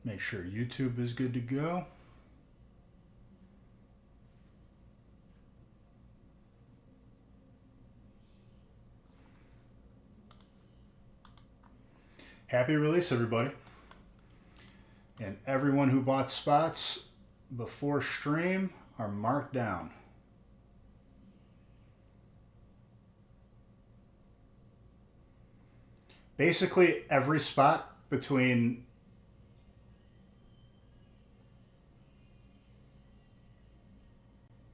Make sure YouTube is good to go. Happy release, everybody. And everyone who bought spots before stream are marked down. Basically, every spot between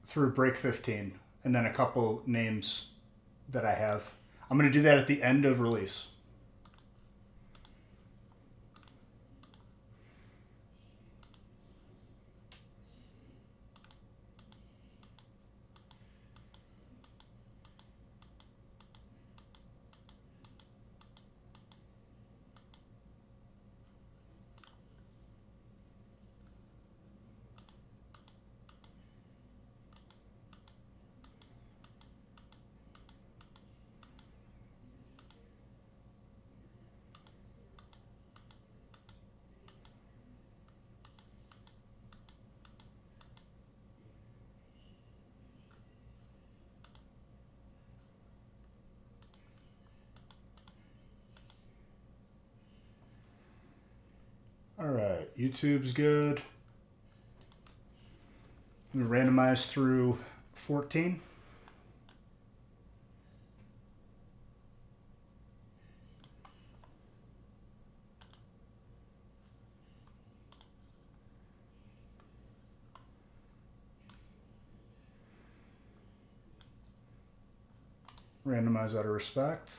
through break 15, and then a couple names that I have. I'm going to do that at the end of release. All right, YouTube's good. I'm going to randomize through 14. Randomize out of respect.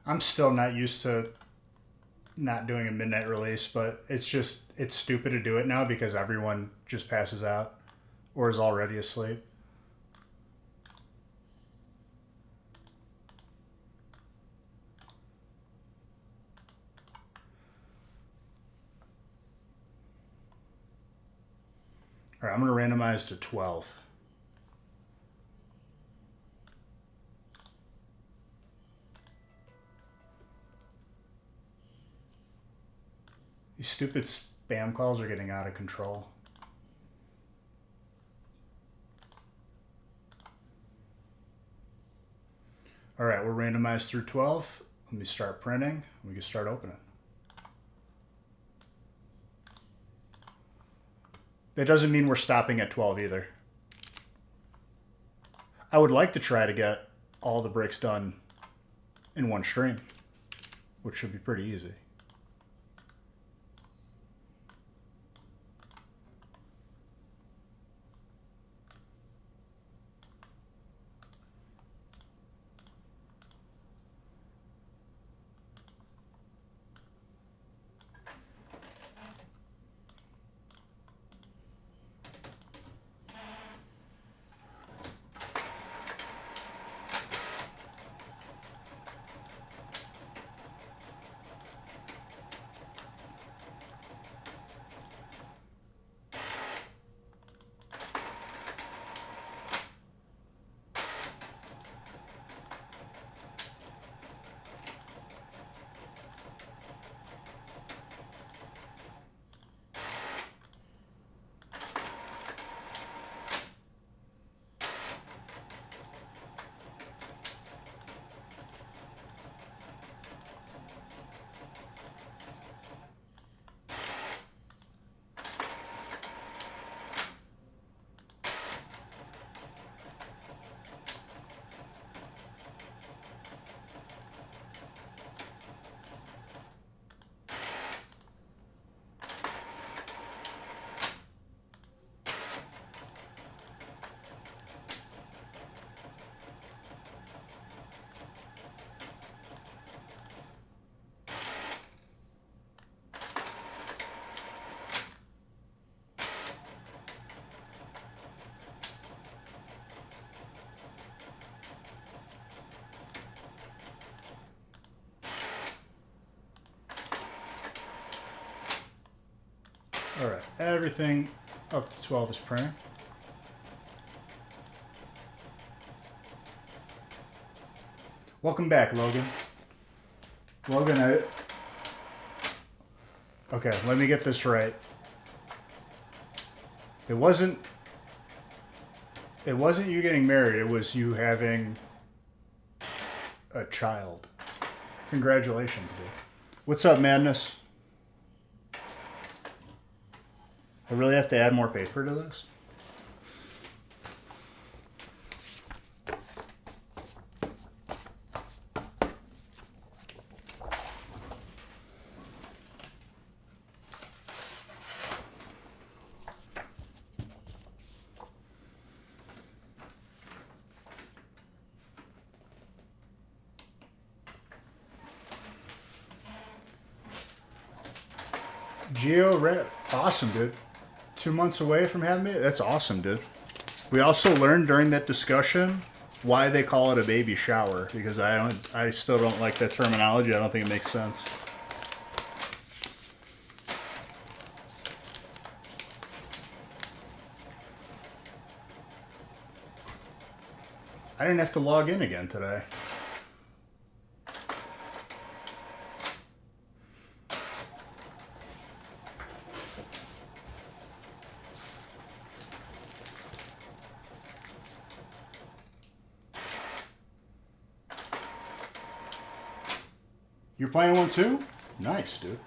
I'm still not used to not doing a midnight release, but it's stupid to do it now because everyone just passes out or is already asleep. All right, I'm going to randomize to 12. These stupid spam calls are getting out of control. All right, we're randomized through 12. Let me start printing. We can start opening. That doesn't mean we're stopping at 12 either. I would like to try to get all the breaks done in one stream, which should be pretty easy. Alright, everything up to 12 is printing. Welcome back, Logan. Logan, okay, let me get this right. It wasn't you getting married, it was you having a child. Congratulations, dude. What's up, Madness? I really have to add more paper to this? Geo, awesome, dude. 2 months away from having me? That's awesome, dude. We also learned during that discussion why they call it a baby shower, because I still don't like that terminology. I don't think it makes sense. I didn't have to log in again today. You're playing one too? Nice, dude.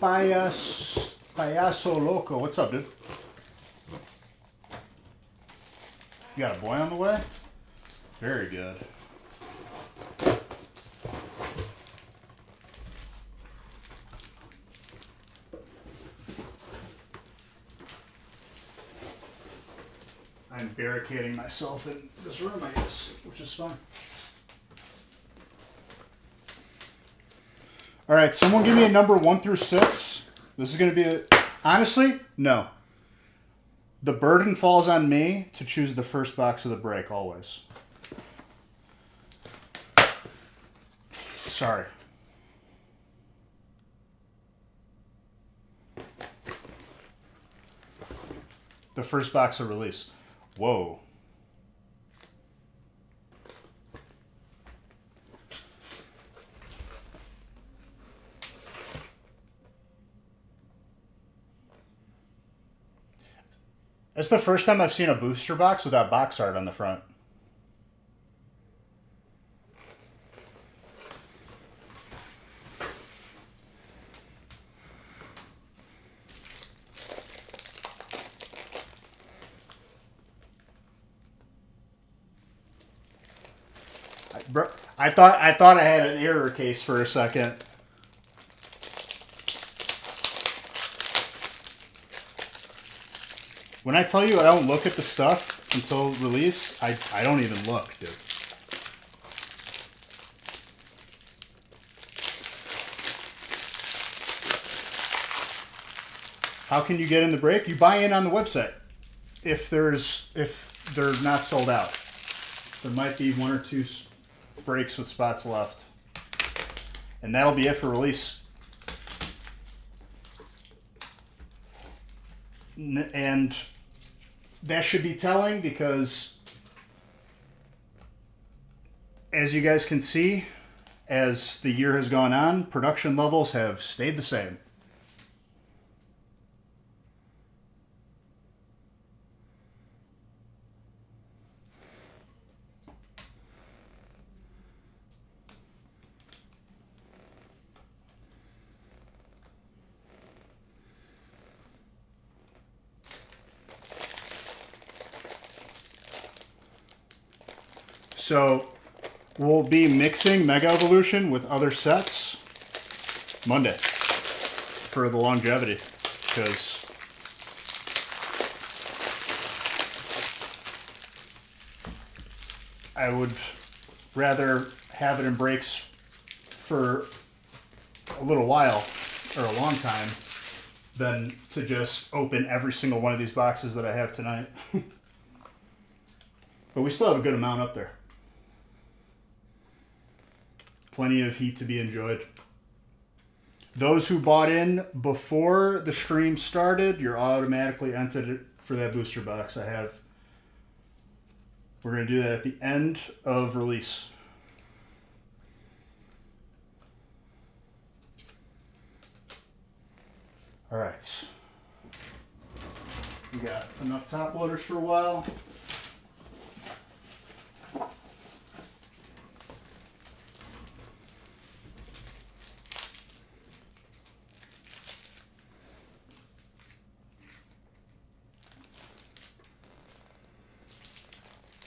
Payaso Loco. What's up, dude? You got a boy on the way? Very good. I'm barricading myself in this room, I guess, which is fun. All right, someone give me a number 1 through 6. This is going to be a... Honestly, no. The burden falls on me to choose the first box of the break, always. Sorry. The first box of release. Whoa. It's the first time I've seen a booster box without box art on the front. I thought I had an error case for a second. When I tell you I don't look at the stuff until release, I don't even look, dude. How can you get in the break? You buy in on the website. If they're not sold out, there might be 1 or 2 breaks with spots left, and that'll be it for release. And that should be telling, because as you guys can see, as the year has gone on, production levels have stayed the same. So we'll be mixing Mega Evolution with other sets Monday for the longevity, because I would rather have it in breaks for a little while, or a long time, than to just open every single one of these boxes that I have tonight. But we still have a good amount up there. Plenty of heat to be enjoyed. Those who bought in before the stream started, you're automatically entered for that booster box I have. We're going to do that at the end of release. All right. We got enough top loaders for a while.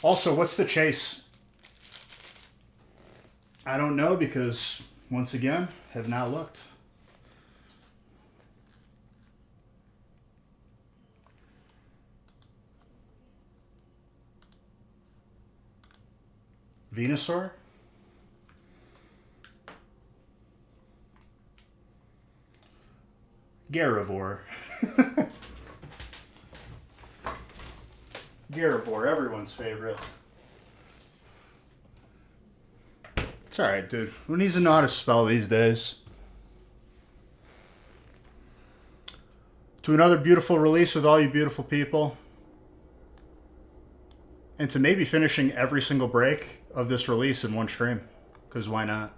Also, what's the chase? I don't know because, once again, have not looked. Venusaur? Gardevoir. Gardevoir, everyone's favorite. It's alright, dude. Who needs to know how to spell these days? To another beautiful release with all you beautiful people. And to maybe finishing every single break of this release in one stream. Because why not?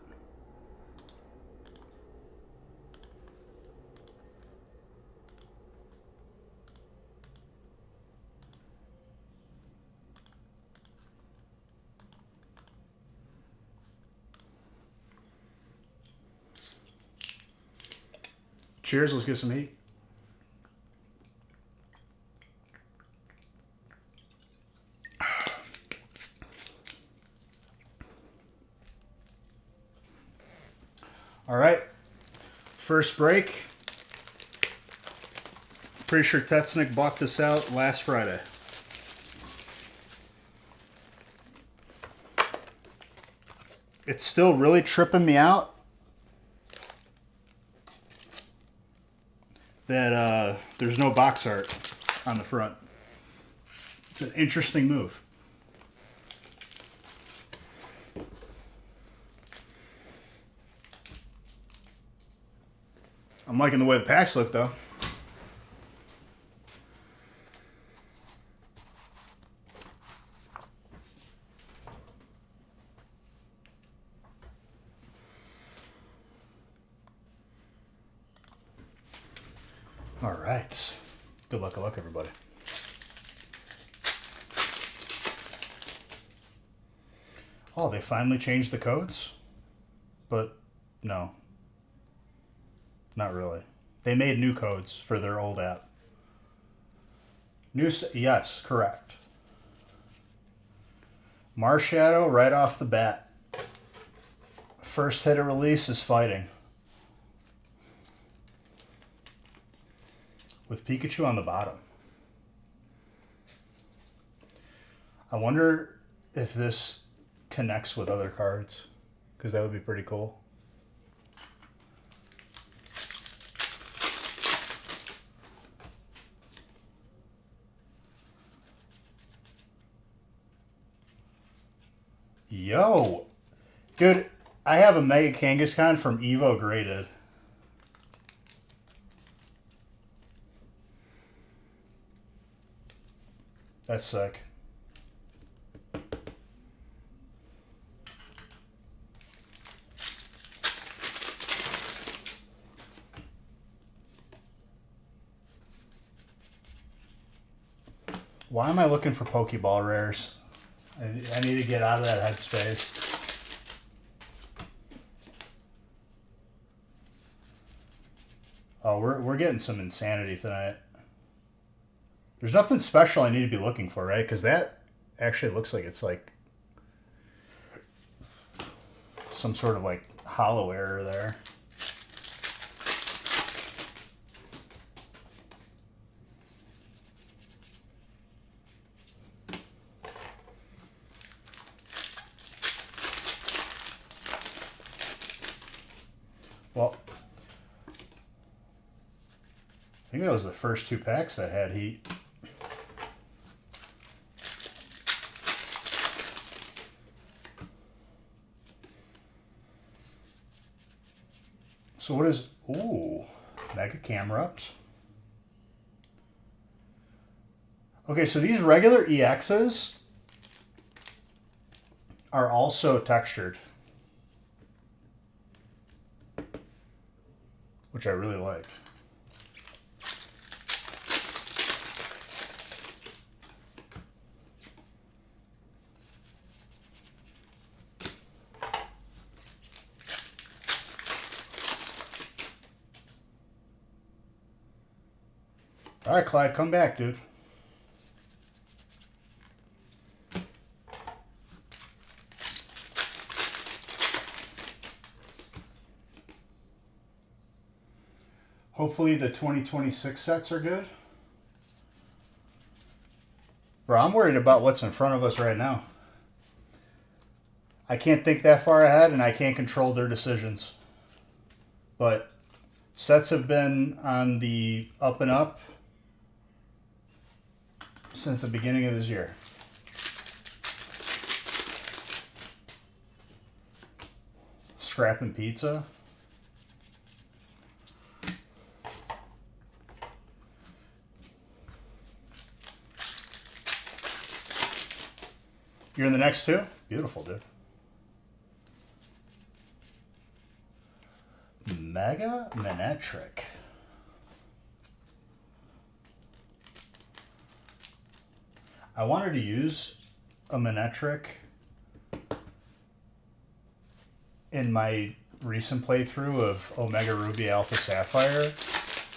Cheers, let's get some heat. All right, first break. Pretty sure Tetsnick bought this out last Friday. It's still really tripping me out that there's no box art on the front. It's an interesting move. I'm liking the way the packs look, though. All right. Good luck, everybody. Oh, they finally changed the codes? But no. Not really. They made new codes for their old app. Yes, correct. Marshadow right off the bat. First hit of release is fighting. With Pikachu on the bottom. I wonder if this connects with other cards, because that would be pretty cool. Yo, dude, I have a Mega Kangaskhan from Evo graded. That's sick. Why am I looking for Pokeball rares? I need to get out of that headspace. Oh, we're getting some insanity tonight. There's nothing special I need to be looking for, right? Because that actually looks like it's like some sort of like hollow error there. Well, I think that was the first 2 packs that had heat. So what is... Ooh, Mega Camerupt. Okay, so these regular EXs are also textured, which I really like. All right, Clyde, come back, dude. Hopefully the 2026 sets are good. Bro, I'm worried about what's in front of us right now. I can't think that far ahead, and I can't control their decisions. But sets have been on the up and up since the beginning of this year. Scrapping pizza. You're in the next 2? Beautiful, dude. Mega Manectric. I wanted to use a Manectric in my recent playthrough of Omega Ruby Alpha Sapphire,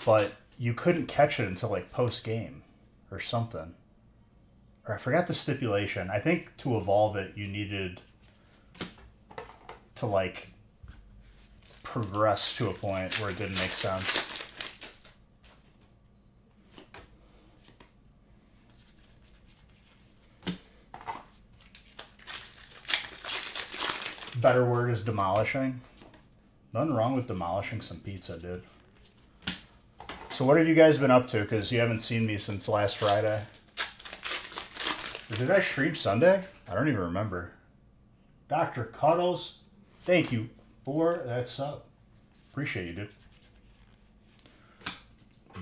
but you couldn't catch it until like post-game or something. Or I forgot the stipulation. I think to evolve it, you needed to like progress to a point where it didn't make sense. Better word is demolishing. Nothing wrong with demolishing some pizza, dude. So what have you guys been up to? Because you haven't seen me since last Friday. Or did I stream Sunday? I don't even remember. Dr. Cuddles, thank you for that sub. Appreciate you, dude.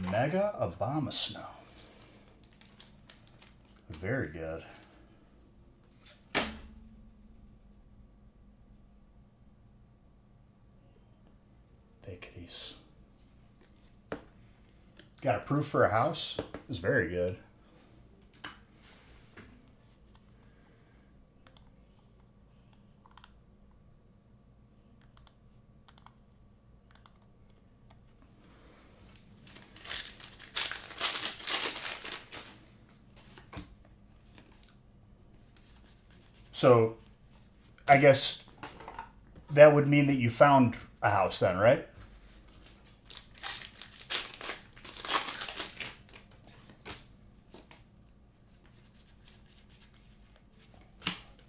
Mega Abomasnow. Very good. Take these. Got a proof for a house? It's very good. So, I guess that would mean that you found a house then, right?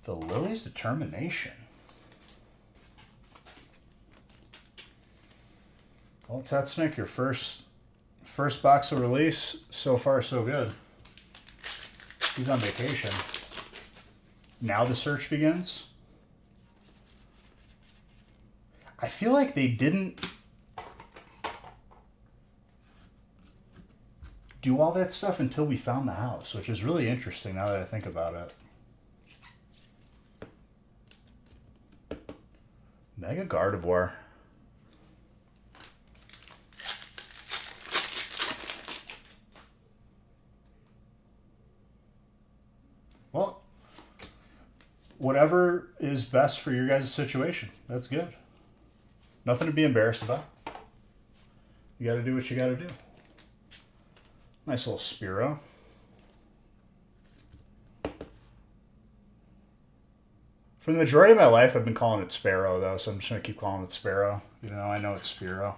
The Lily's Determination. Well, Tetsnick, your first box of release. So far, so good. He's on vacation. Now the search begins. I feel like they didn't do all that stuff until we found the house, which is really interesting now that I think about it. Mega Gardevoir. Well, whatever is best for your guys' situation. That's good. Nothing to be embarrassed about. You got to do what you got to do. Nice little Spearow. For the majority of my life, I've been calling it Sparrow, though, so I'm just going to keep calling it Sparrow. You know, I know it's Spearow.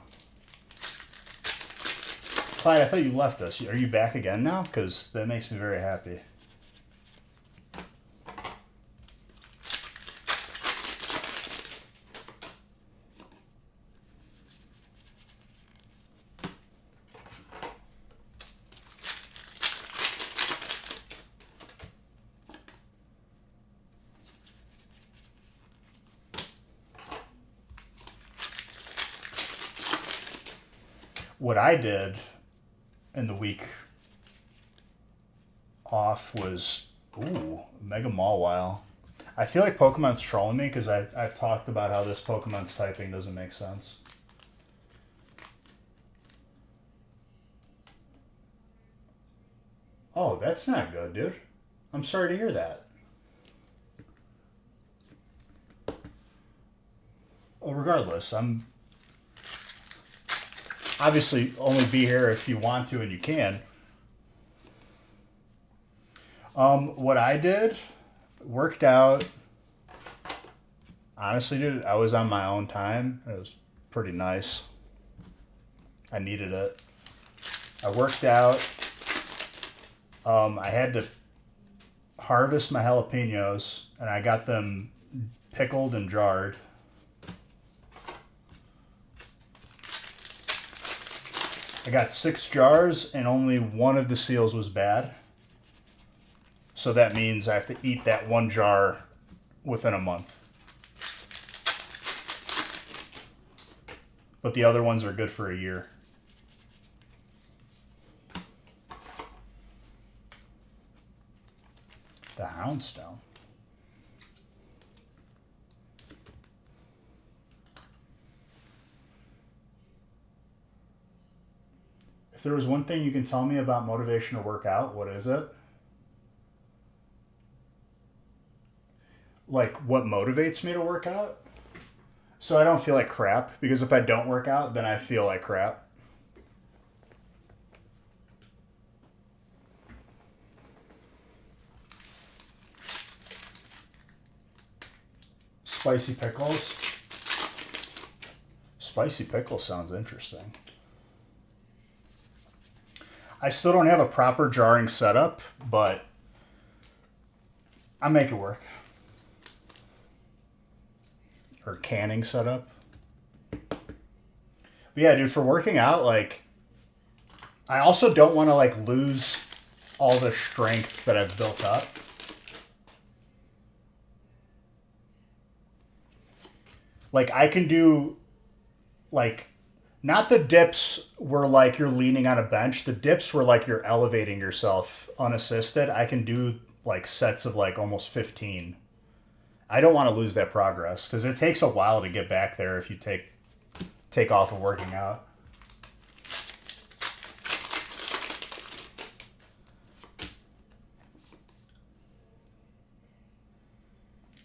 Clyde, I thought you left us. Are you back again now? Because that makes me very happy. What I did in the week off was, Mega Mawile. I feel like Pokemon's trolling me because I've talked about how this Pokemon's typing doesn't make sense. Oh, that's not good, dude. I'm sorry to hear that. Well, regardless, I'm obviously only be here if you want to and you can. What I did, worked out. Honestly, dude, I was on my own time. It was pretty nice. I needed it. I worked out. I had to harvest my jalapenos, and I got them pickled and jarred. I got 6 jars, and only one of the seals was bad. So that means I have to eat that 1 jar within a month. But the other ones are good for a year. The Houndstone. If there was one thing you can tell me about motivation to work out, what is it? Like, what motivates me to work out? So I don't feel like crap, because if I don't work out, then I feel like crap. Spicy pickles. Spicy pickles sounds interesting. I still don't have a proper jarring setup, but I make it work. Or canning setup. But yeah, dude, for working out, like, I also don't want to, like, lose all the strength that I've built up. Like, I can do, like, not the dips where, like, you're leaning on a bench. The dips where, like, you're elevating yourself unassisted. I can do, like, sets of, like, almost 15. I don't want to lose that progress because it takes a while to get back there if you take off of working out.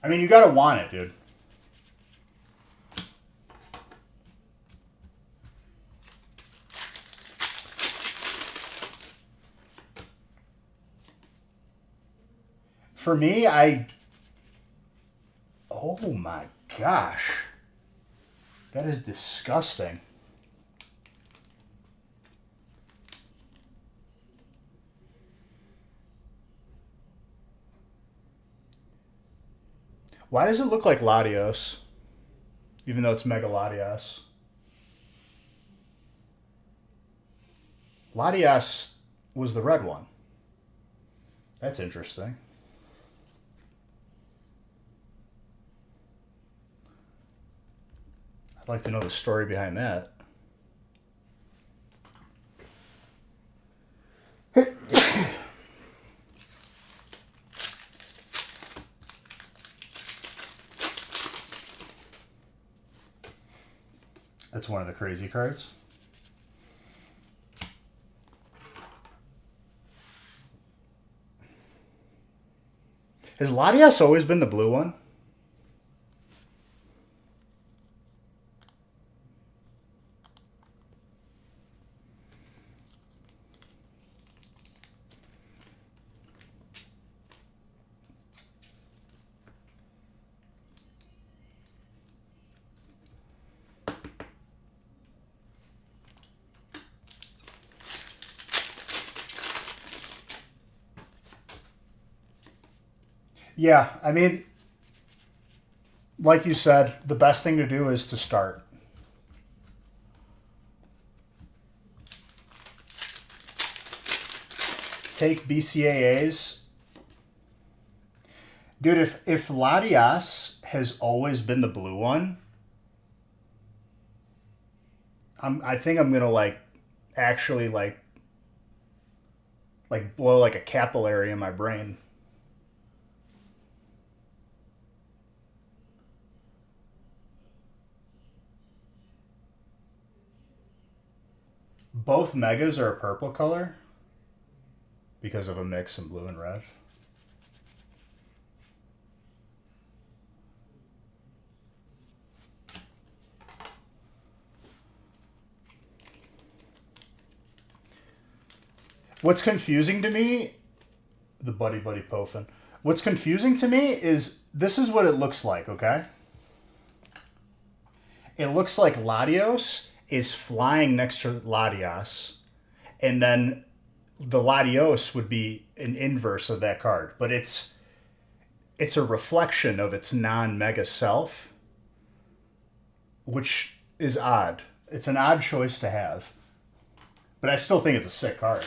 I mean, you gotta want it, dude. For me, oh my gosh. That is disgusting. Why does it look like Latios? Even though it's Mega Latias. Latias was the red one. That's interesting. I'd like to know the story behind that. That's one of the crazy cards. Has Latias always been the blue one? Yeah, I mean, like you said, the best thing to do is to start. Take BCAAs. Dude, if Latias has always been the blue one, I think I'm gonna, like, actually like blow like a capillary in my brain. Both megas are a purple color because of a mix in blue and red. What's confusing to me, the Buddy Buddy Pofin. What's confusing to me is this is what it looks like, okay? It looks like Latios is flying next to Latias, and then the Latios would be an inverse of that card, but it's a reflection of its non-mega self, which is odd. It's an odd choice to have, but I still think it's a sick card.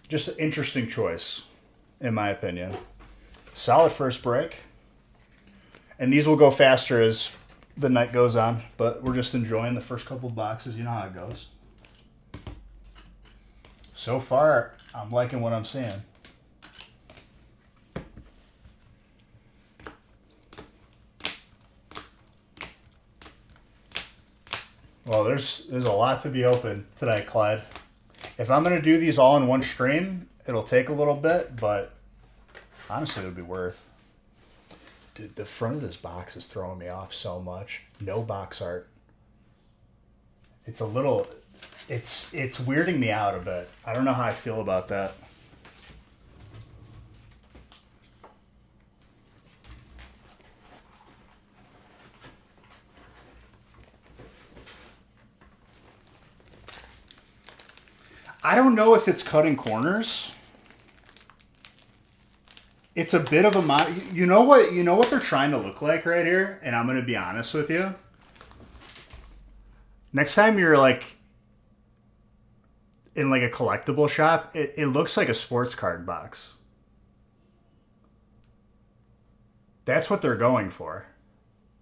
Just an interesting choice, in my opinion. Solid first break. And these will go faster as the night goes on, but we're just enjoying the first couple boxes. You know how it goes. So far, I'm liking what I'm seeing. Well, there's a lot to be open tonight, Clyde. If I'm going to do these all in one stream, it'll take a little bit, but honestly, it would be worth. Dude, the front of this box is throwing me off so much. No box art. It's a little... It's weirding me out a bit. I don't know how I feel about that. I don't know if it's cutting corners. It's a bit of a you know what they're trying to look like right here, and I'm going to be honest with you. Next time you're like in like a collectible shop, it looks like a sports card box. That's what they're going for.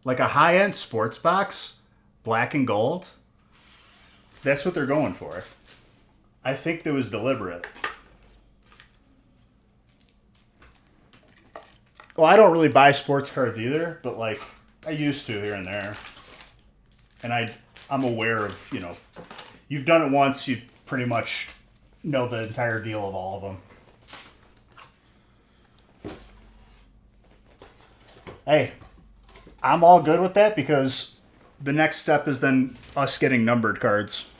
Like a high-end sports box, black and gold. That's what they're going for. I think that was deliberate. Well, I don't really buy sports cards either, but like I used to here and there. And I'm aware of, you've done it once, you pretty much know the entire deal of all of them. Hey, I'm all good with that because the next step is then us getting numbered cards.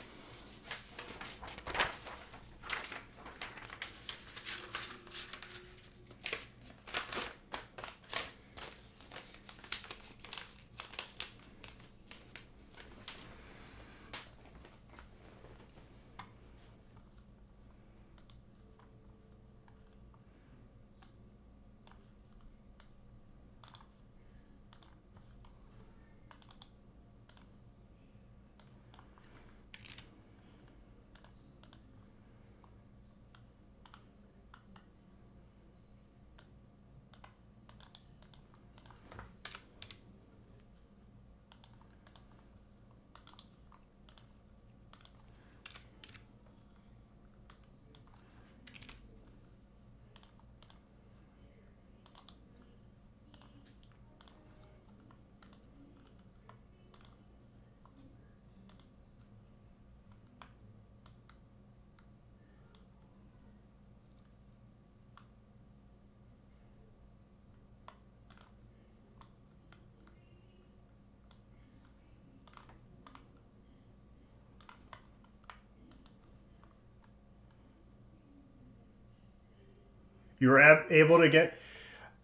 You were able to get...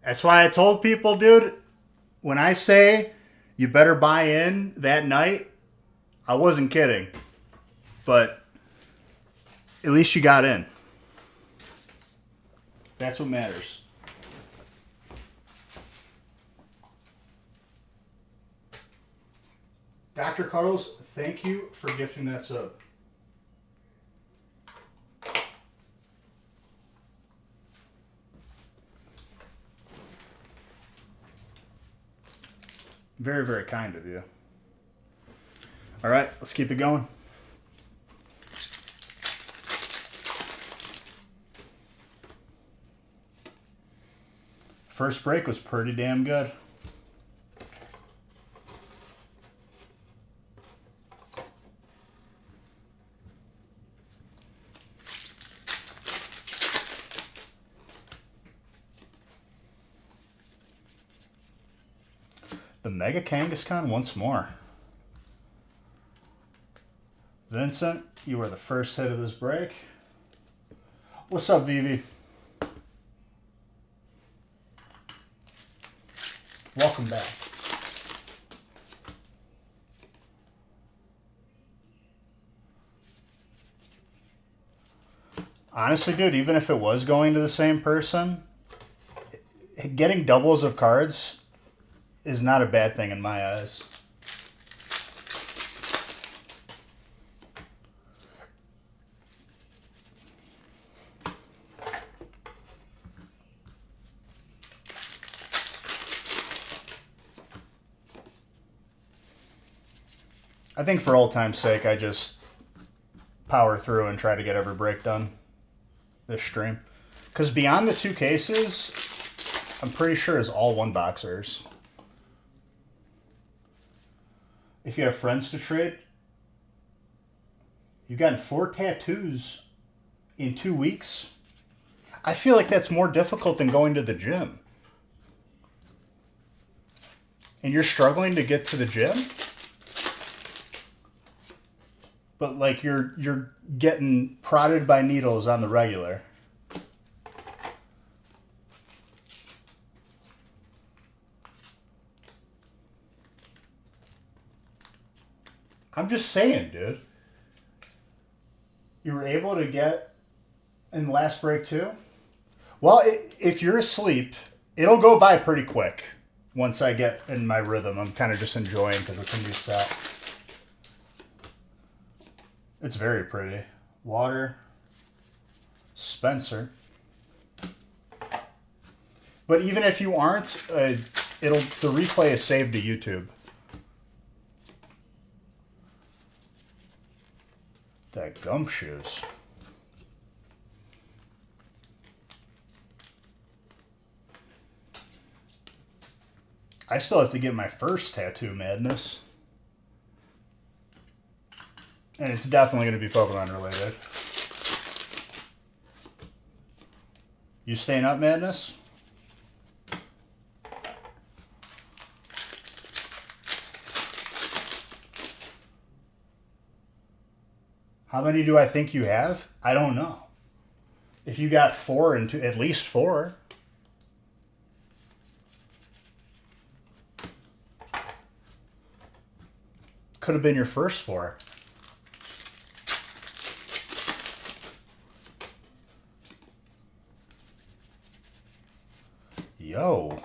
That's why I told people, dude, when I say you better buy in that night, I wasn't kidding. But at least you got in. That's what matters. Dr. Cuddles, thank you for gifting that sub. Very, very kind of you. All right, let's keep it going. First break was pretty damn good. The Mega Kangaskhan once more. Vincent, you were the first hit of this break. What's up, Vivi? Welcome back. Honestly, dude, even if it was going to the same person, getting doubles of cards is not a bad thing in my eyes. I think for old time's sake, I just power through and try to get every break done this stream. Because beyond the two cases, I'm pretty sure is all one boxers. If you have friends to trade, you've gotten 4 tattoos in 2 weeks. I feel like that's more difficult than going to the gym. And you're struggling to get to the gym? But like you're getting prodded by needles on the regular. I'm just saying, dude. You were able to get in the last break too? Well, if you're asleep, it'll go by pretty quick once I get in my rhythm. I'm kind of just enjoying because it's a new set. It's very pretty. Water. Spencer. But even if you aren't, the replay is saved to YouTube. That gumshoes. I still have to get my first tattoo madness. And it's definitely going to be Pokemon related. You staying up, Madness? How many do I think you have? I don't know. If you got 4 and 2, at least 4. Could have been your first 4. Yo.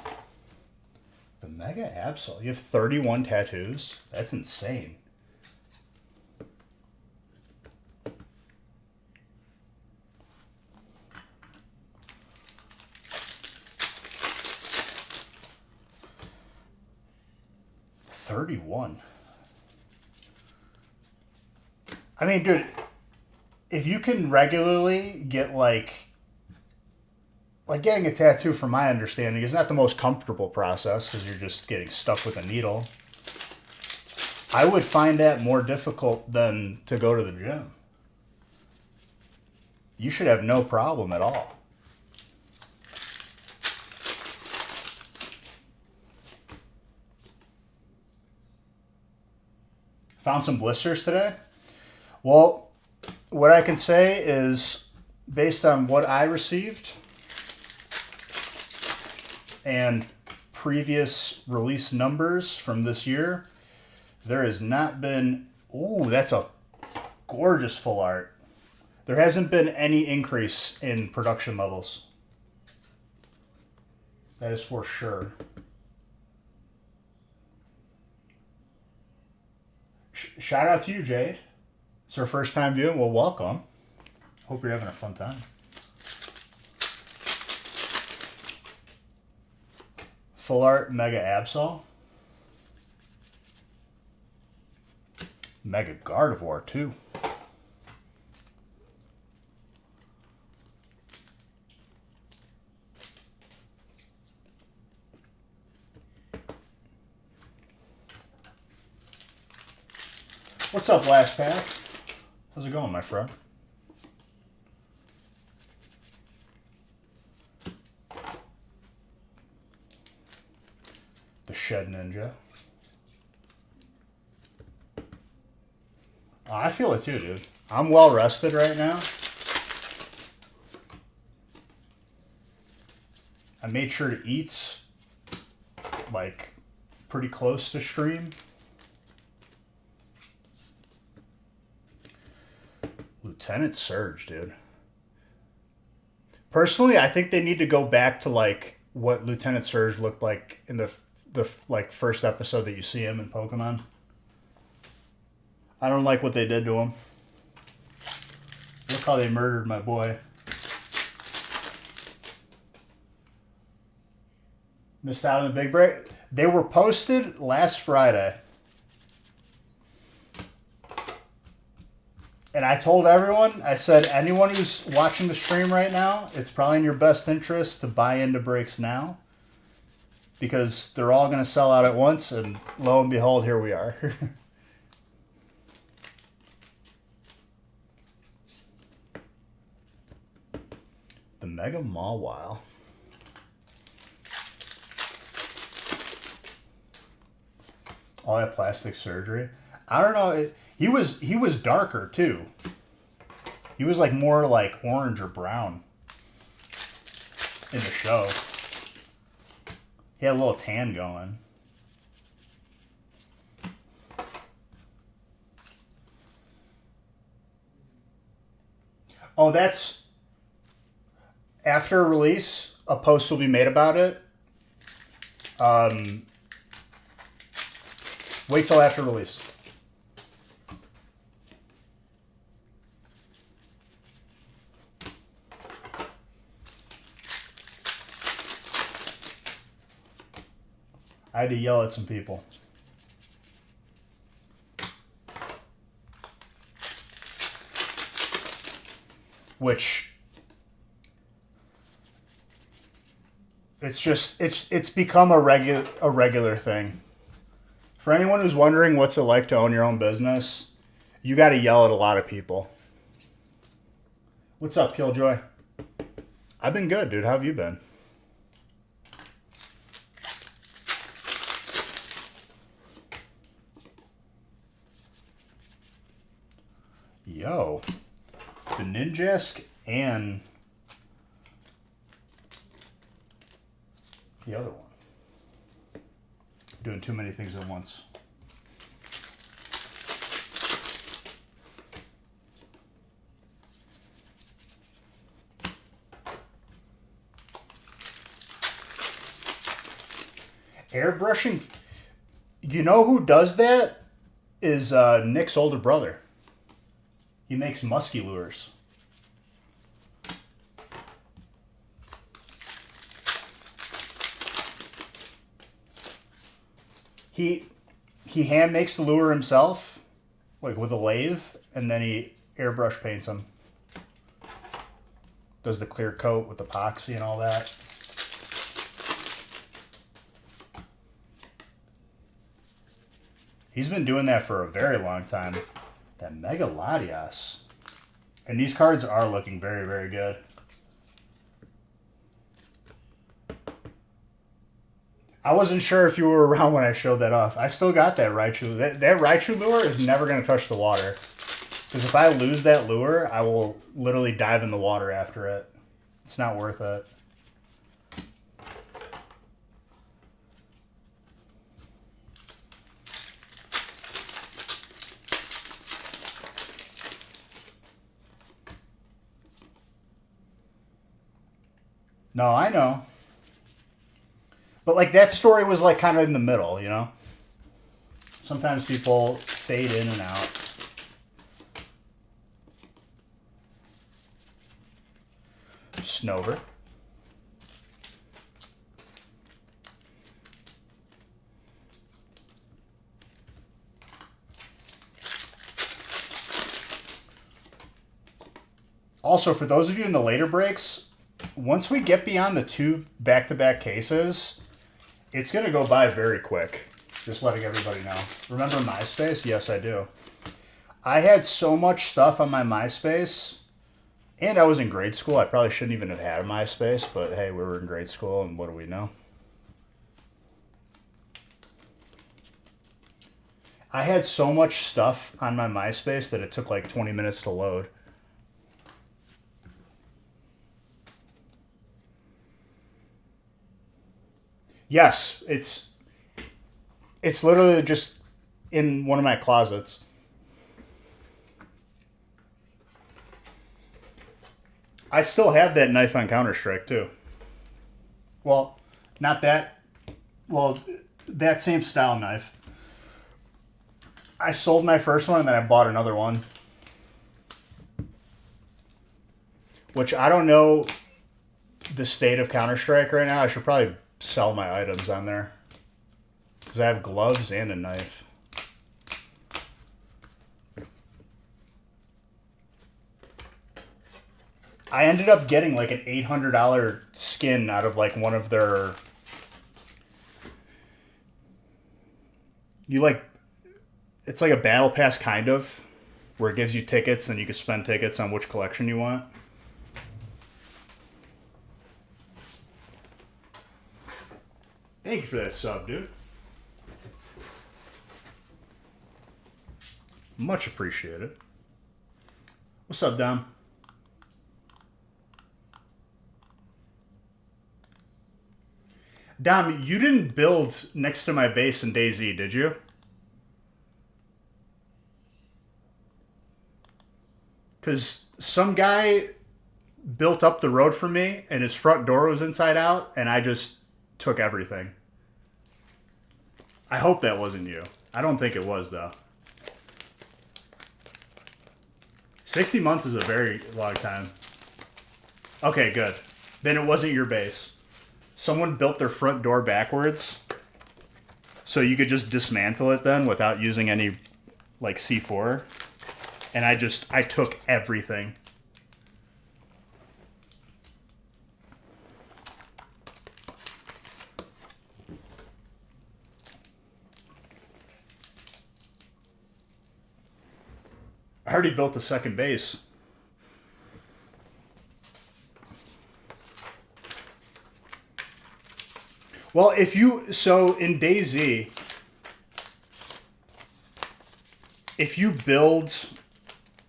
The Mega Absol. You have 31 tattoos? That's insane. I mean, dude, if you can regularly get like getting a tattoo, from my understanding, is not the most comfortable process because you're just getting stuck with a needle. I would find that more difficult than to go to the gym. You should have no problem at all. Found some blisters today? Well, what I can say is, based on what I received and previous release numbers from this year, there has not been... Ooh, that's a gorgeous full art. There hasn't been any increase in production levels. That is for sure. Shout out to you, Jade. It's our first time viewing. Well, welcome. Hope you're having a fun time. Full art Mega Absol. Mega Gardevoir, too. What's up, Last Pack? How's it going, my friend? The Shed Ninja. Oh, I feel it too, dude. I'm well rested right now. I made sure to eat like pretty close to stream. Lieutenant Surge, dude. Personally, I think they need to go back to like what Lieutenant Surge looked like in the like first episode that you see him in Pokemon. I don't like what they did to him. Look how they murdered my boy. Missed out on the big break. They were posted last Friday. And I told everyone, I said, anyone who's watching the stream right now, it's probably in your best interest to buy into breaks now. Because they're all going to sell out at once, and lo and behold, here we are. The Mega Mawile. All that plastic surgery. I don't know. He was darker too. He was like more like orange or brown in the show. He had a little tan going. Oh, that's after release. A post will be made about it. Wait till after release. I had to yell at some people. Which it's become a regular thing. For anyone who's wondering what's it like to own your own business, you got to yell at a lot of people. What's up, Killjoy? I've been good, dude. How have you been? Yo, the Ninjask and the other one. Doing too many things at once. Airbrushing. You know who does that? Is Nick's older brother. He makes musky lures. He hand makes the lure himself, like with a lathe, and then he airbrush paints them. Does the clear coat with epoxy and all that. He's been doing that for a very long time. That Mega Latias. And these cards are looking very, very good. I wasn't sure if you were around when I showed that off. I still got that Raichu. That Raichu lure is never going to touch the water. Because if I lose that lure, I will literally dive in the water after it. It's not worth it. No, I know. But like that story was like kind of in the middle, you know? Sometimes people fade in and out. Snover. Also, for those of you in the later breaks, once we get beyond the 2 back-to-back cases, it's going to go by very quick. Just letting everybody know. Remember MySpace? Yes, I do. I had so much stuff on my MySpace, and I was in grade school. I probably shouldn't even have had a MySpace, but hey, we were in grade school, and what do we know? I had so much stuff on my MySpace that it took like 20 minutes to load. Yes, it's literally just in one of my closets. I still have that knife on Counter-Strike too. Well, not that. Well, that same style knife. I sold my first one and then I bought another one. Which I don't know the state of Counter-Strike right now. I should probably sell my items on there. Because I have gloves and a knife. I ended up getting like an $800 skin out of like one of their... It's like a battle pass kind of, where it gives you tickets and you can spend tickets on which collection you want. Thank you for that sub, dude. Much appreciated. What's up, Dom? Dom, you didn't build next to my base in DayZ, did you? Because some guy built up the road for me, and his front door was inside out, and I just took everything. I hope that wasn't you. I don't think it was, though. 60 months is a very long time. Okay, good. Then it wasn't your base. Someone built their front door backwards, so you could just dismantle it then without using any, like, C4. And I took everything. I already built the second base. Well, so in DayZ, if you build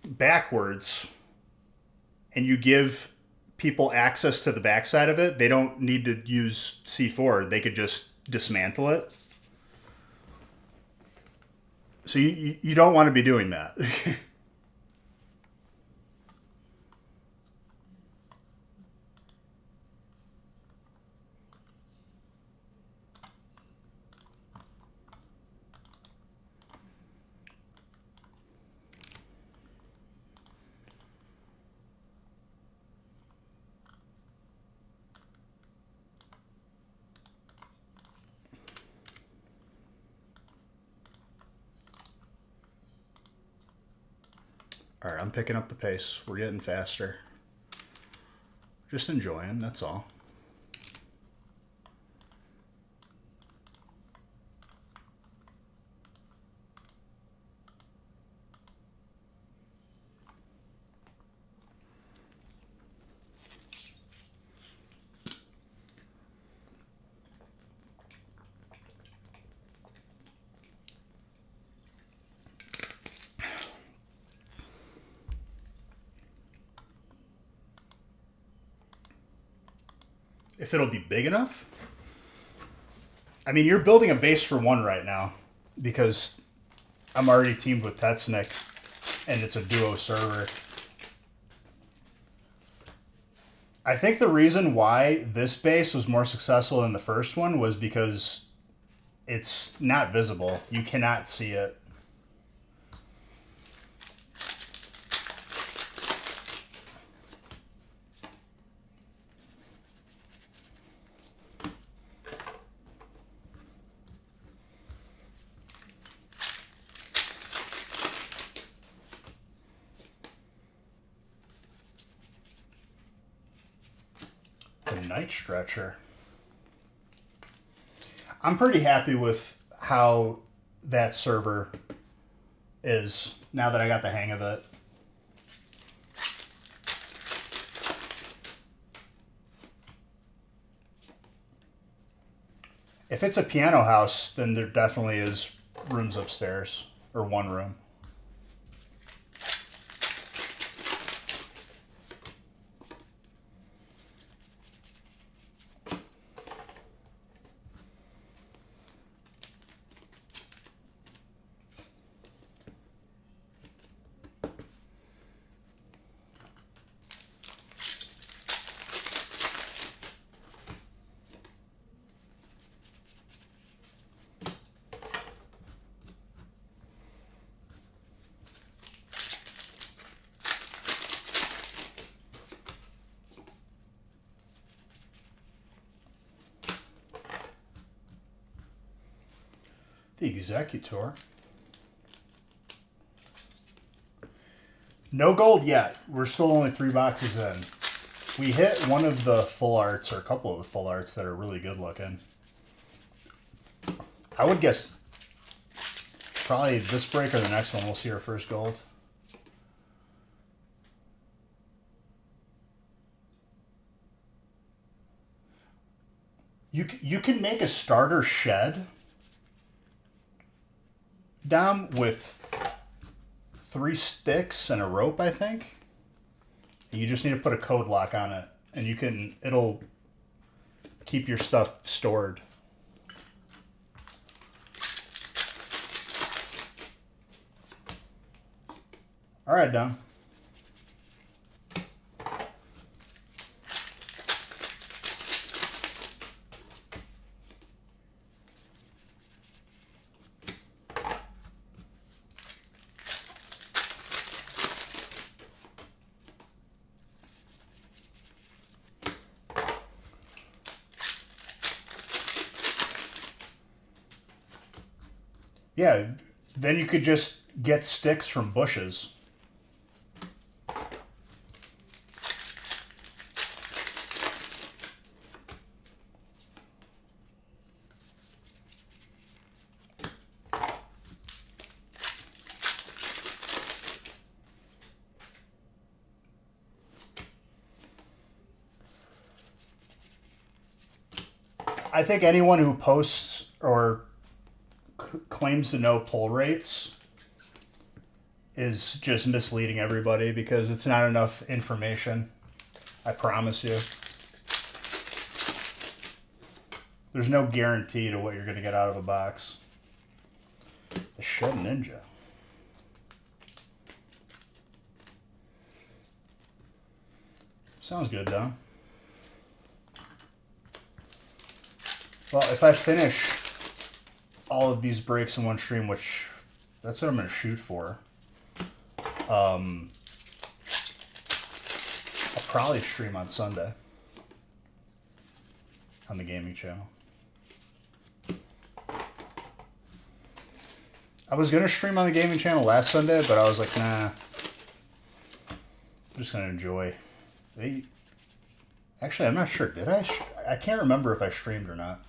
backwards and you give people access to the backside of it, they don't need to use C4. They could just dismantle it. So you don't want to be doing that. All right, I'm picking up the pace. We're getting faster. Just enjoying, that's all. If it'll be big enough. I mean, you're building a base for one right now because I'm already teamed with Tetsnick and it's a duo server. I think the reason why this base was more successful than the first one was because it's not visible. You cannot see it. Night Stretcher. I'm pretty happy with how that server is now that I got the hang of it. If it's a piano house, then there definitely is rooms upstairs, or one room. The Executor. No gold yet. We're still only 3 boxes in. We hit one of the full arts, or a couple of the full arts that are really good looking. I would guess probably this break or the next one we'll see our first gold. You can make a starter shed, Dom, with 3 sticks and a rope, I think. You just need to put a code lock on it, and it'll keep your stuff stored. All right, Dom. Yeah, then you could just get sticks from bushes. I think anyone who posts or claims to know pull rates is just misleading everybody because it's not enough information. I promise you. There's no guarantee to what you're going to get out of a box. The Shed Ninja. Sounds good, though. Well, if I finish all of these breaks in one stream, which that's what I'm going to shoot for, I'll probably stream on Sunday on the gaming channel. I was going to stream on the gaming channel last Sunday, but I was like, nah. I'm just going to enjoy. Actually, I'm not sure. Did I? I can't remember if I streamed or not.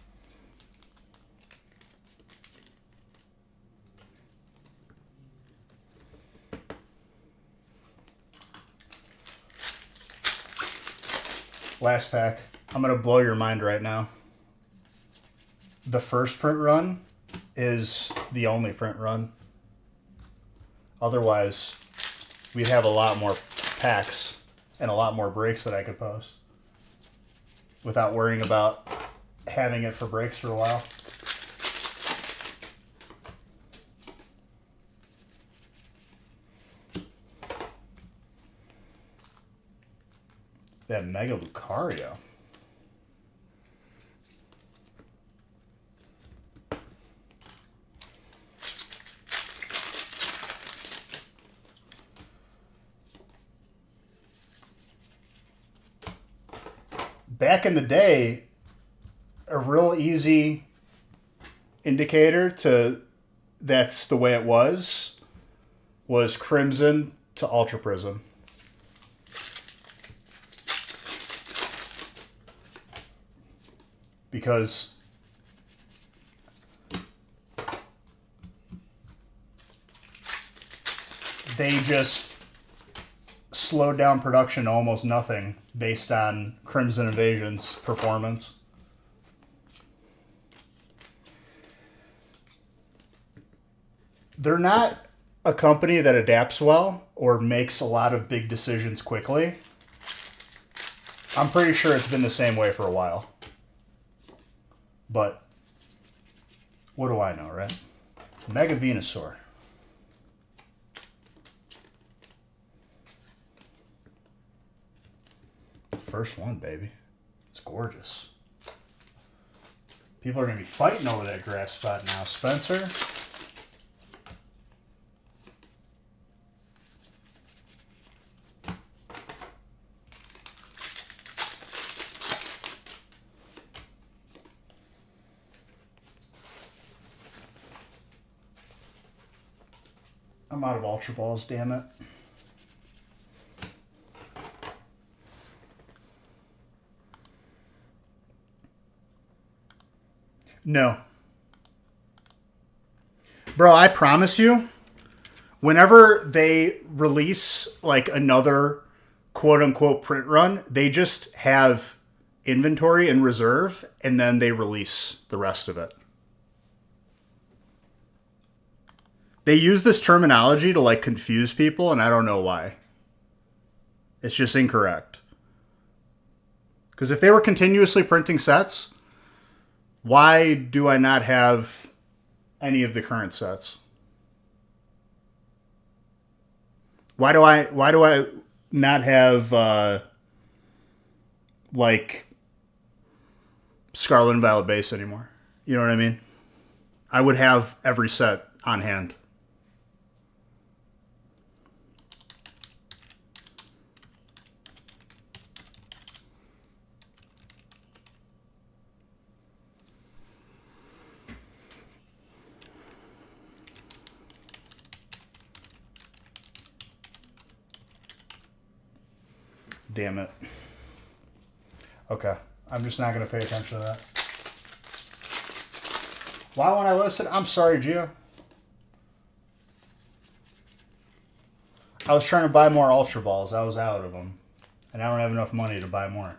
Last pack. I'm going to blow your mind right now. The first print run is the only print run. Otherwise, we'd have a lot more packs and a lot more breaks that I could post without worrying about having it for breaks for a while. That Mega Lucario. Back in the day, a real easy indicator to that's the way it was Crimson to Ultra Prism. because they just slowed down production to almost nothing based on Crimson Invasion's performance. They're not a company that adapts well or makes a lot of big decisions quickly. I'm pretty sure it's been the same way for a while. But what do I know, right? Mega Venusaur. First one, baby. It's gorgeous. People are going to be fighting over that grass spot now. Spencer. I'm out of Ultra Balls, damn it. No. Bro, I promise you, whenever they release like another quote-unquote print run, they just have inventory in reserve, and then they release the rest of it. They use this terminology to like confuse people, and I don't know why. It's just incorrect. Because if they were continuously printing sets, why do I not have any of the current sets? Why do I not have like Scarlet and Violet base anymore? You know what I mean? I would have every set on hand. Damn it. Okay. I'm just not going to pay attention to that. Why won't I listen? I'm sorry, Gio. I was trying to buy more Ultra Balls. I was out of them. And I don't have enough money to buy more.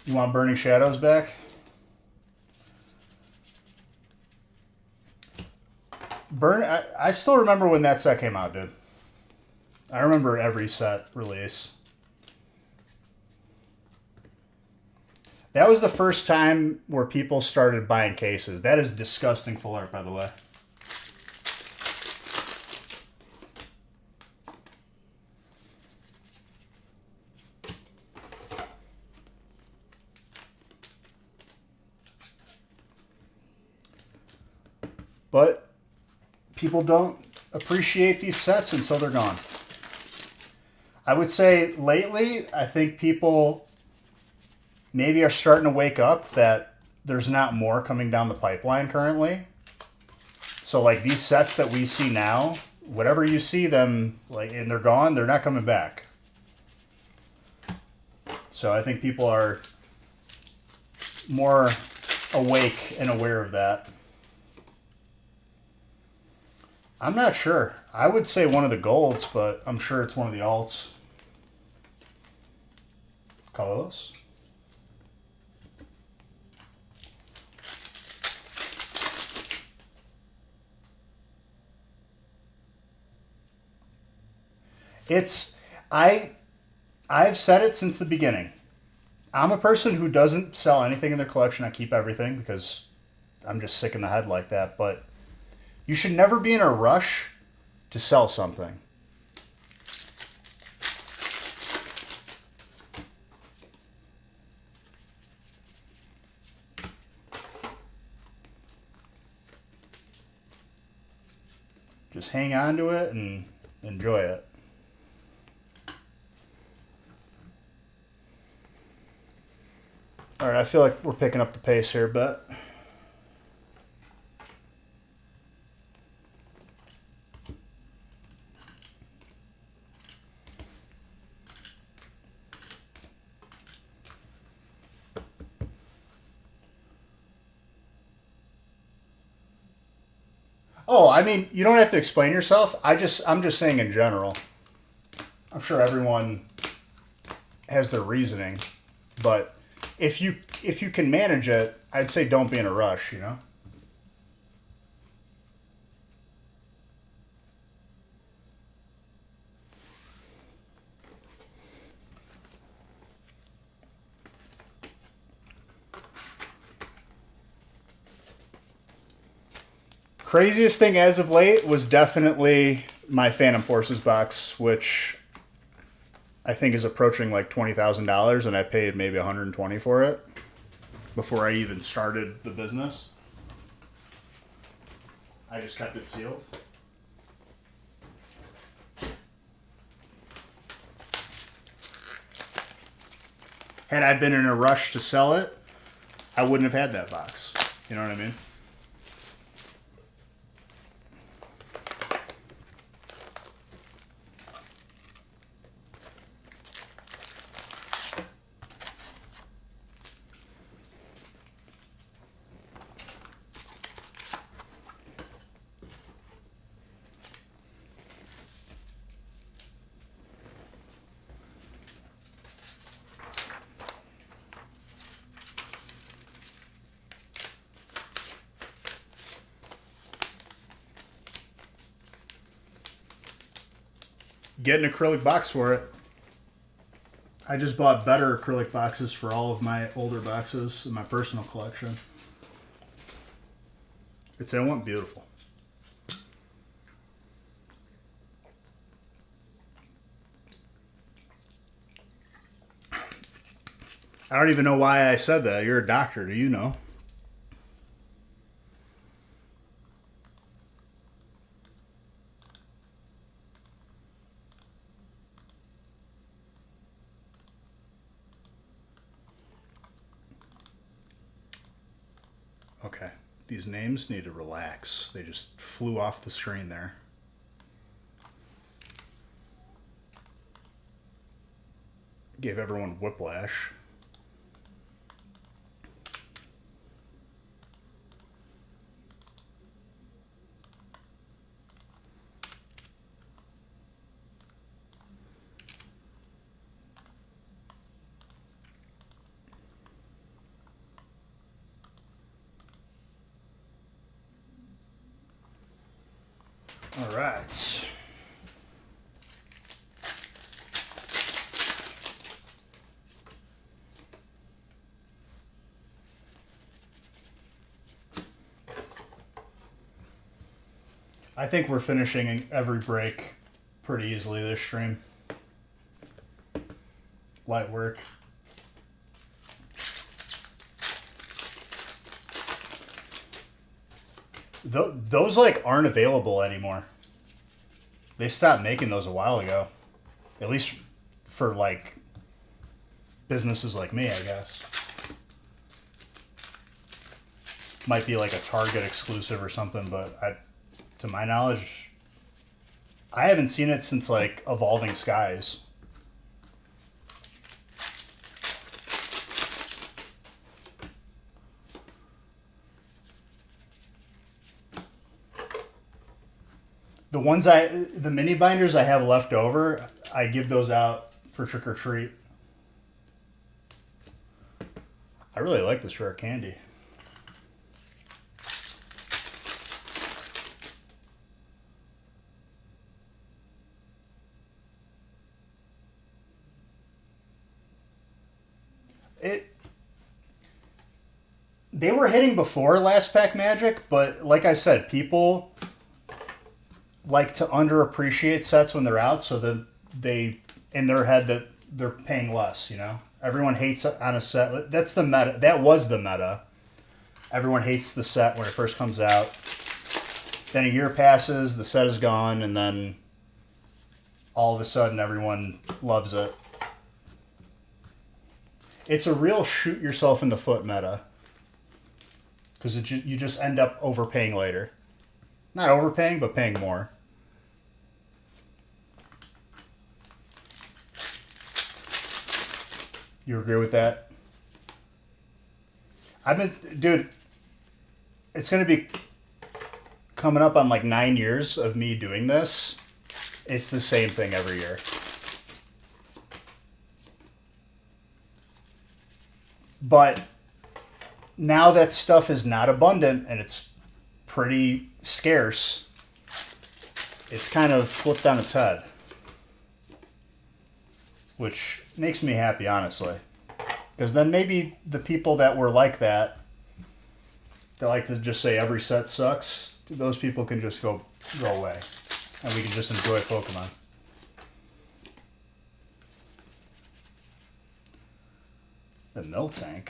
You want Burning Shadows back? I still remember when that set came out, dude. I remember every set release. That was the first time where people started buying cases. That is disgusting full art, by the way. But people don't appreciate these sets until they're gone. I would say lately, I think people maybe are starting to wake up that there's not more coming down the pipeline currently. So like these sets that we see now, whatever you see them like and they're gone, they're not coming back. So I think people are more awake and aware of that. I'm not sure. I would say one of the golds, but I'm sure it's one of the alts. Carlos? I've said it since the beginning. I'm a person who doesn't sell anything in their collection. I keep everything because I'm just sick in the head like that, but you should never be in a rush to sell something. Just hang on to it and enjoy it. All right, I feel like we're picking up the pace here, but Oh, I mean, you don't have to explain yourself. I'm just saying in general. I'm sure everyone has their reasoning, but if you can manage it, I'd say don't be in a rush, you know? Craziest thing as of late was definitely my Phantom Forces box, which I think is approaching like $20,000, and I paid maybe 120 for it before I even started the business. I just kept it sealed. Had I been in a rush to sell it, I wouldn't have had that box. You know what I mean? Get an acrylic box for it. I just bought better acrylic boxes for all of my older boxes in my personal collection. They went beautiful. I don't even know why I said that. You're a doctor. Do you know? Okay. These names need to relax. They just flew off the screen there. Gave everyone whiplash. All right. I think we're finishing every break pretty easily this stream. Light work. Those like aren't available anymore. They stopped making those a while ago. At least for like businesses like me, I guess. Might be like a Target exclusive or something, but to my knowledge, I haven't seen it since like Evolving Skies. The mini binders I have left over, I give those out for trick or treat. I really like this rare candy. They were hitting before Last Pack Magic, but like I said, people like to underappreciate sets when they're out, so that they, in their head, that they're paying less, you know? Everyone hates on a set. That's the meta. That was the meta. Everyone hates the set when it first comes out. Then a year passes, the set is gone, and then all of a sudden everyone loves it. It's a real shoot yourself in the foot meta. Because you just end up overpaying later. Not overpaying, but paying more. You agree with that? Dude, it's going to be coming up on like 9 years of me doing this, it's the same thing every year. But now that stuff is not abundant and it's pretty scarce, it's kind of flipped on its head. Which makes me happy, honestly. Because then maybe the people that were like that, they like to just say every set sucks, those people can just go away. And we can just enjoy Pokemon. The Miltank.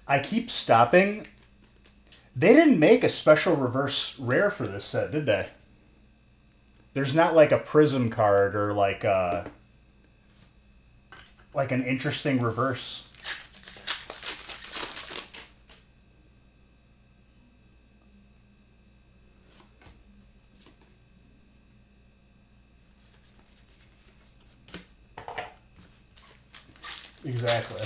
I keep stopping. They didn't make a special reverse rare for this set, did they? There's not like a prism card or like an interesting reverse. Exactly.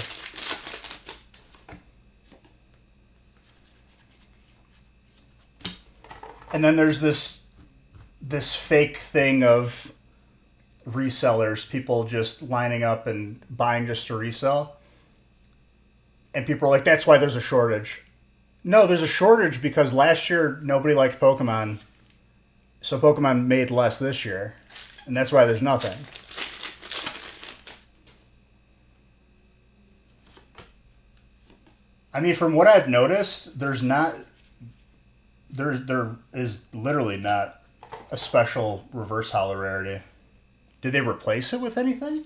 And then there's this fake thing of resellers, people just lining up and buying just to resell. And people are like, that's why there's a shortage. No, there's a shortage because last year nobody liked Pokemon. So Pokemon made less this year. And that's why there's nothing. I mean, from what I've noticed, there is literally not a special reverse holo rarity. Did they replace it with anything?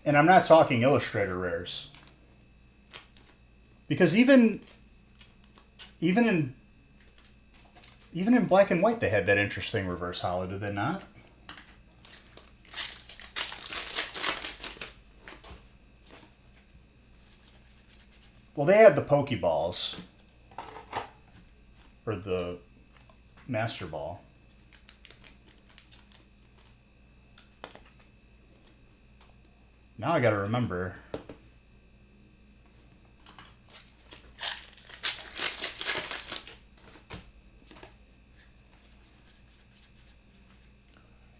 And I'm not talking Illustrator rares. Because even in Black and White, they had that interesting reverse holo, did they not? Well, they had the Pokeballs. Or the Master Ball. Now I gotta remember.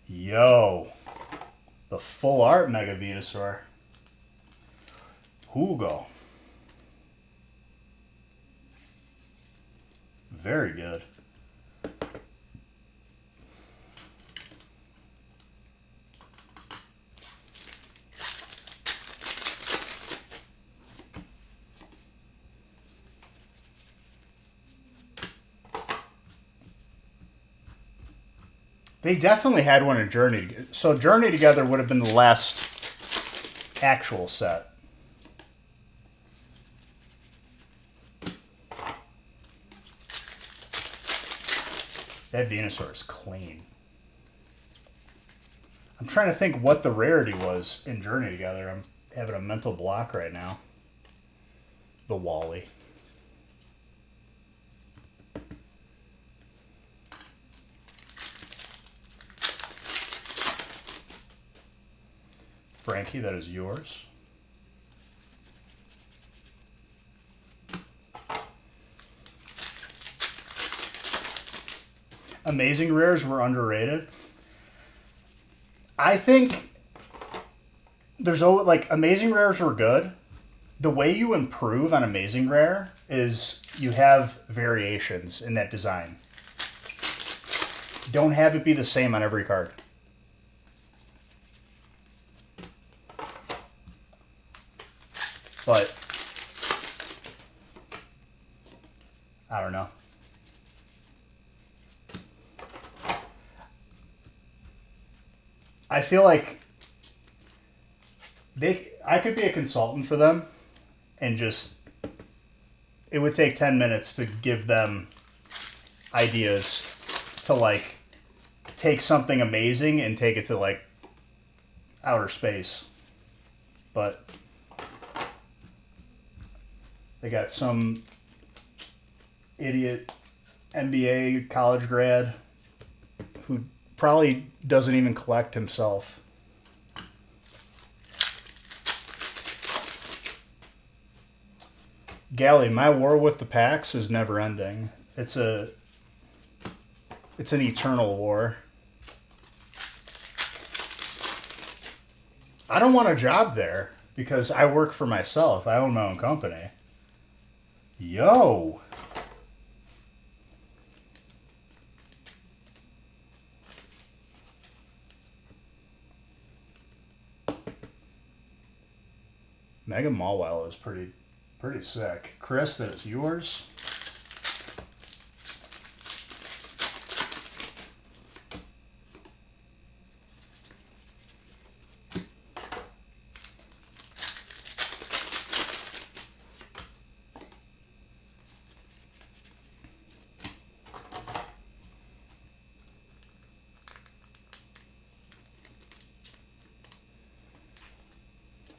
Yo, the full art Mega Venusaur. Hugo. Very good. They definitely had one in Journey. So Journey Together would have been the last actual set. That Venusaur is clean. I'm trying to think what the rarity was in Journey Together. I'm having a mental block right now. The Wally. Frankie, that is yours. Amazing rares were underrated. I think there's always, like, amazing rares were good. The way you improve on amazing rare is you have variations in that design. Don't have it be the same on every card. But I don't know. I feel like I could be a consultant for them and just, it would take 10 minutes to give them ideas to, like, take something amazing and take it to, like, outer space. But they got some idiot MBA college grad who probably doesn't even collect himself Gally, my war with the PAX is never ending. It's an eternal war. I don't want a job there because I work for myself. I own my own company. Yo. Megan Malwell is pretty sick. Chris, that's yours.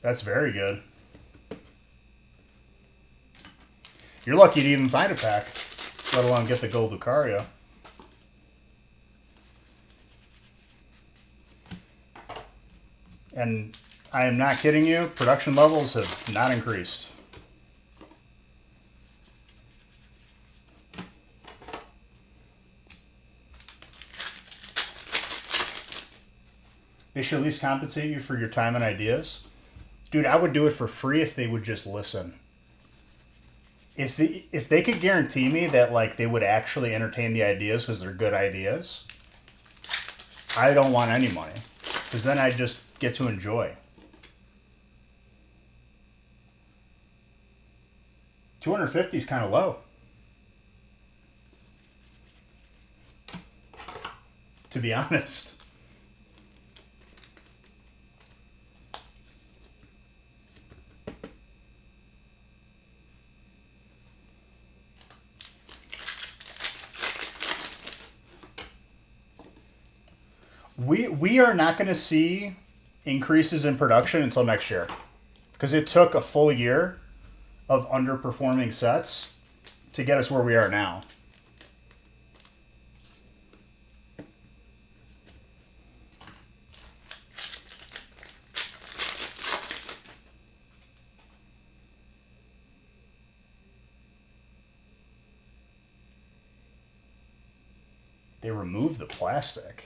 That's very good. You're lucky to even find a pack, let alone get the gold Lucario. And I am not kidding you, production levels have not increased. They should at least compensate you for your time and ideas. Dude, I would do it for free if they would just listen. If they could guarantee me that like they would actually entertain the ideas because they're good ideas, I don't want any money because then I just get to enjoy. 250 is kind of low, to be honest. We are not going to see increases in production until next year because it took a full year of underperforming sets to get us where we are now. They removed the plastic.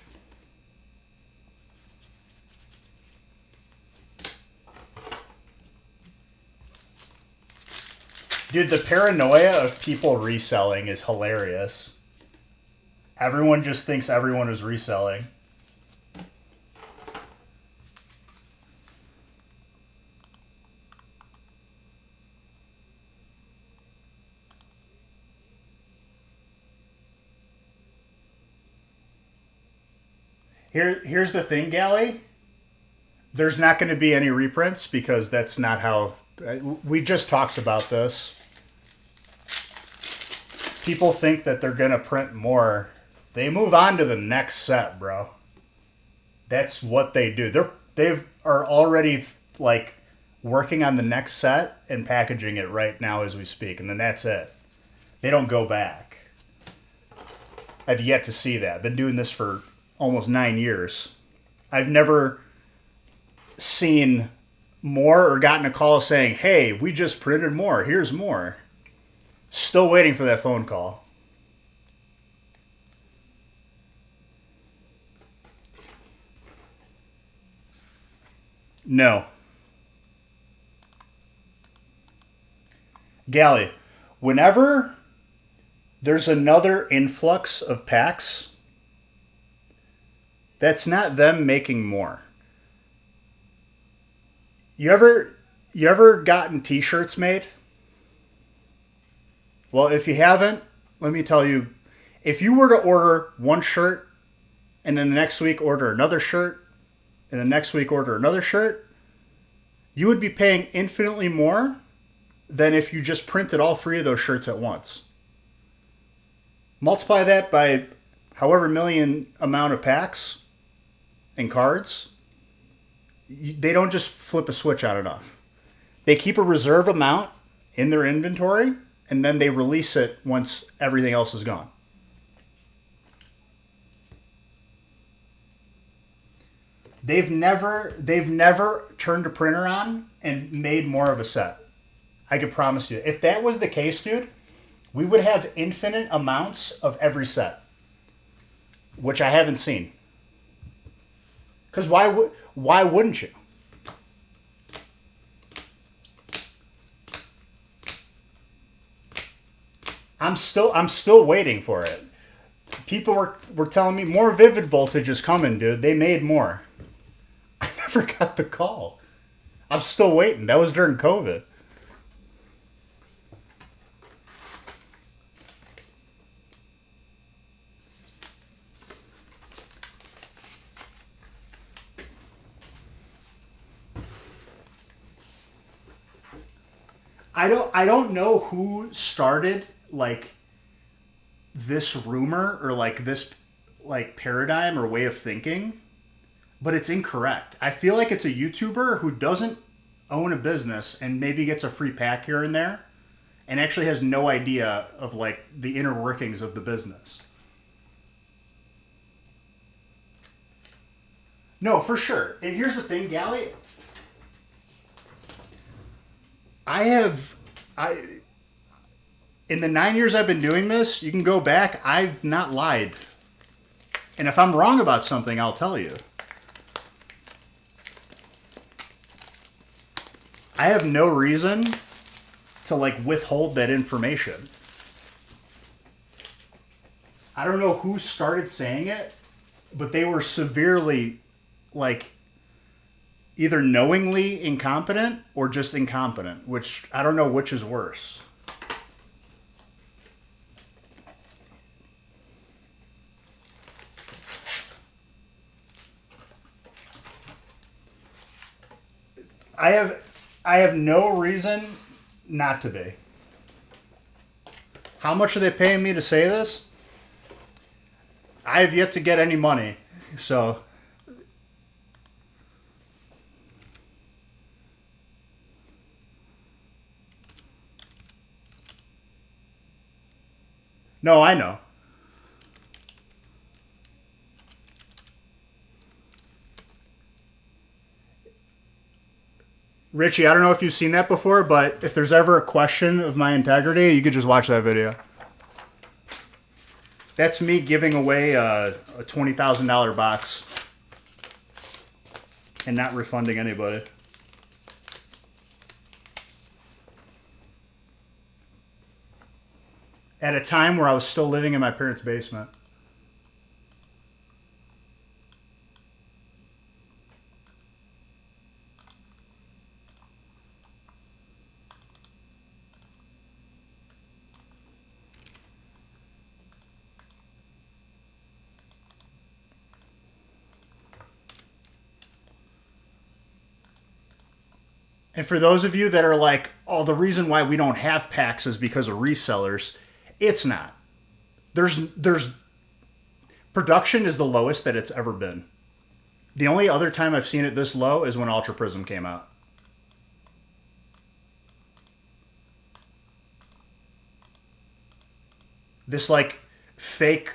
Dude, the paranoia of people reselling is hilarious. Everyone just thinks everyone is reselling. Here's the thing, Gally. There's not going to be any reprints because that's not how... We just talked about this. People think that they're going to print more. They move on to the next set, bro. That's what they do. They are already like working on the next set and packaging it right now as we speak, and then that's it. They don't go back. I've yet to see that. I've been doing this for almost 9 years. I've never seen more or gotten a call saying, "Hey, we just printed more. Here's more." Still waiting for that phone call. No. Gally, whenever there's another influx of packs, that's not them making more. You ever gotten t-shirts made? Well, if you haven't, let me tell you, if you were to order one shirt and then the next week order another shirt and the next week order another shirt, you would be paying infinitely more than if you just printed all 3 of those shirts at once. Multiply that by however million amount of packs and cards. They don't just flip a switch on enough. They keep a reserve amount in their inventory, and then they release it once everything else is gone. They've never turned a printer on and made more of a set. I could promise you. If that was the case, dude, we would have infinite amounts of every set, which I haven't seen. Because why wouldn't you? I'm still waiting for it. People were telling me more Vivid Voltage is coming, dude. They made more. I never got the call. I'm still waiting. That was during COVID. I don't know who started like this rumor or like this like paradigm or way of thinking, but it's incorrect. I feel like it's a YouTuber who doesn't own a business and maybe gets a free pack here and there and actually has no idea of like the inner workings of the business. No, for sure. And here's the thing, Gally. In the 9 years I've been doing this, you can go back, I've not lied. And if I'm wrong about something, I'll tell you. I have no reason to like withhold that information. I don't know who started saying it, but they were severely like either knowingly incompetent or just incompetent, which I don't know which is worse. I have no reason not to be. How much are they paying me to say this? I have yet to get any money, so no, I know. Richie, I don't know if you've seen that before, but if there's ever a question of my integrity, you could just watch that video. That's me giving away a $20,000 box and not refunding anybody. At a time where I was still living in my parents' basement. And for those of you that are like, oh, the reason why we don't have packs is because of resellers, it's not. There's production is the lowest that it's ever been. The only other time I've seen it this low is when Ultra Prism came out. This like fake,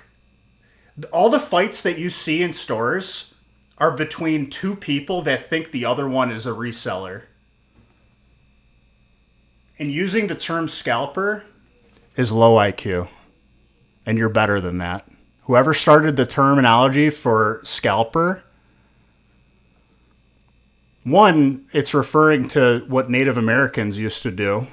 all the fights that you see in stores are between two people that think the other one is a reseller. And using the term scalper is low IQ. And you're better than that. Whoever started the terminology for scalper, one, it's referring to what Native Americans used to do.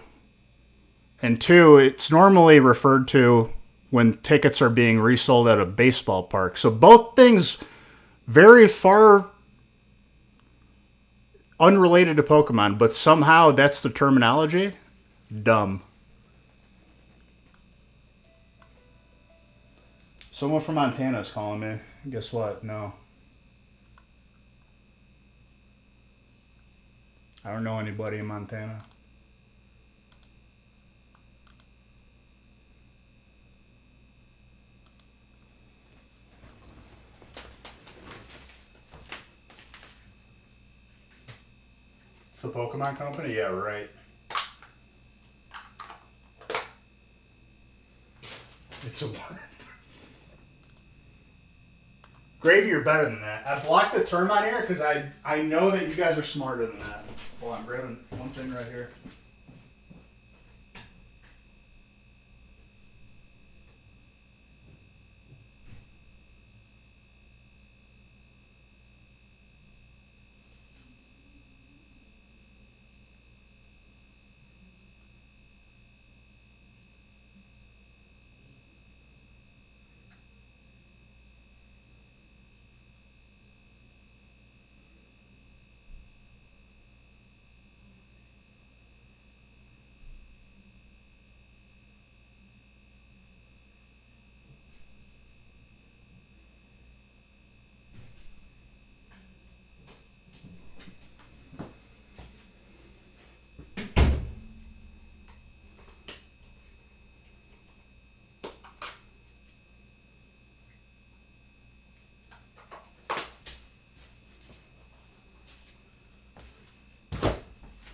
And two, it's normally referred to when tickets are being resold at a baseball park. So both things very far unrelated to Pokemon, but somehow that's the terminology. Dumb. Someone from Montana is calling me. Guess what? No. I don't know anybody in Montana. It's the Pokemon Company? Yeah, right. It's a what? Gravy, you're better than that. I blocked the term on here because I know that you guys are smarter than that. Hold on, I'm grabbing one thing right here.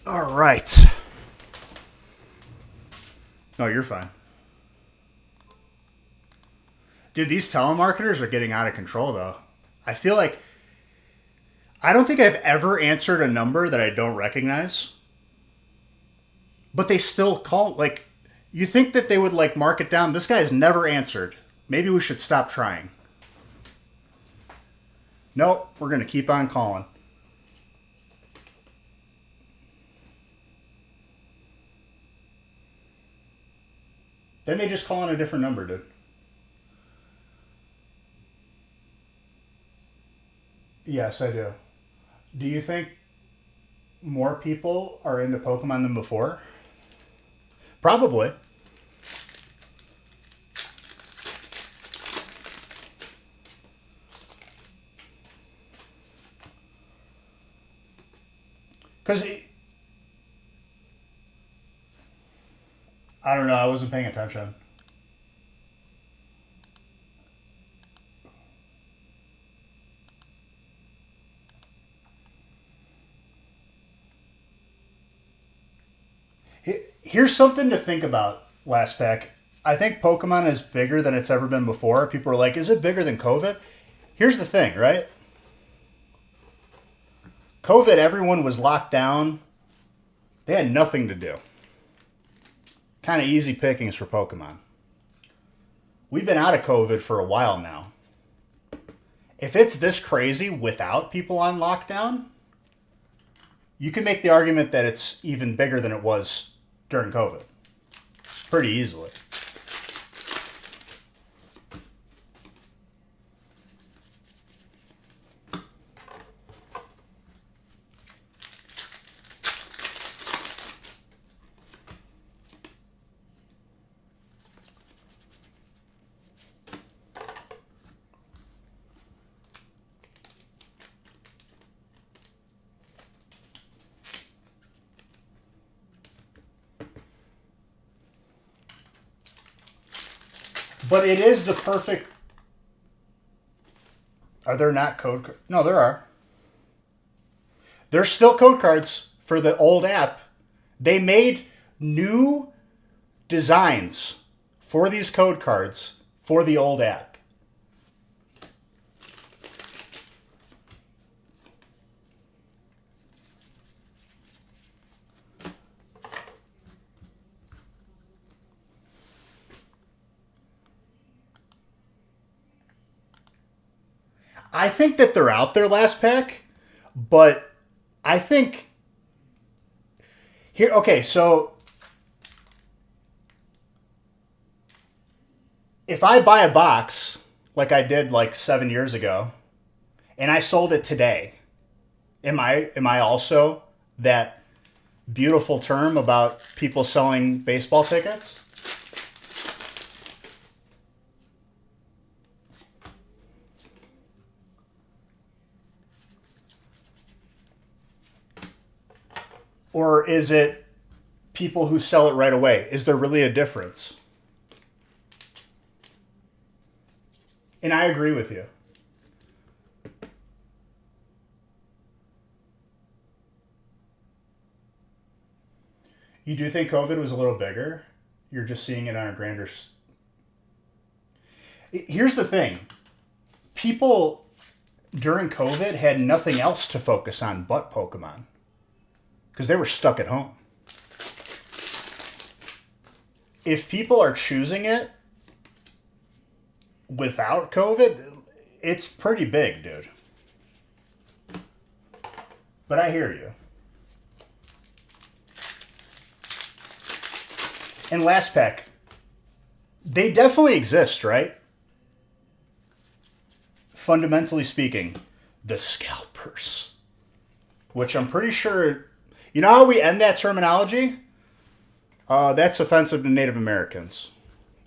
All right. No, you're fine. Dude, these telemarketers are getting out of control, though. I feel like I don't think I've ever answered a number that I don't recognize, but they still call. Like, you think that they would like mark it down? This guy's never answered. Maybe we should stop trying. Nope, we're gonna keep on calling. Then they just call on a different number, dude. Yes, I do. Do you think more people are into Pokemon than before? Probably. Because I don't know, I wasn't paying attention. Here's something to think about, Last Pack. I think Pokemon is bigger than it's ever been before. People are like, is it bigger than COVID? Here's the thing, right? COVID, everyone was locked down. They had nothing to do. Kind of easy pickings for Pokemon. We've been out of COVID for a while now. If it's this crazy without people on lockdown, you can make the argument that it's even bigger than it was during COVID. Pretty easily. But it is the perfect. Are there not code? No, there are. There's still code cards for the old app. They made new designs for these code cards for the old app. I think that they're out there, Last Pack, but I think here. Okay, so if I buy a box like I did like 7 years ago, and I sold it today, am I also that beautiful term about people selling baseball tickets? Or is it people who sell it right away? Is there really a difference? And I agree with you. You do think COVID was a little bigger? You're just seeing it on a grander. Here's the thing: people during COVID had nothing else to focus on but Pokemon because they were stuck at home. If people are choosing it without COVID, it's pretty big, dude. But I hear you. And Last Pack, they definitely exist, right? Fundamentally speaking, the scalpers, which I'm pretty sure, you know how we end that terminology? That's offensive to Native Americans.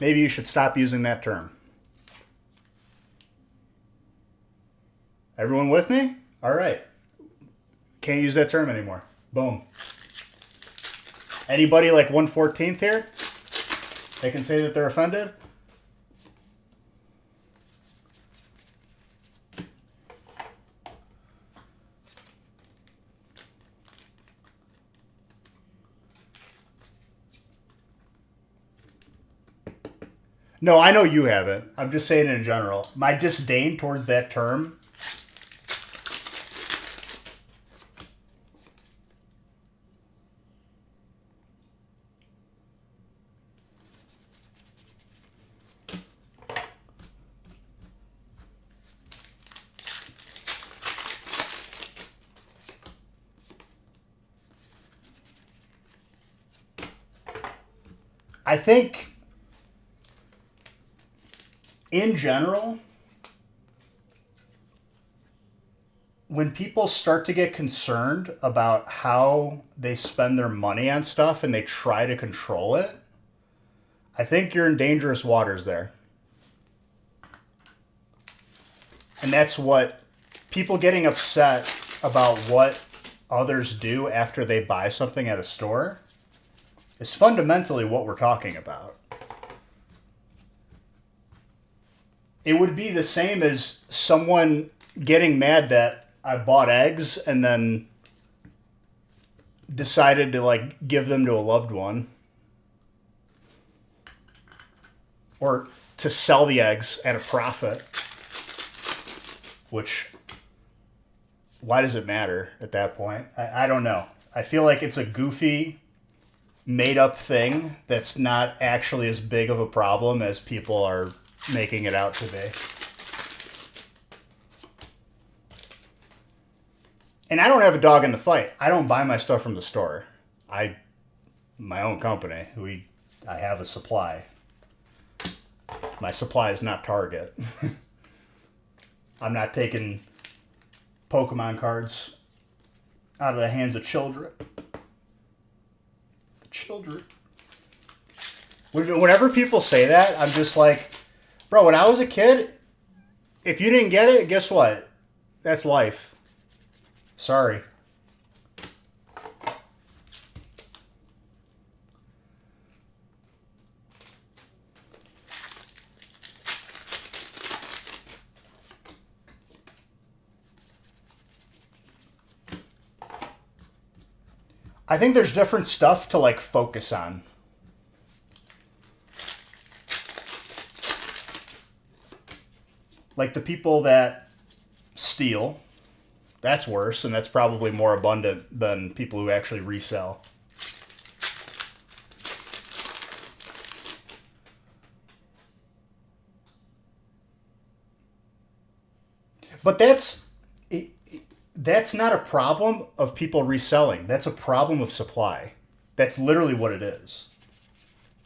Maybe you should stop using that term. Everyone with me? All right. Can't use that term anymore. Boom. Anybody like 1/14th here? They can say that they're offended? No, I know you haven't. I'm just saying in general. My disdain towards that term. I think in general, when people start to get concerned about how they spend their money on stuff and they try to control it, I think you're in dangerous waters there. And that's what people getting upset about what others do after they buy something at a store is fundamentally what we're talking about. It would be the same as someone getting mad that I bought eggs and then decided to like give them to a loved one, or to sell the eggs at a profit, which, why does it matter at that point? I don't know. I feel like it's a goofy, made up thing that's not actually as big of a problem as people are making it out to be. And I don't have a dog in the fight. I don't buy my stuff from the store. My own company. I have a supply. My supply is not Target. I'm not taking Pokemon cards out of the hands of children. Children. Whenever people say that, I'm just like, bro, when I was a kid, if you didn't get it, guess what? That's life. Sorry. I think there's different stuff to like focus on. Like the people that steal, that's worse, and that's probably more abundant than people who actually resell. But that's not a problem of people reselling. That's a problem of supply. That's literally what it is.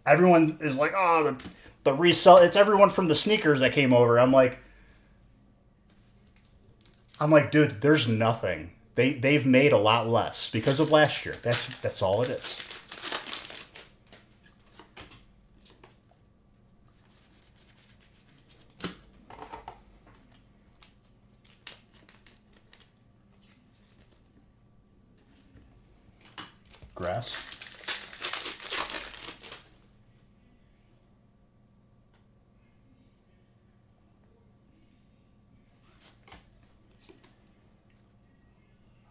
Everyone is like, oh, the resell. It's everyone from the sneakers that came over. I'm like, dude, there's nothing. They've made a lot less because of last year. That's all it is. Grass.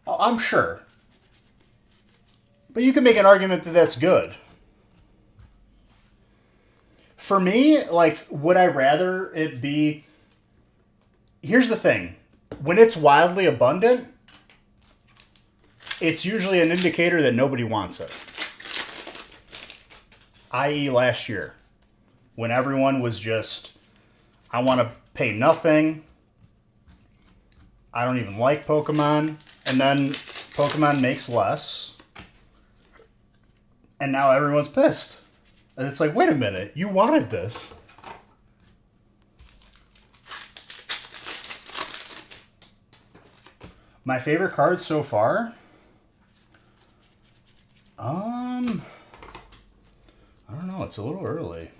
Oh, I'm sure. But you can make an argument that that's good. For me, like, would I rather it be... Here's the thing. When it's wildly abundant, it's usually an indicator that nobody wants it. I.e. last year, when everyone was just, I want to pay nothing. I don't even like Pokemon. And then Pokemon makes less. And now everyone's pissed. And it's like, wait a minute, you wanted this. My favorite card so far? I don't know, it's a little early.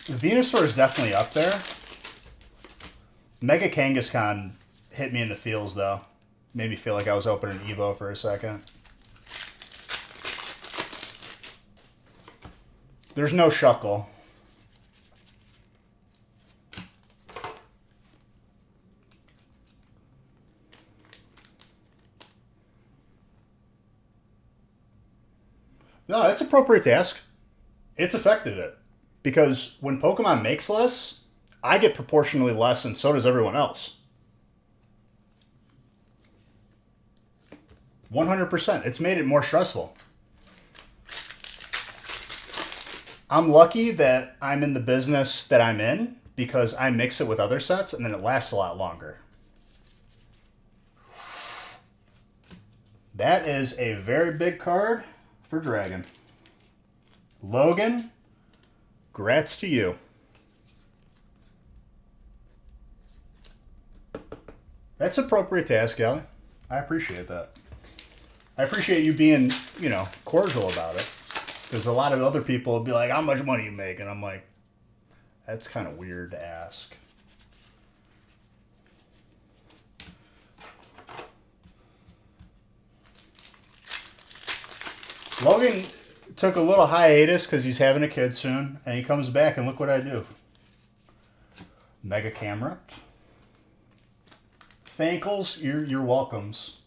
Venusaur is definitely up there. Mega Kangaskhan hit me in the feels, though. Made me feel like I was opening Evo for a second. There's no Shuckle. No, it's appropriate to ask. It's affected it. Because when Pokemon makes less, I get proportionally less, and so does everyone else. 100%. It's made it more stressful. I'm lucky that I'm in the business that I'm in because I mix it with other sets and then it lasts a lot longer. That is a very big card for Dragon. Logan, grats to you. That's appropriate to ask, Allie. I appreciate that. I appreciate you being, cordial about it. Because a lot of other people will be like, how much money you make? And I'm like, that's kind of weird to ask. Logan took a little hiatus because he's having a kid soon. And he comes back and look what I do. Mega Camera. Thankles, you're welcomes.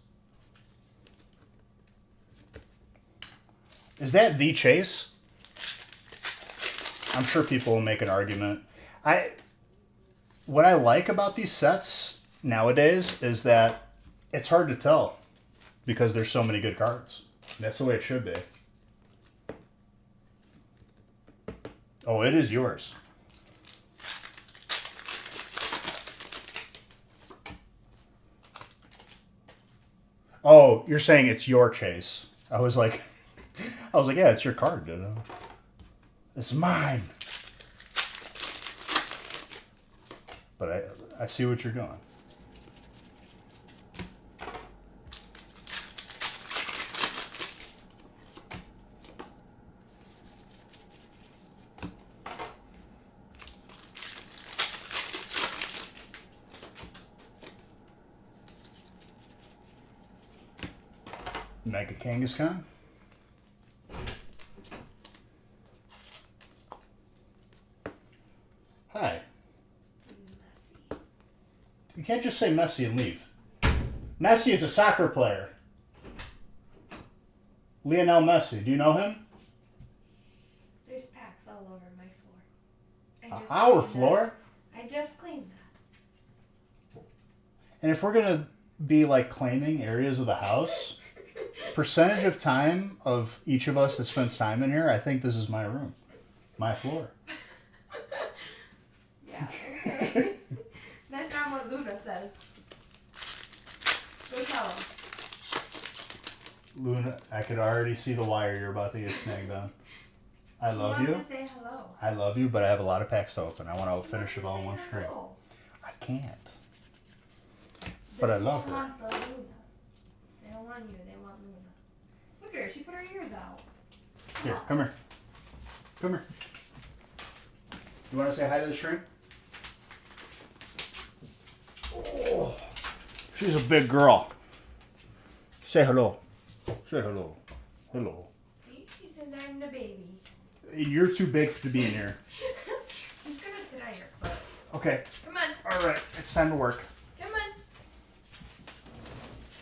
Is that the Chase? I'm sure people will make an argument. What I like about these sets nowadays is that it's hard to tell because there's so many good cards. That's the way it should be. Oh, it is yours. Oh, you're saying it's your Chase. I was like, yeah, it's your card, dude. It's mine. But I see what you're doing. Mega Kangaskhan. Hi. Messy. You can't just say Messi and leave. Messi is a soccer player. Lionel Messi. Do you know him? There's packs all over my floor. Our floor? I just cleaned that. And if we're going to be like claiming areas of the house, percentage of time of each of us that spends time in here, I think this is my room. My floor. Yeah, okay. That's not what Luna says. Go tell him. Luna, I could already see the wire you're about to get snagged on. I love you. She wants to say hello. I love you, but I have a lot of packs to open. I want to finish it all in one stream. Hello. I can't. But I love They her. want the Luna. They don't want you. They want Luna. Look at her. She put her ears out. Here, come here. Come here. You want to say hi to the stream? Oh, she's a big girl. Say hello. Say hello. Hello. See, she says I'm the baby. You're too big to be in here. He's gonna sit on your foot. Okay. Come on. All right. It's time to work. Come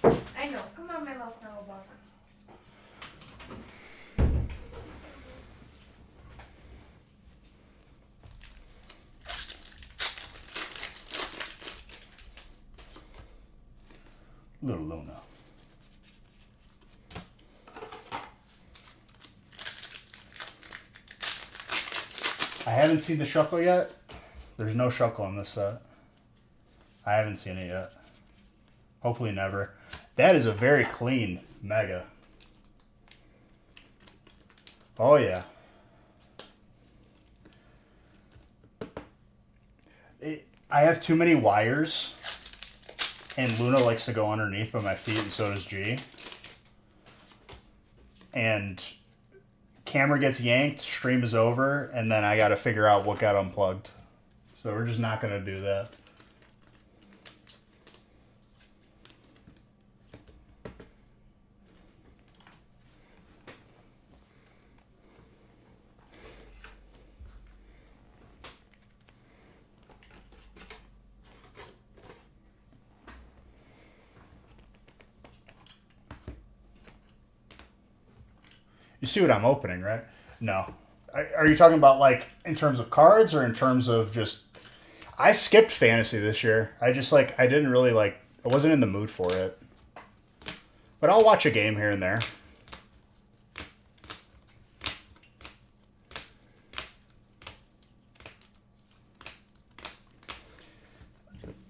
on. I know. Come on, my little snuggle bug. Little Luna. I haven't seen the Shuckle yet. There's no Shuckle in this set. I haven't seen it yet. Hopefully never. That is a very clean Mega. Oh yeah. I have too many wires. And Luna likes to go underneath by my feet, and so does G. And camera gets yanked, stream is over, and then I got to figure out what got unplugged. So we're just not going to do that. You see what I'm opening, right? No. Are you talking about like in terms of cards or in terms of just? I skipped fantasy this year. I just like I didn't really like. I wasn't in the mood for it. But I'll watch a game here and there.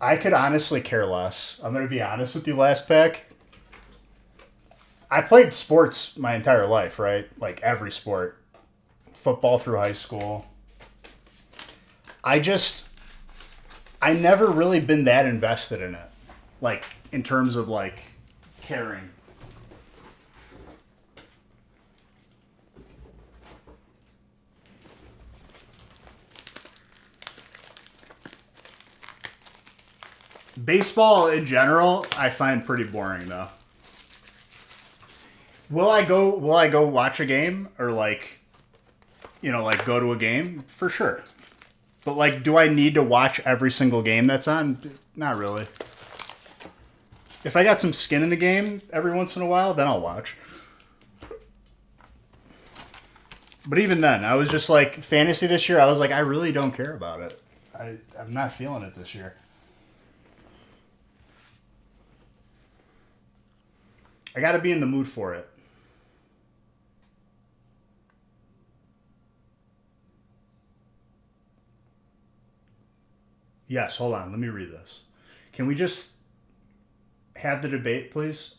I could honestly care less. I'm going to be honest with you, last pack. I played sports my entire life, right? Like every sport. Football through high school. I never really been that invested in it. Like, in terms of, like, caring. Baseball in general, I find pretty boring though. Will I go watch a game or like like go to a game? For sure. But like do I need to watch every single game that's on? Not really. If I got some skin in the game every once in a while, then I'll watch. But even then, I was just like fantasy this year, I was like I really don't care about it. I'm not feeling it this year. I got to be in the mood for it. Yes, hold on. Let me read this. Can we just have the debate, please?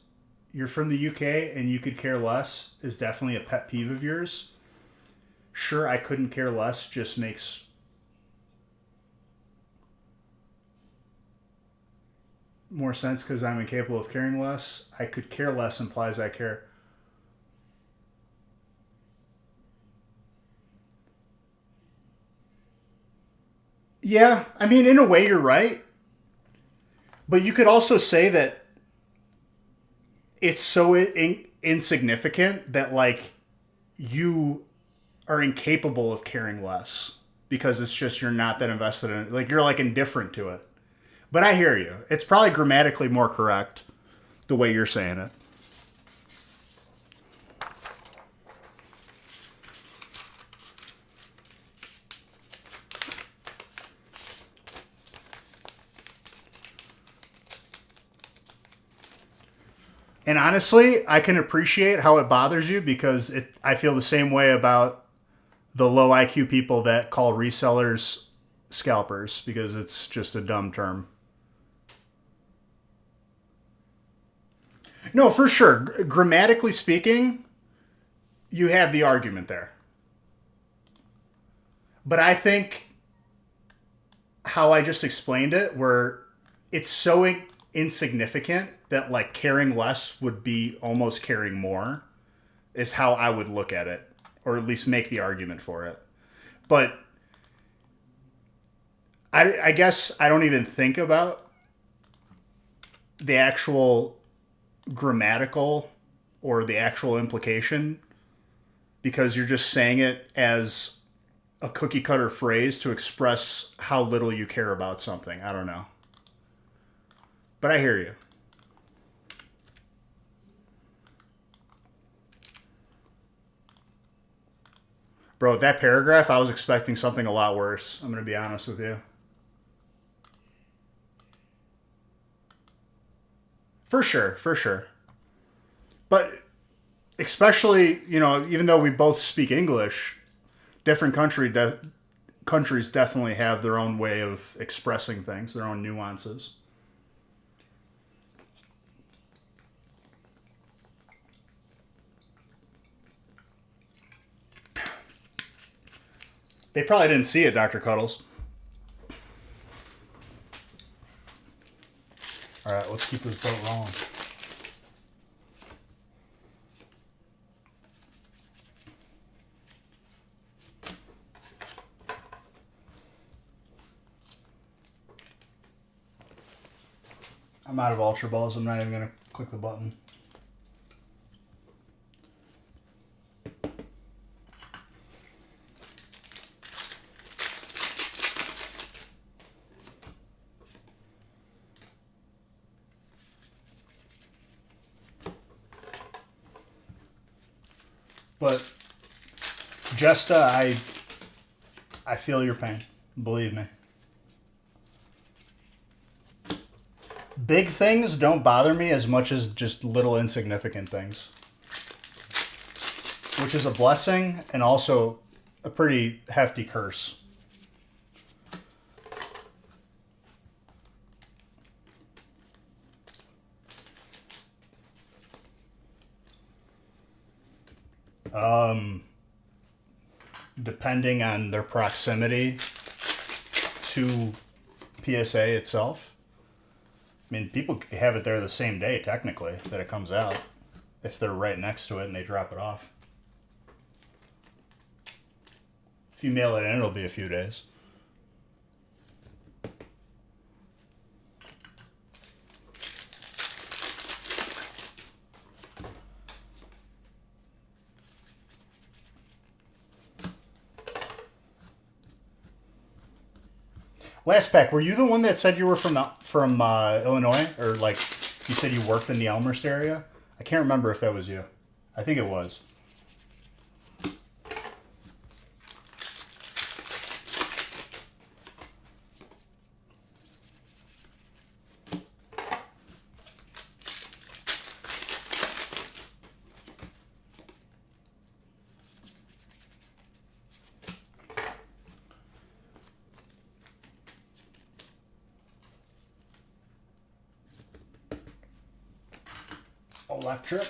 You're from the UK and you could care less is definitely a pet peeve of yours. Sure, I couldn't care less just makes more sense because I'm incapable of caring less. I could care less implies I care. Yeah, I mean, in a way, you're right. But you could also say that it's so insignificant that, like, you are incapable of caring less because it's just you're not that invested in it. Like, you're, like, indifferent to it. But I hear you. It's probably grammatically more correct the way you're saying it. And honestly, I can appreciate how it bothers you because I feel the same way about the low IQ people that call resellers scalpers because it's just a dumb term. No, for sure. Grammatically speaking, you have the argument there. But I think how I just explained it, where it's so insignificant that like caring less would be almost caring more, is how I would look at it, or at least make the argument for it. But I guess I don't even think about the actual grammatical or the actual implication because you're just saying it as a cookie cutter phrase to express how little you care about something. I don't know. But I hear you. Bro, that paragraph, I was expecting something a lot worse. I'm going to be honest with you. For sure, for sure. But especially, even though we both speak English, different countries definitely have their own way of expressing things, their own nuances. They probably didn't see it, Dr. Cuddles. All right, let's keep this boat rolling. I'm out of Ultra Balls. I'm not even going to click the button. But Jesta, I feel your pain. Believe me. Big things don't bother me as much as just little insignificant things. Which is a blessing and also a pretty hefty curse. Depending on their proximity to PSA itself. I mean, people could have it there the same day, technically, that it comes out. If they're right next to it and they drop it off. If you mail it in, it'll be a few days. Last pack, were you the one that said you were from Illinois? Or, like, you said you worked in the Elmhurst area? I can't remember if that was you. I think it was. Electric.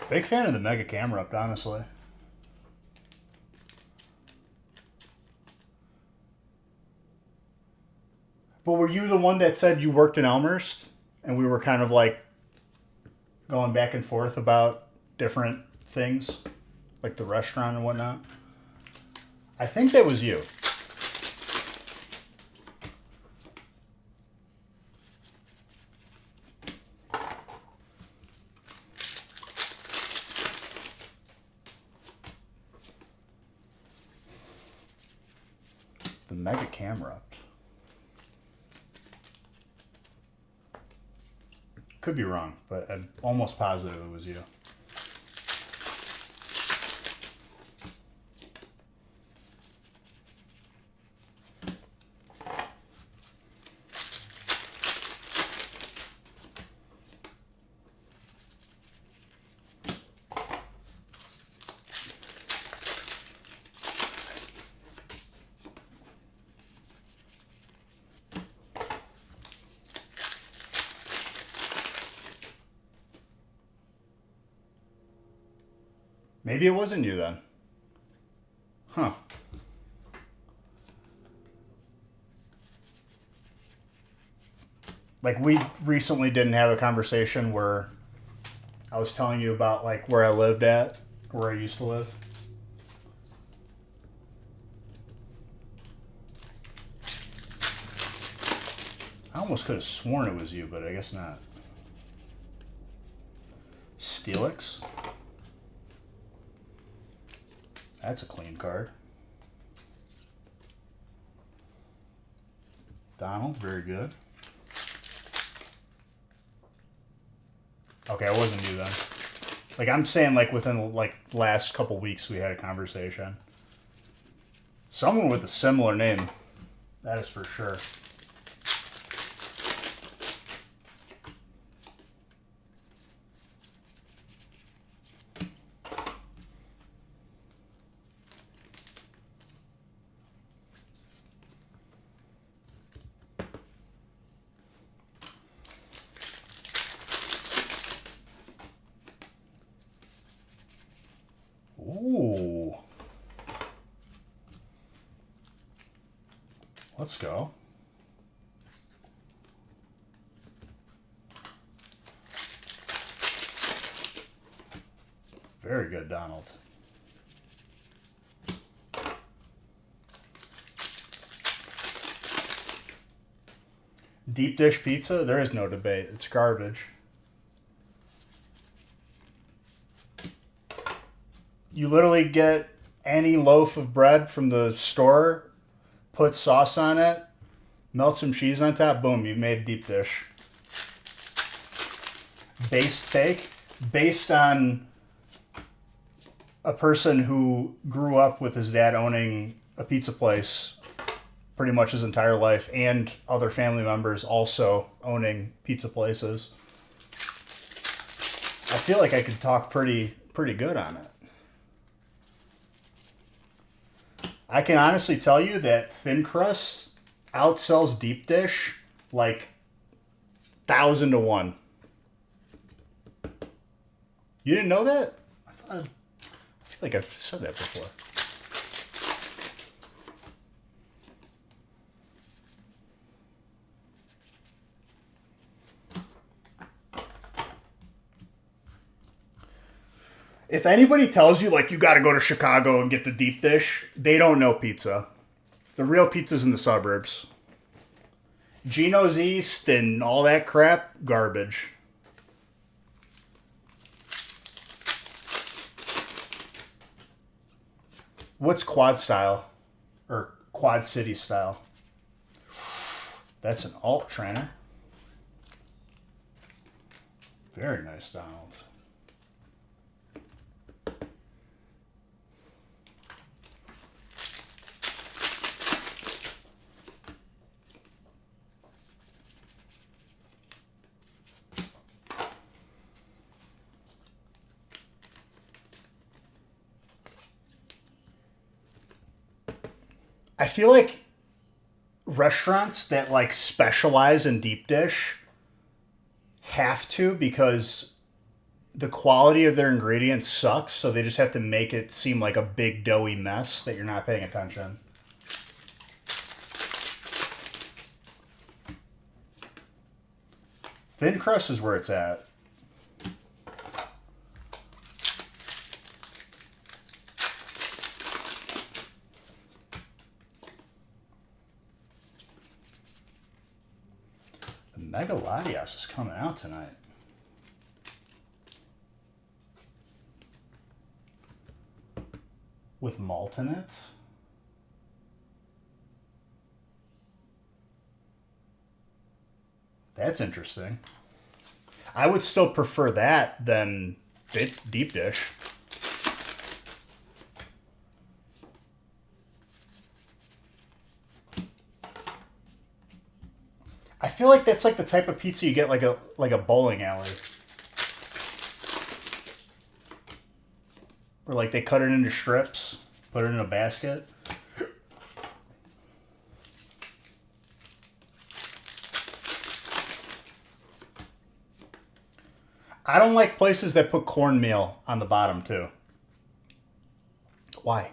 Big fan of the Mega Camera, honestly. But were you the one that said you worked in Elmhurst? And we were kind of like going back and forth about different things, like the restaurant and whatnot? I think that was you. The Mega Camera. Could be wrong, but I'm almost positive it was you. Maybe it wasn't you then. Huh. Like, we recently didn't have a conversation where I was telling you about, like, where I lived at, where I used to live. I almost could have sworn it was you, but I guess not. Steelix. That's a clean card. Donald, very good. Okay, I wasn't you then. Like, I'm saying, like, within, like, last couple weeks we had a conversation. Someone with a similar name. That is for sure. Ooh. Let's go. Very good, Donald. Deep dish pizza? There is no debate. It's garbage. You literally get any loaf of bread from the store, put sauce on it, melt some cheese on top, boom, you've made deep dish. Base steak, based on a person who grew up with his dad owning a pizza place pretty much his entire life, and other family members also owning pizza places. I feel like I could talk pretty good on it. I can honestly tell you that thin crust outsells deep dish like 1,000 to 1. You didn't know that? I feel like I've said that before. If anybody tells you, like, you got to go to Chicago and get the deep dish, they don't know pizza. The real pizza's in the suburbs. Geno's East and all that crap, garbage. What's quad style? Or quad city style? That's an alt trainer. Very nice, Donald. I feel like restaurants that like specialize in deep dish have to, because the quality of their ingredients sucks, so they just have to make it seem like a big doughy mess that you're not paying attention. Thin crust is where it's at. Megaladios is coming out tonight. With malt in it. That's interesting. I would still prefer that than deep dish. I feel like that's like the type of pizza you get like a bowling alley. Or like they cut it into strips, put it in a basket. I don't like places that put cornmeal on the bottom too. Why?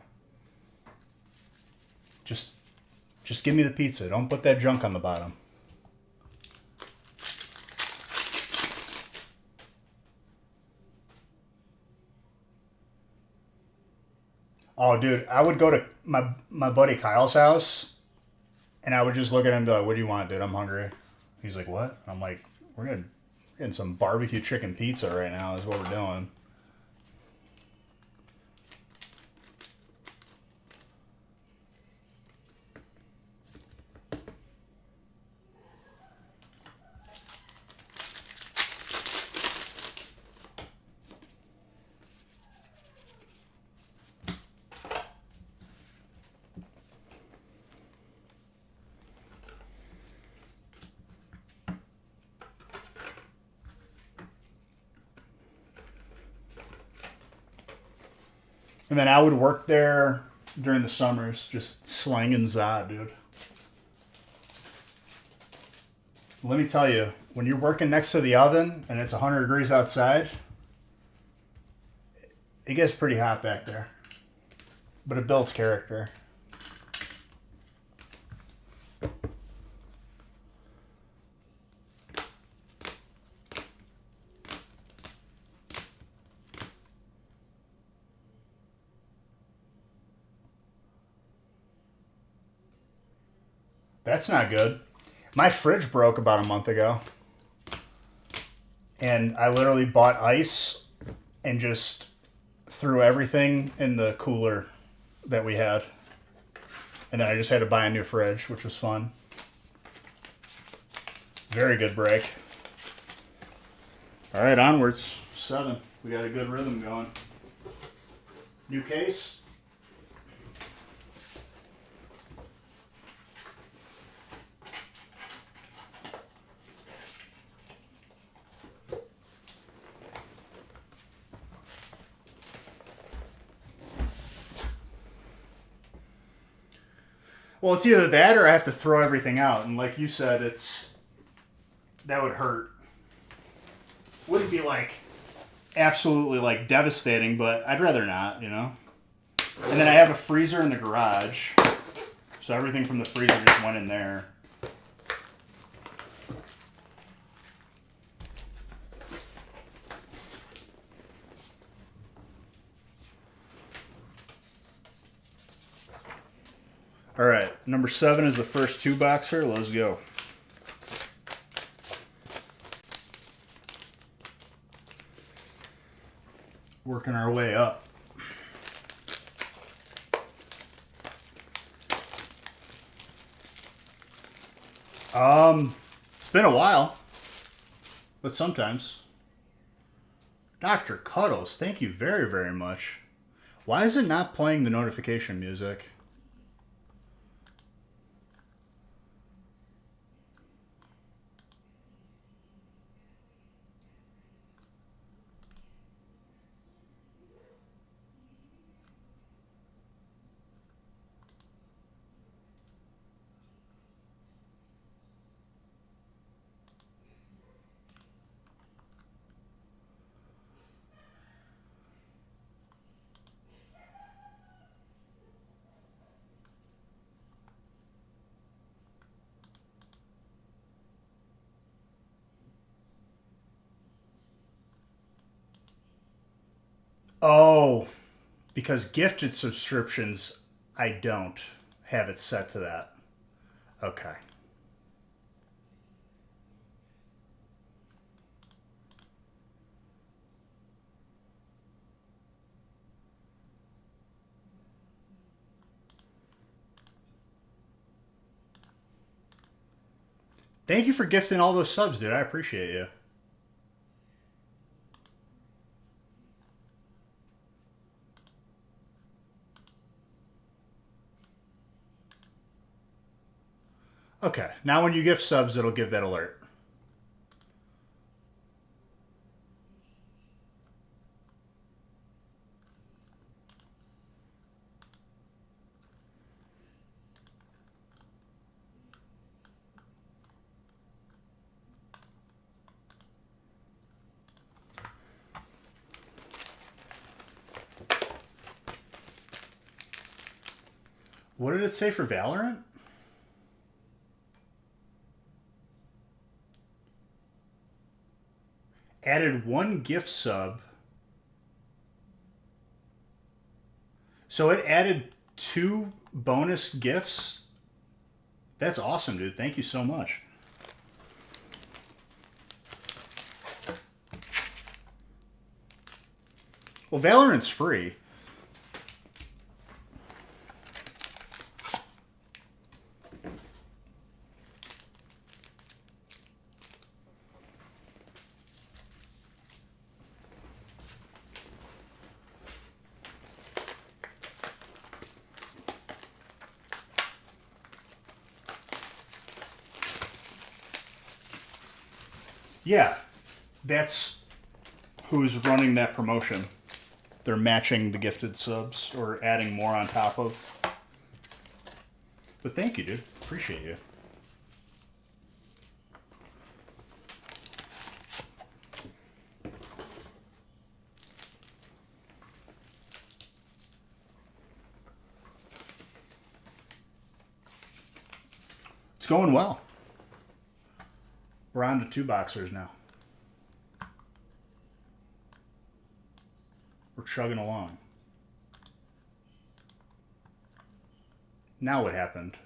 Just give me the pizza. Don't put that junk on the bottom. Oh, dude, I would go to my buddy Kyle's house, and I would just look at him and be like, "What do you want, dude? I'm hungry." He's like, "What?" I'm like, "We're getting some barbecue chicken pizza right now. Is what we're doing." And then I would work there during the summers, just slanging za, dude. Let me tell you, when you're working next to the oven and it's 100 degrees outside, it gets pretty hot back there. But it builds character. That's not good. My fridge broke about a month ago. And I literally bought ice and just threw everything in the cooler that we had. And then I just had to buy a new fridge, which was fun. Very good break. All right, onwards. 7. We got a good rhythm going. New case. Well, it's either that or I have to throw everything out. And like you said, that would hurt. Wouldn't be like absolutely like devastating, but I'd rather not, you know? And then I have a freezer in the garage. So everything from the freezer just went in there. All right, number 7 is the first 2-boxer. Let's go. Working our way up. It's been a while, but sometimes. Dr. Cuddles, thank you very, very much. Why is it not playing the notification music? Oh, because gifted subscriptions, I don't have it set to that. Okay. Thank you for gifting all those subs, dude. I appreciate you. Okay, now when you gift subs, it'll give that alert. What did it say for Valorant? Added 1 gift sub. So it added 2 bonus gifts. That's awesome, dude. Thank you so much. Well, Valorant's free. Yeah, that's who's running that promotion. They're matching the gifted subs or adding more on top of. But thank you, dude. Appreciate you. It's going well. We're on to 2 boxers now. We're chugging along. Now what happened?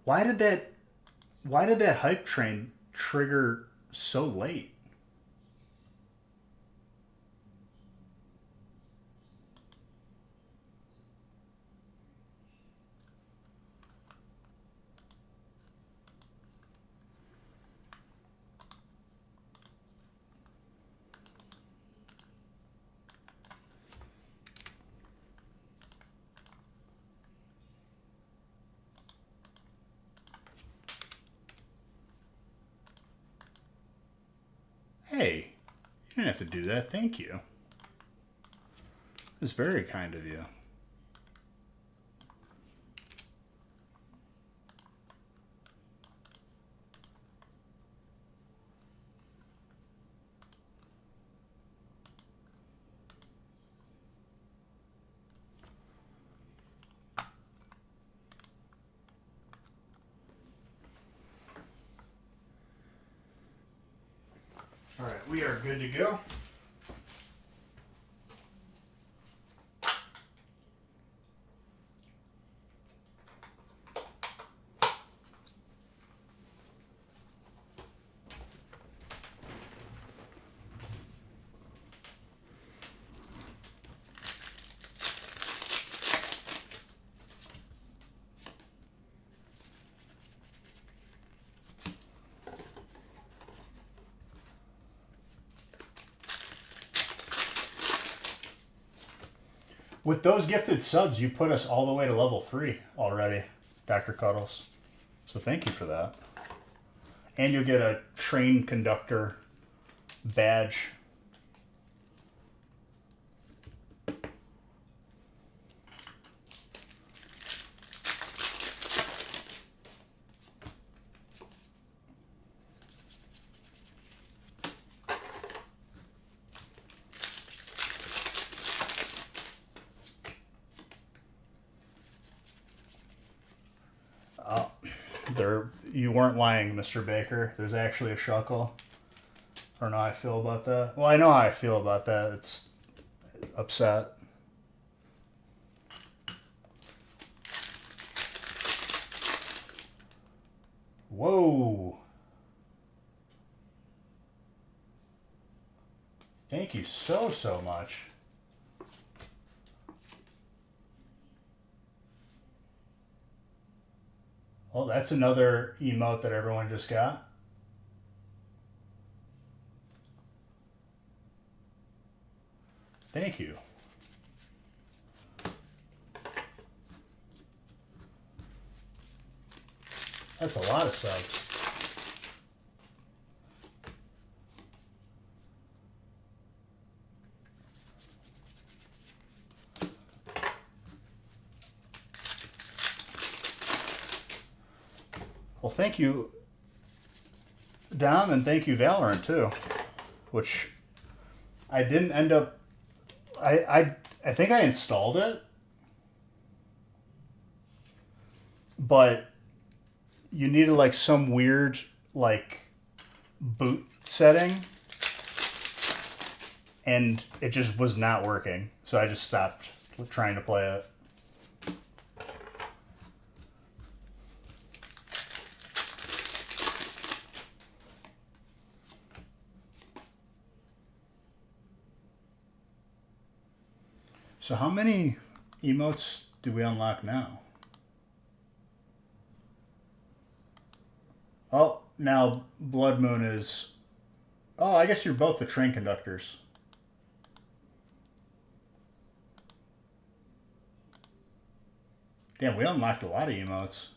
Why did that hype train trigger so late? Hey, you didn't have to do that. Thank you. It was very kind of you. All right, we are good to go. With those gifted subs, you put us all the way to level 3 already, Dr. Cuddles. So thank you for that. And you'll get a train conductor badge. You weren't lying, Mr. Baker. There's actually a Shuckle. I don't know how I feel about that. Well, I know how I feel about that. It's upset. Whoa. Thank you so much. Well, that's another emote that everyone just got. Thank you. That's a lot of subs. Well, thank you, Dom, and thank you, Valorant, too. Which I didn't end up... I think I installed it. But you needed, like, some weird, like, boot setting. And it just was not working. So I just stopped trying to play it. So how many emotes do we unlock now? Oh, now Blood Moon is... Oh, I guess you're both the train conductors. Damn, we unlocked a lot of emotes.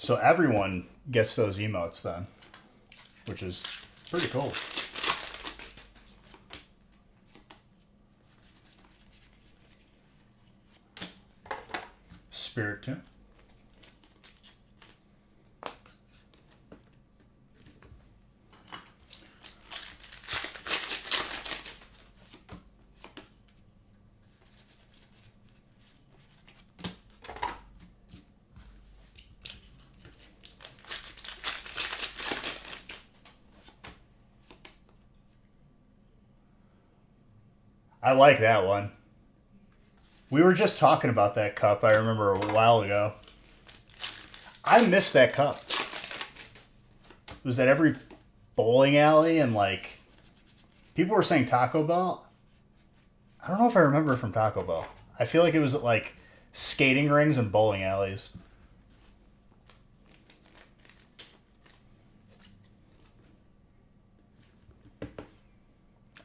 So everyone gets those emotes then, which is pretty cool. Spirit Tune. I like that one. We were just talking about that cup, I remember a while ago. I miss that cup. It was at every bowling alley and like people were saying Taco Bell. I don't know if I remember it from Taco Bell. I feel like it was at like skating rings and bowling alleys.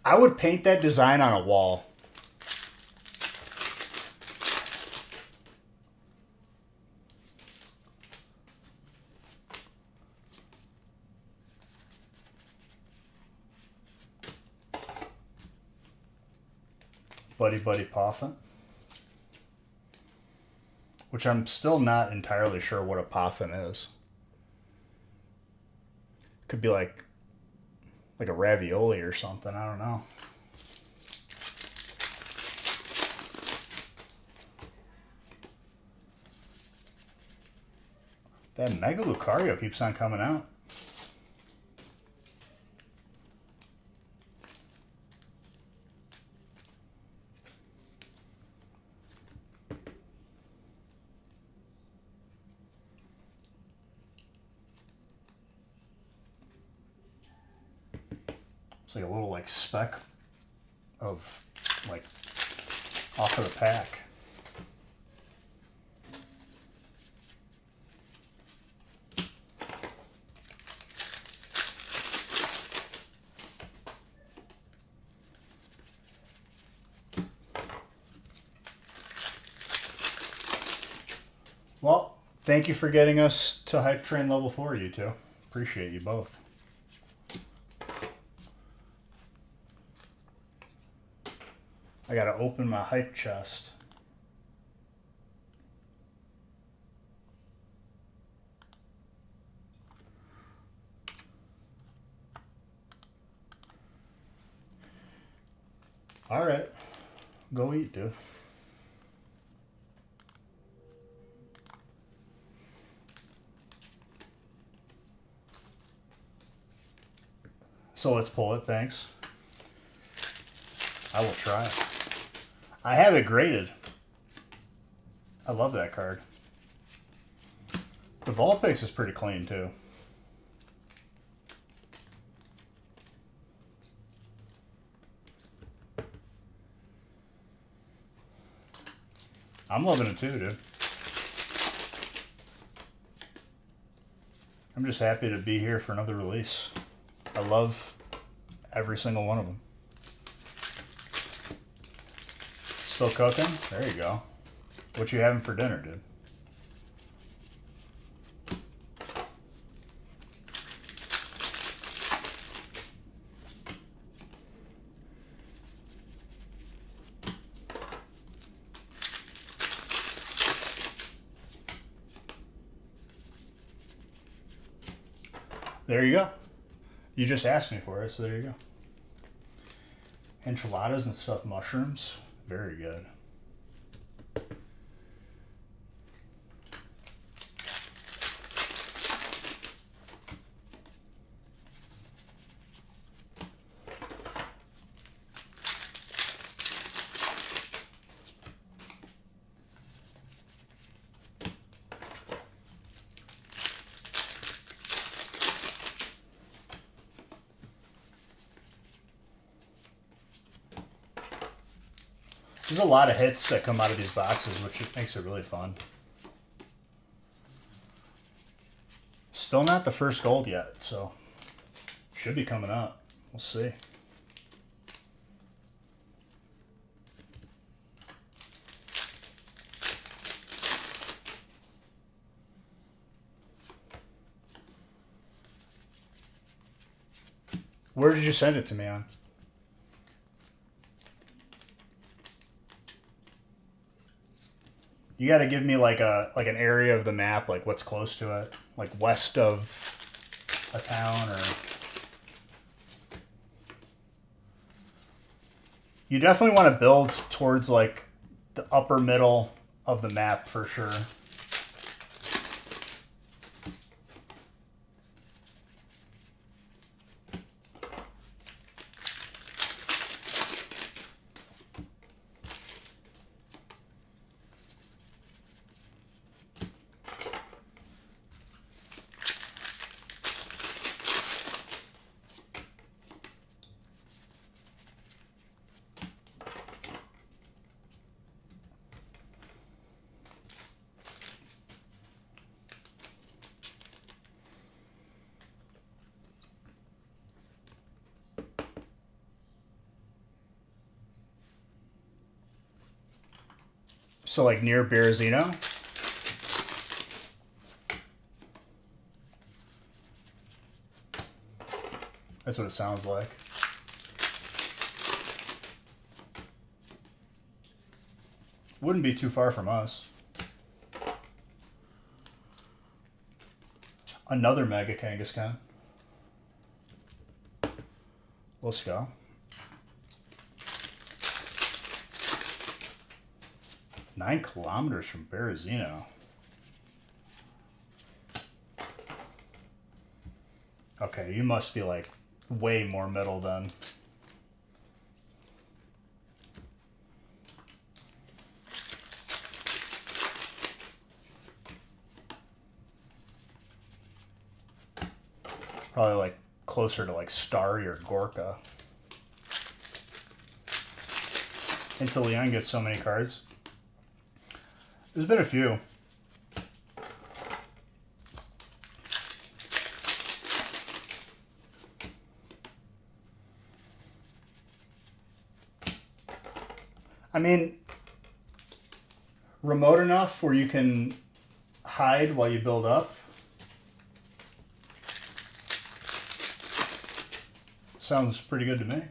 I would paint that design on a wall. Buddy Buddy Poffin. Which I'm still not entirely sure what a poffin is. Could be like a ravioli or something, I don't know. That Mega Lucario keeps on coming out. It's like a little like speck of like off of the pack. Well, thank you for getting us to Hype Train level 4, you two. Appreciate you both. I gotta open my hype chest. Alright. Go eat, dude. So let's pull it, thanks. I will try it. I have it graded. I love that card. The Vulpix is pretty clean too. I'm loving it too, dude. I'm just happy to be here for another release. I love every single one of them. Still cooking? There you go. What you having for dinner, dude? There you go. You just asked me for it, so there you go. Enchiladas and stuffed mushrooms. Very good. There's a lot of hits that come out of these boxes, which makes it really fun. Still not the first gold yet, so should be coming up. We'll see. Where did you send it to me on? You got to give me like an area of the map, like what's close to it, like west of a town, or you definitely want to build towards like the upper middle of the map for sure. So like near Berezino. That's what it sounds like. Wouldn't be too far from us. Another Mega Kangaskhan. Let's go. Nine kilometers from Berezino. Okay, you must be like way more middle then. Probably like closer to like Starry or Gorka. Until Leon gets so many cards. There's been a few. I mean, remote enough where you can hide while you build up. Sounds pretty good to me.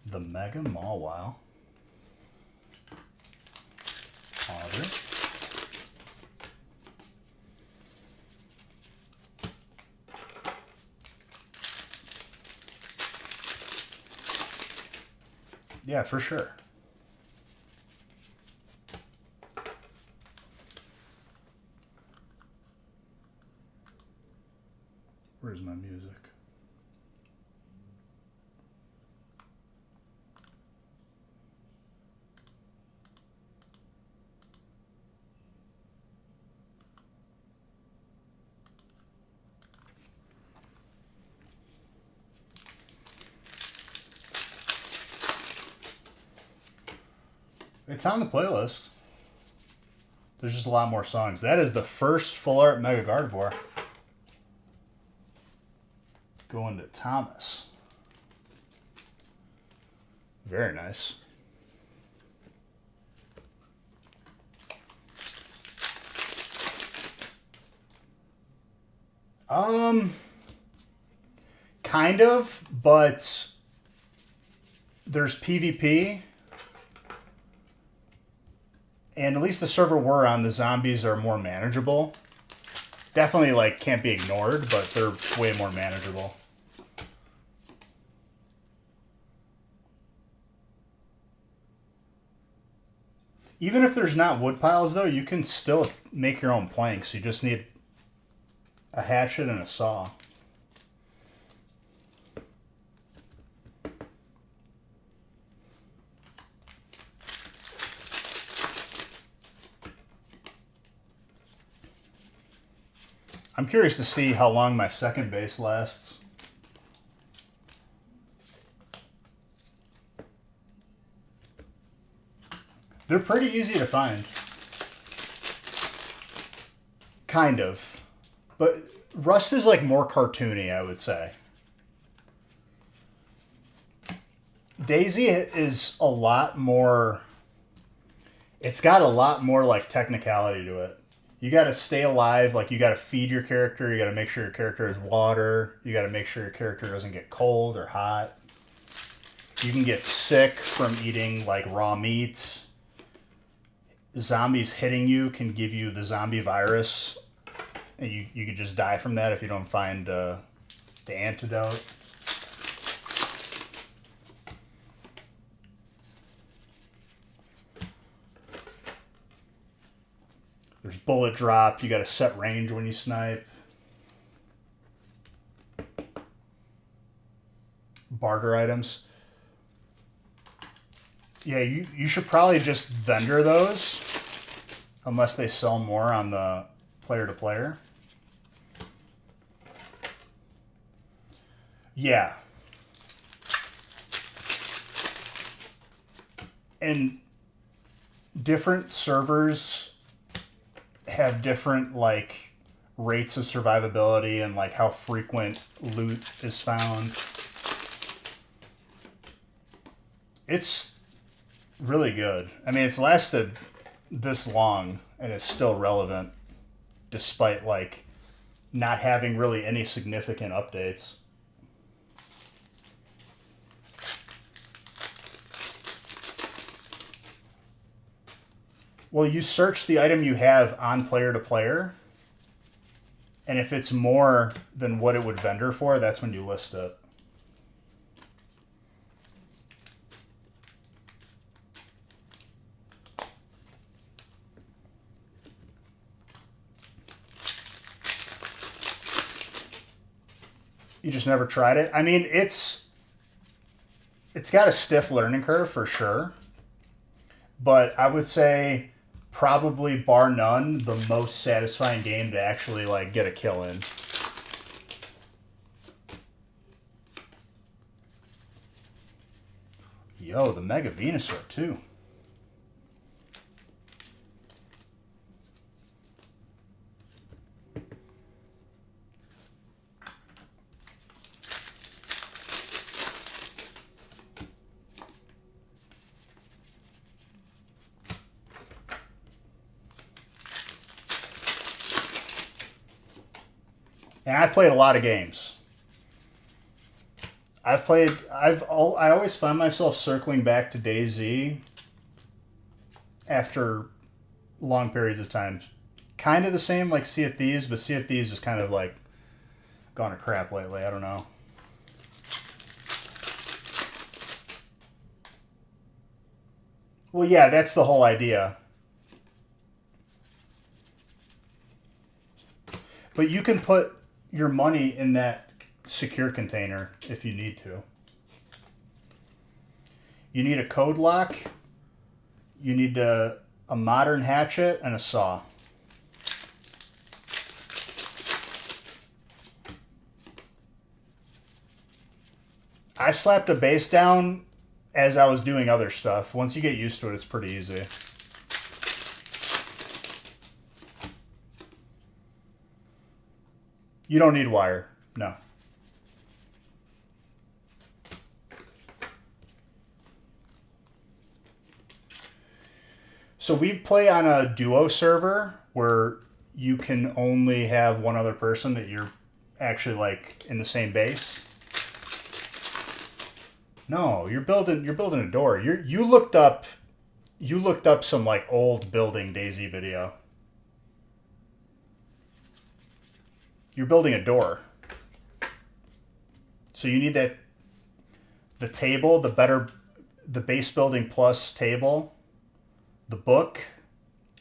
The Mega Mawile. Otter. Yeah, for sure. Where's my music? It's on the playlist. There's just a lot more songs. That is the first full art Mega Gardevoir. Going to Thomas. Very nice. Kind of, but there's PvP. And at least the server we're on, the zombies are more manageable. Definitely, like, can't be ignored, but they're way more manageable. Even if there's not wood piles, though, you can still make your own planks. You just need a hatchet and a saw. I'm curious to see how long my second base lasts. They're pretty easy to find. Kind of. But Rust is like more cartoony, I would say. Daisy is a lot more... It's got a lot more like technicality to it. You got to stay alive. Like you got to feed your character. You got to make sure your character has water. You got to make sure your character doesn't get cold or hot. You can get sick from eating like raw meat. Zombies hitting you can give you the zombie virus, and you could just die from that if you don't find the antidote. There's bullet drop. You got to set range when you snipe. Barter items. Yeah, you should probably just vendor those unless they sell more on the player-to-player. Yeah. And different servers have different like rates of survivability and like how frequent loot is found. It's really good. I mean, it's lasted this long and it's still relevant despite like not having really any significant updates. Well, you search the item you have on player to player, and if it's more than what it would vendor for, that's when you list it. You just never tried it? I mean, it's got a stiff learning curve for sure, but I would say probably bar none the most satisfying game to actually like get a kill in. Yo, the Mega Venusaur too. And I've played a lot of games. I always find myself circling back to DayZ after long periods of time. Kind of the same like Sea of Thieves, but Sea of Thieves is kind of like gone to crap lately. I don't know. Well, yeah, that's the whole idea. But you can put your money in that secure container if you need to. You need a code lock. You need a modern hatchet and a saw. I slapped a base down as I was doing other stuff. Once you get used to it, it's pretty easy. You don't need wire. No. So we play on a duo server where you can only have one other person that you're actually like in the same base. No, you're building a door. You looked up some like old building DayZ video. You're building a door. So you need the table, the base building plus table, the book.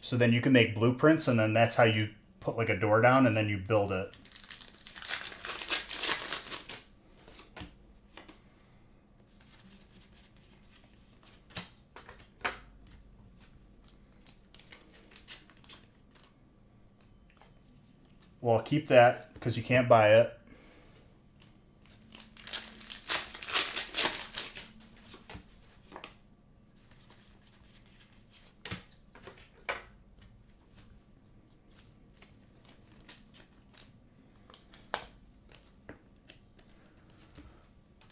So then you can make blueprints, and then that's how you put like a door down, and then you build it. Well, keep that because you can't buy it.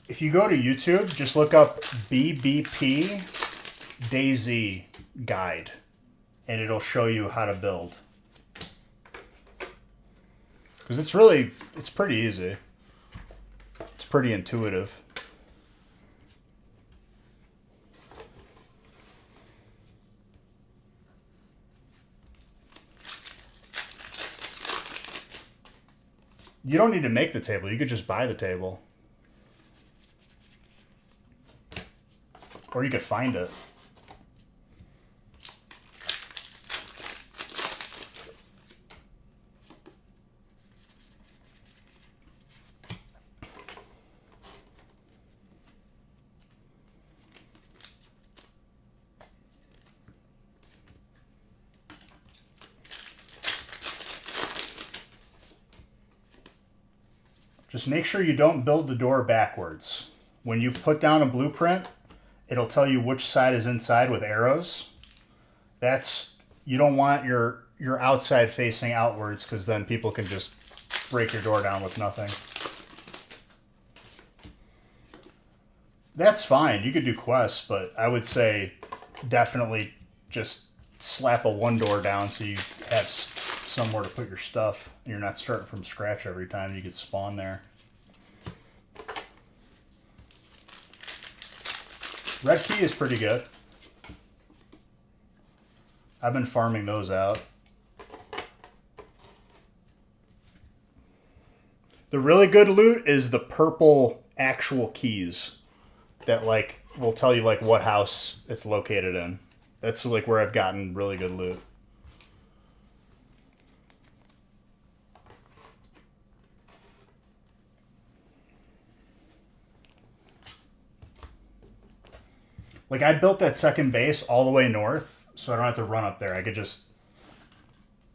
If you go to YouTube, just look up BBP DayZ guide, and it'll show you how to build. Because it's pretty easy. It's pretty intuitive. You don't need to make the table. You could just buy the table. Or you could find it. Just make sure you don't build the door backwards. When you put down a blueprint, it'll tell you which side is inside with arrows. You don't want your outside facing outwards, because then people can just break your door down with nothing. That's fine. You could do quests, but I would say definitely just slap a one door down so you have somewhere to put your stuff. You're not starting from scratch every time. You could spawn there. Red key is pretty good. I've been farming those out. The really good loot is the purple actual keys that like will tell you like what house it's located in. That's like where I've gotten really good loot. Like I built that second base all the way north, so I don't have to run up there. I could just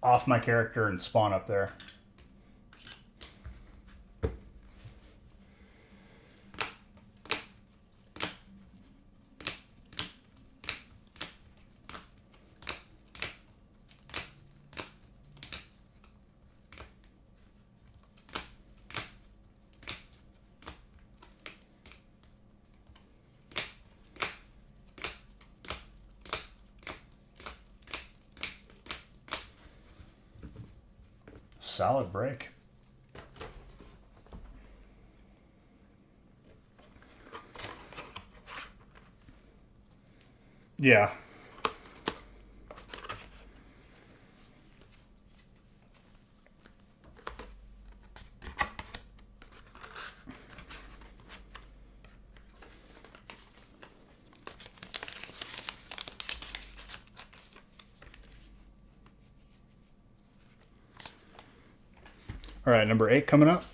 off my character and spawn up there. Solid break. Yeah. All right, number 8 coming up.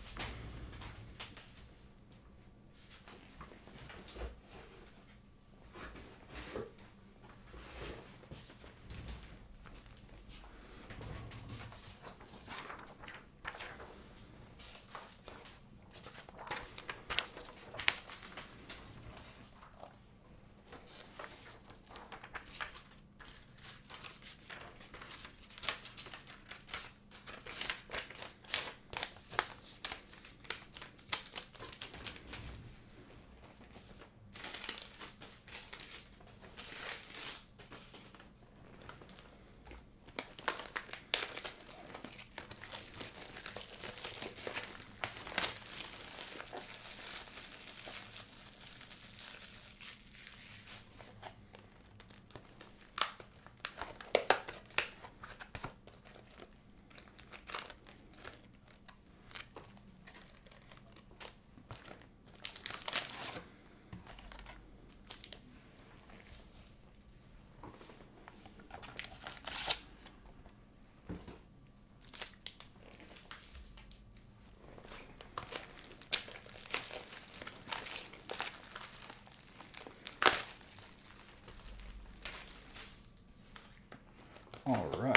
All right.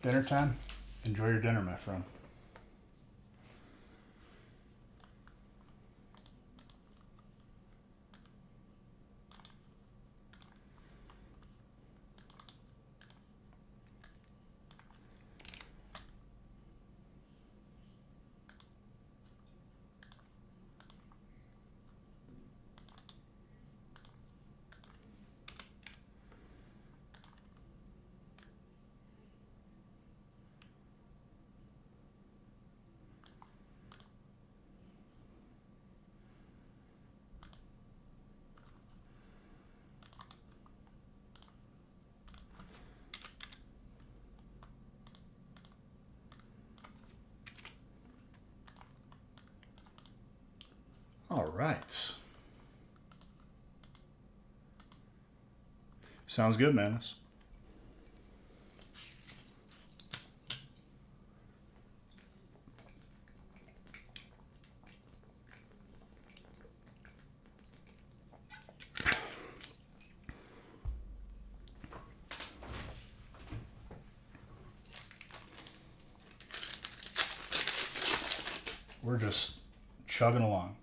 Dinner time? Enjoy your dinner, my friend. right. Sounds good, Manus. We're just chugging along.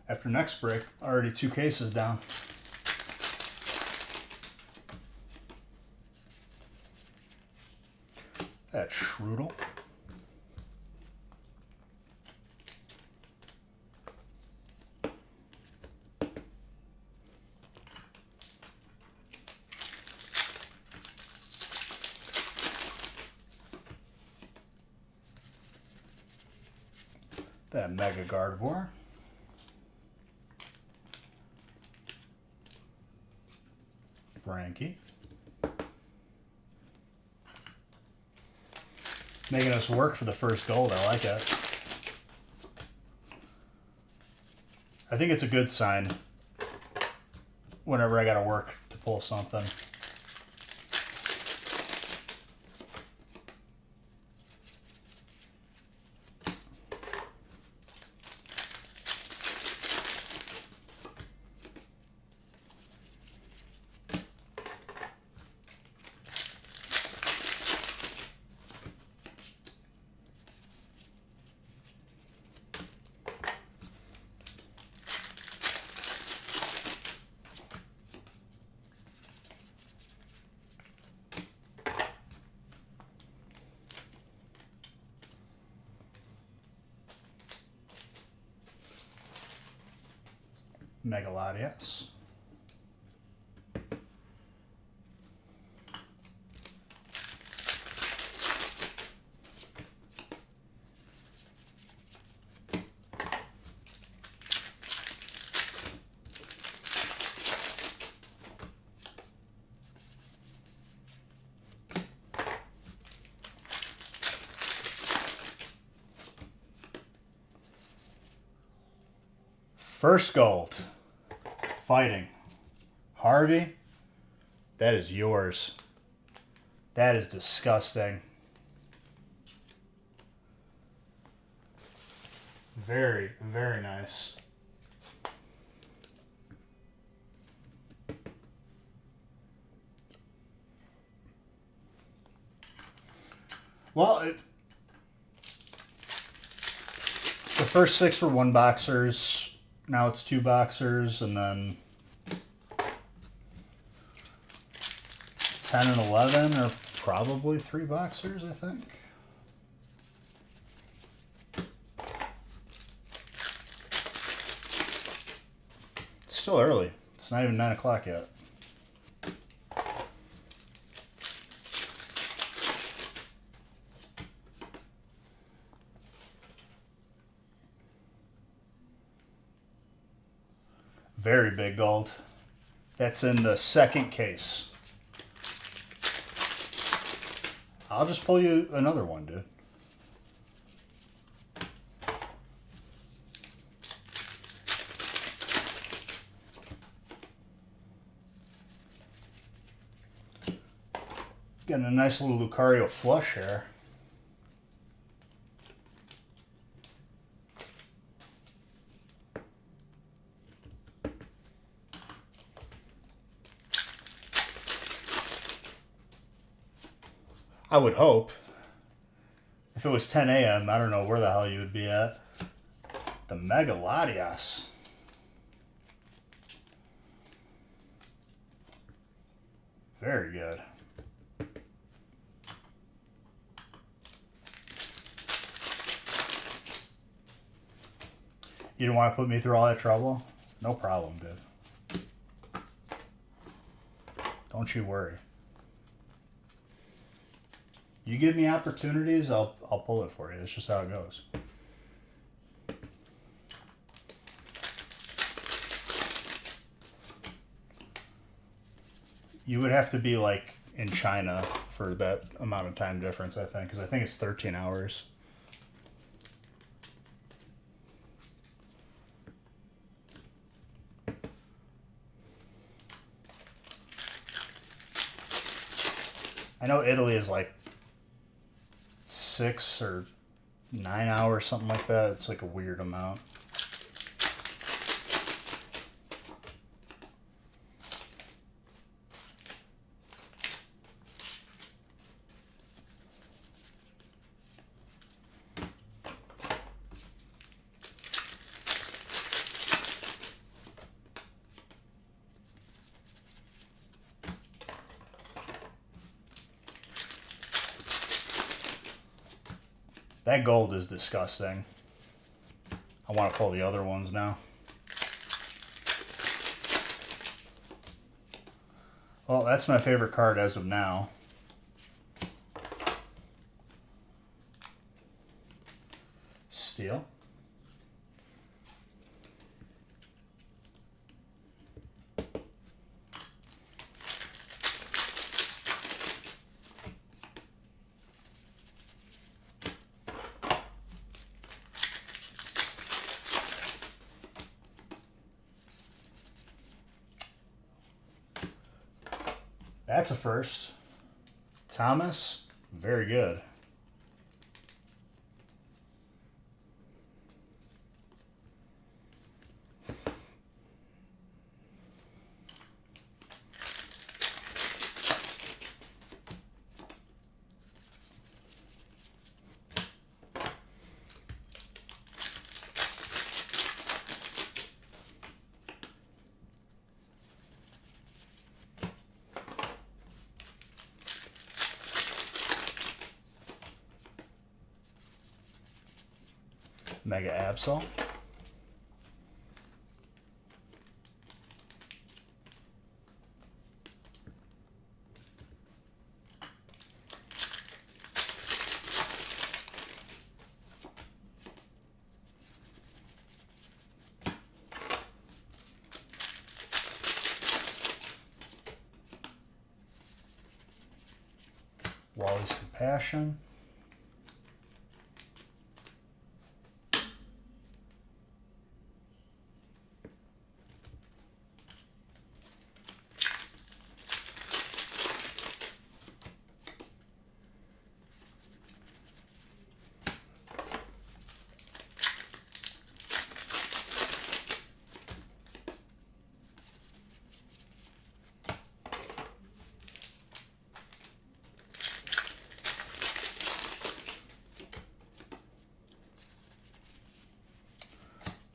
After next break, already 2 cases down. That Strudel. That Mega Gardevoir. Frankie. Making us work for the first gold. I like it. I think it's a good sign whenever I gotta work to pull something. Megalodius. First gold. Fighting. Harvey, that is yours. That is disgusting. Very, very nice. Well, the first 6 were 1 boxers. Now it's 2 boxers, and then 10 and 11 are probably 3 boxers, I think. It's still early. It's not even 9 o'clock yet. Very big gold. That's in the second case. I'll just pull you another one, dude. Getting a nice little Lucario flush here. I would hope. If it was 10 a.m., I don't know where the hell you would be at. The Megalodios. Very good. You didn't want to put me through all that trouble? No problem, dude. Don't you worry. You give me opportunities, I'll pull it for you. It's just how it goes. You would have to be like in China for that amount of time difference, I think, because I think it's 13 hours. I know Italy is like 6 or 9 hours, something like that. It's like a weird amount. That gold is disgusting. I want to pull the other ones now. Well, that's my favorite card as of now. Steel. That's a first. Thomas, very good. Mega Absol. Wally's Compassion.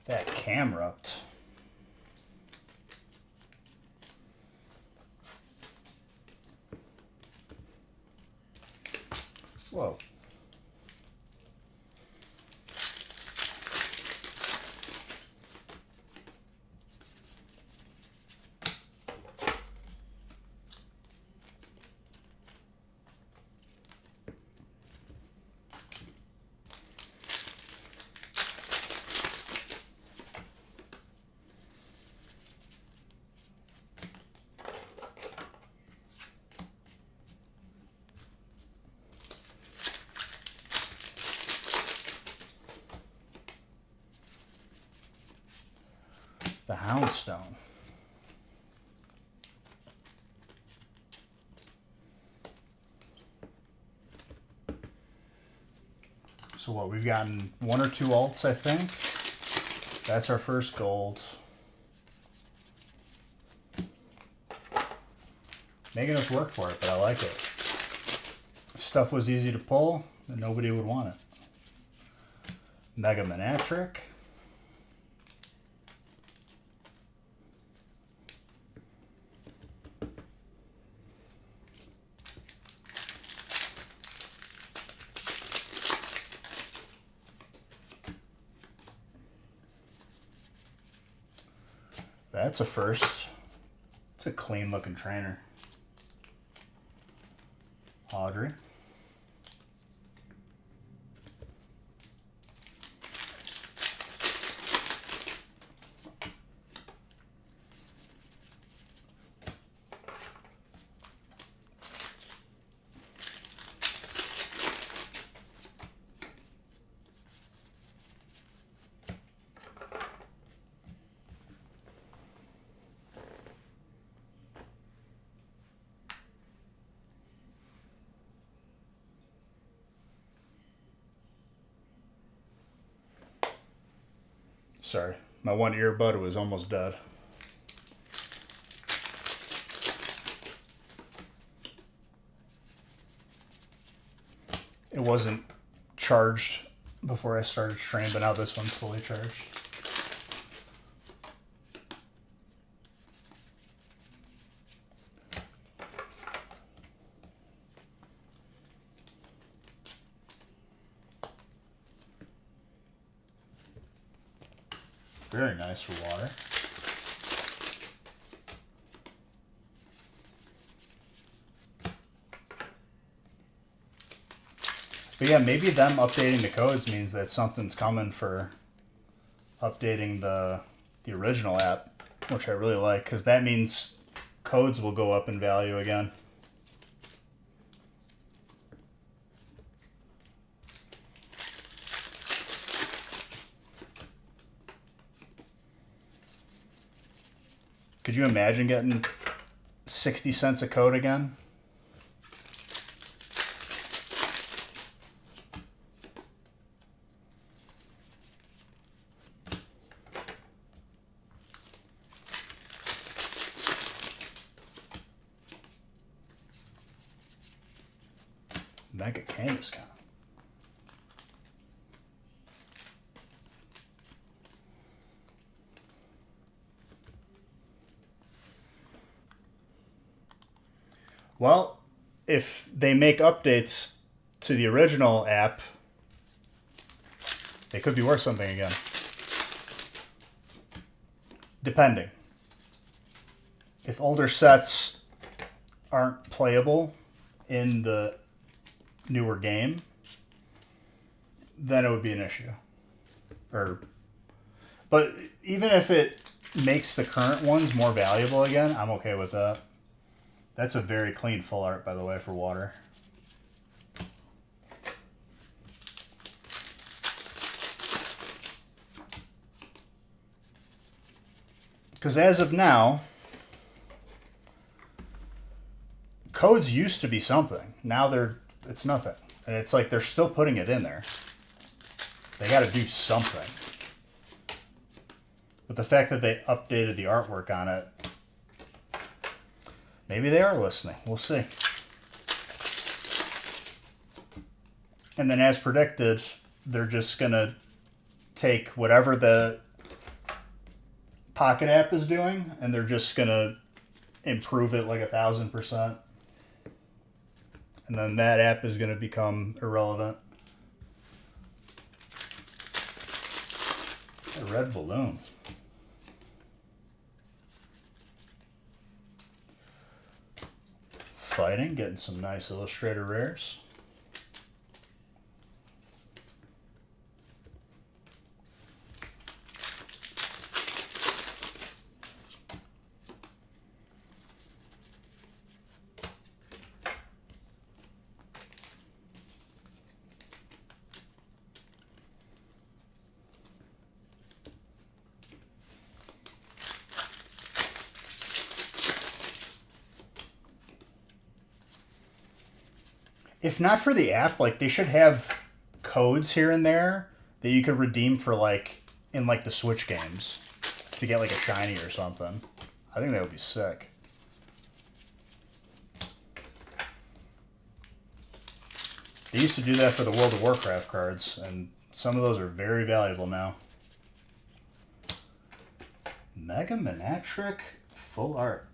That Camrupt. Whoa. The Houndstone. So what, we've gotten 1 or 2 alts, I think. That's our first gold. Making us work for it, but I like it. If stuff was easy to pull, then nobody would want it. Mega Manectric. That's a first. It's a clean looking trainer. Audrey. Sorry, my one earbud was almost dead. It wasn't charged before I started streaming, but now this one's fully charged. Very nice for water. But yeah, maybe them updating the codes means that something's coming for updating the original app, which I really like, because that means codes will go up in value again. Could you imagine getting 60 cents a code again? Mega Kangaskhan. Well, if they make updates to the original app, they could be worth something again. Depending. If older sets aren't playable in the newer game, then it would be an issue. But even if it makes the current ones more valuable again, I'm okay with that. That's a very clean full art, by the way, for water. Because as of now, codes used to be something. Now it's nothing. And it's like they're still putting it in there. They got to do something. But the fact that they updated the artwork on it, maybe they are listening. We'll see. And then as predicted, they're just going to take whatever the Pocket app is doing, and they're just going to improve it like 1,000%. And then that app is going to become irrelevant. A red balloon. Fighting, getting some nice Illustrator rares. If not for the app, like, they should have codes here and there that you could redeem for, like, in, like, the Switch games to get, like, a shiny or something. I think that would be sick. They used to do that for the World of Warcraft cards, and some of those are very valuable now. Mega Manatric full art.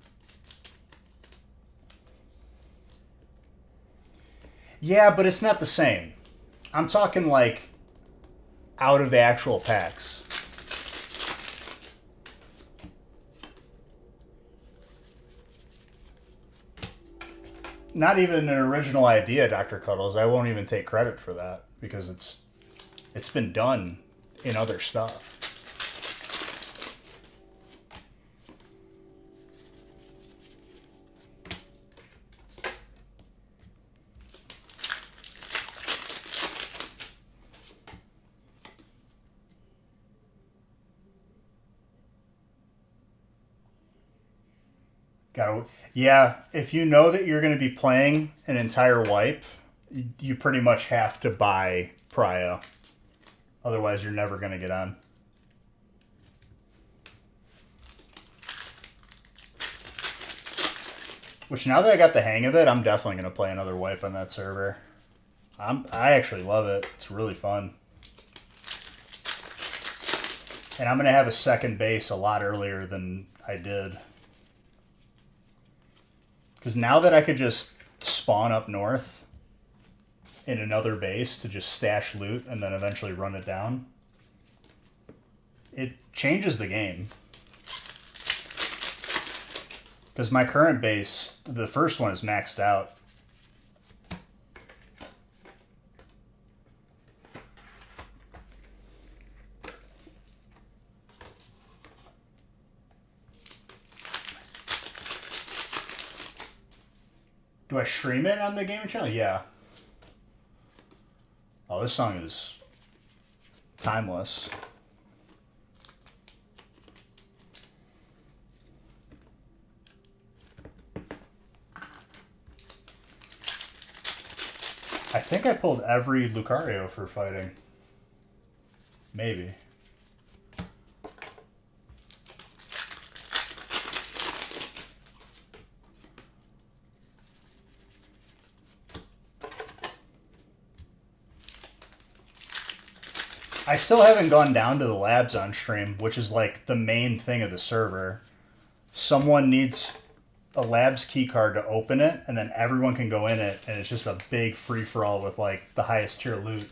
Yeah, but it's not the same. I'm talking like out of the actual packs. Not even an original idea, Dr. Cuddles. I won't even take credit for that because it's been done in other stuff. Yeah, if you know that you're going to be playing an entire wipe, you pretty much have to buy Prio. Otherwise, you're never going to get on. Which now that I got the hang of it, I'm definitely gonna play another wipe on that server. I actually love it. It's really fun. And I'm gonna have a second base a lot earlier than I did. Because now that I could just spawn up north in another base to just stash loot and then eventually run it down, it changes the game. Because my current base, the first one is maxed out. Do I stream it on the gaming channel? Yeah. Oh, this song is timeless. I think I pulled every Lucario for fighting. Maybe. I still haven't gone down to the labs on stream, which is like the main thing of the server. Someone needs a labs key card to open it, and then everyone can go in it, and it's just a big free-for-all with like the highest tier loot.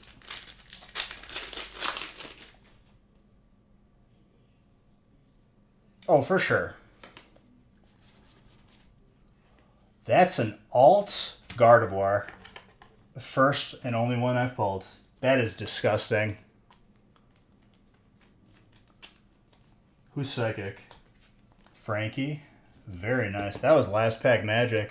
Oh, for sure. That's an alt Gardevoir. The first and only one I've pulled. That is disgusting. Who's Psychic? Frankie. Very nice. That was last pack magic.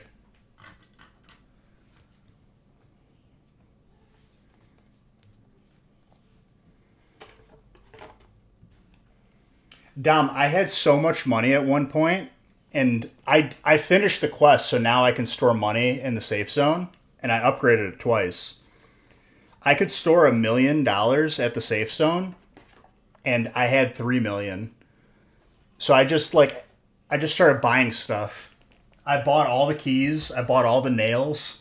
Dom, I had so much money at one point, and I finished the quest, so now I can store money in the safe zone, and I upgraded it twice. I could store $1 million at the safe zone, and I had 3 million. So I just started buying stuff. I bought all the keys. I bought all the nails.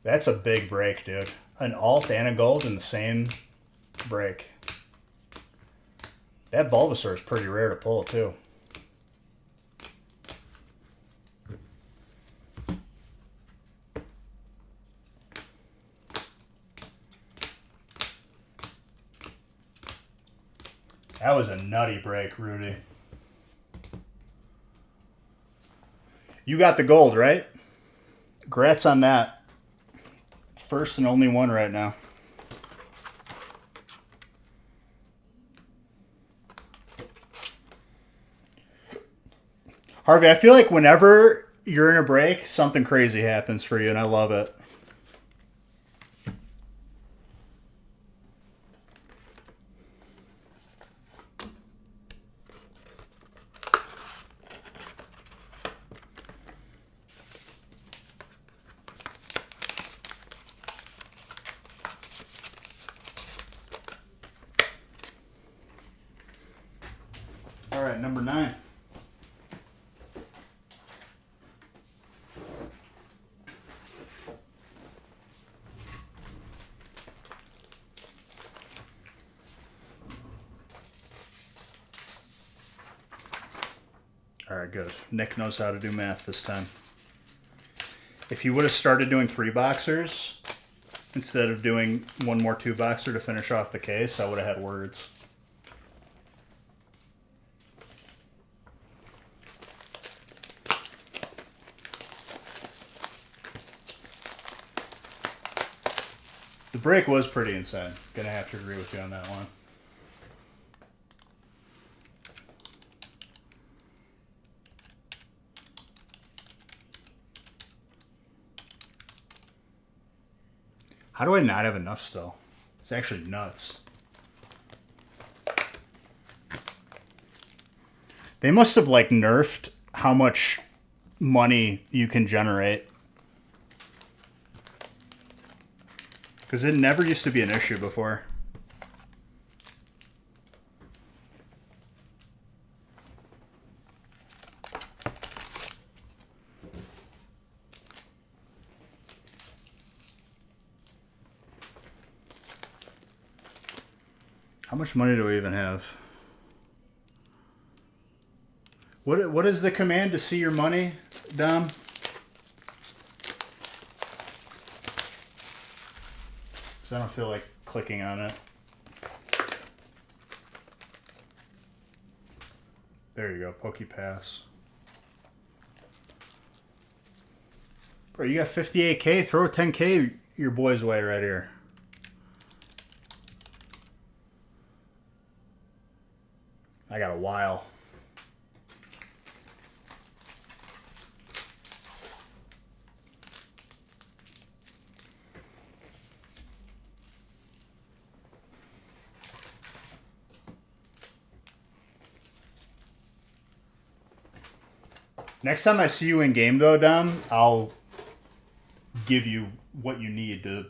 That's a big break, dude. An alt and a gold in the same break. That Bulbasaur is pretty rare to pull, too. That was a nutty break, Rudy. You got the gold, right? Congrats on that. First and only one right now. Harvey, I feel like whenever you're in a break, something crazy happens for you, and I love it. All right, number 9. All right, good. Nick knows how to do math this time. If you would have started doing 3 boxers instead of doing one more 2 boxer to finish off the case, I would have had words. The break was pretty insane. Gonna have to agree with you on that one. How do I not have enough still? It's actually nuts. They must have like nerfed how much money you can generate. Because it never used to be an issue before. How much money do we even have? What is the command to see your money, Dom? Because I don't feel like clicking on it. There you go, PokePass. Bro, you got 58K? Throw 10K your boys' way right here. I got a while. Next time I see you in game though, Dom, I'll give you what you need to,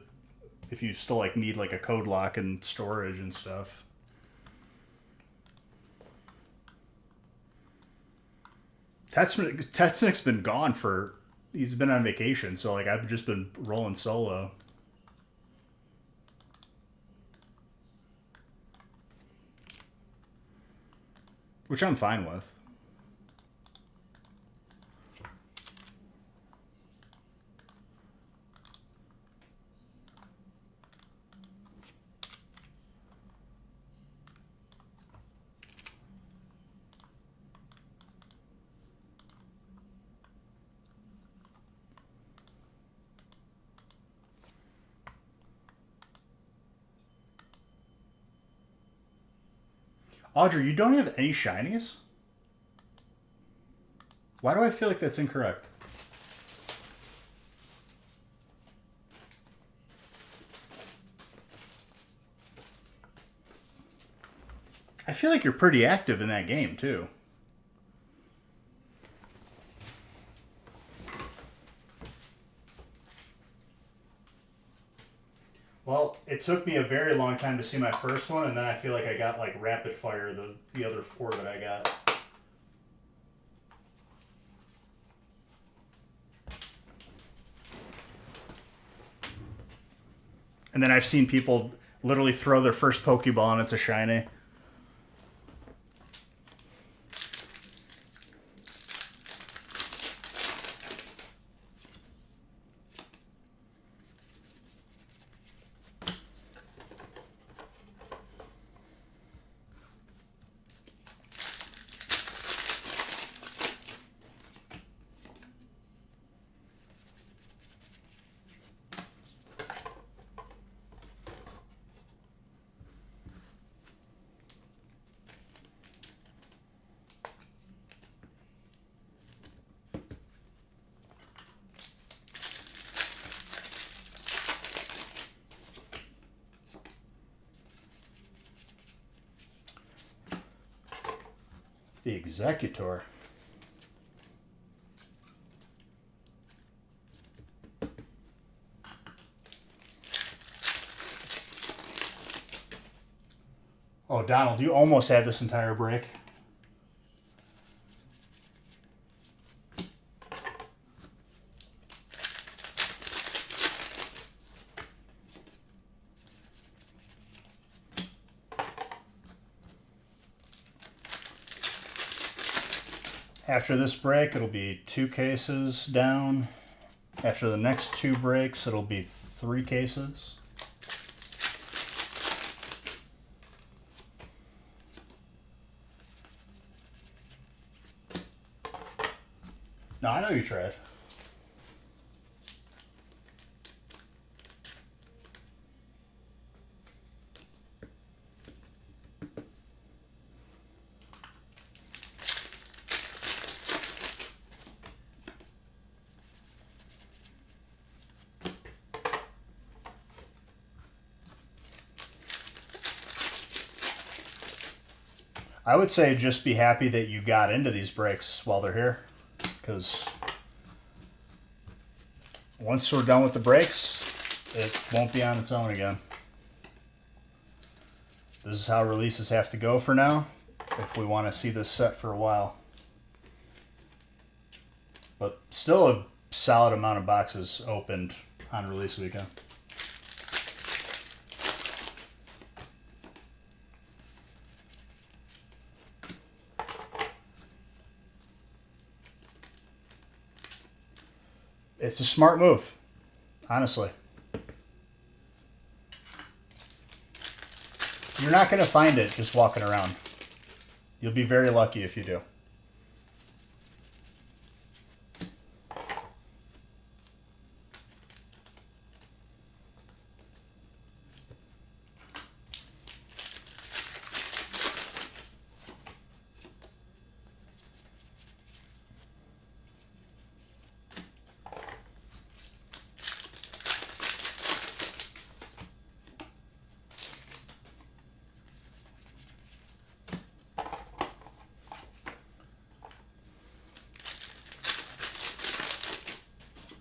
if you still like need like a code lock and storage and stuff. Tetsnick's been gone for, he's been on vacation, so like I've just been rolling solo. Which I'm fine with. Audrey, you don't have any shinies? Why do I feel like that's incorrect? I feel like you're pretty active in that game, too. Well, it took me a very long time to see my first one, and then I feel like I got like rapid fire the other 4 that I got. And then I've seen people literally throw their first Pokeball and it's a shiny. The Executor. Oh, Donald, you almost had this entire break. After this break, it'll be 2 cases down. After the next 2 breaks, it'll be 3 cases. No, I know you tried. I would say just be happy that you got into these breaks while they're here, because once we're done with the breaks, it won't be on its own again. This is how releases have to go for now if we want to see this set for a while. But still a solid amount of boxes opened on release weekend. It's a smart move, honestly. You're not going to find it just walking around. You'll be very lucky if you do.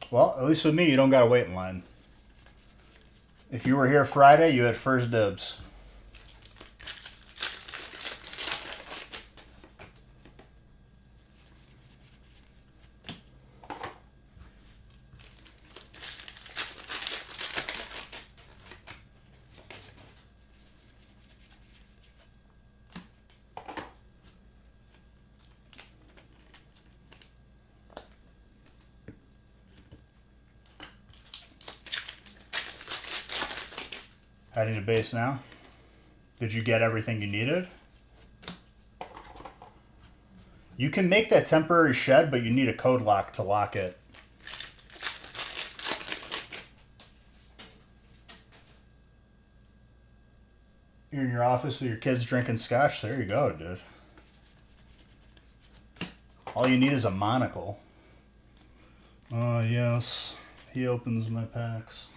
Well, at least with me, you don't got to wait in line. If you were here Friday, you had first dibs. Heading to base now. Did you get everything you needed? You can make that temporary shed, but you need a code lock to lock it. You're in your office with your kids drinking scotch. There you go, dude. All you need is a monocle. Oh, yes. He opens my packs.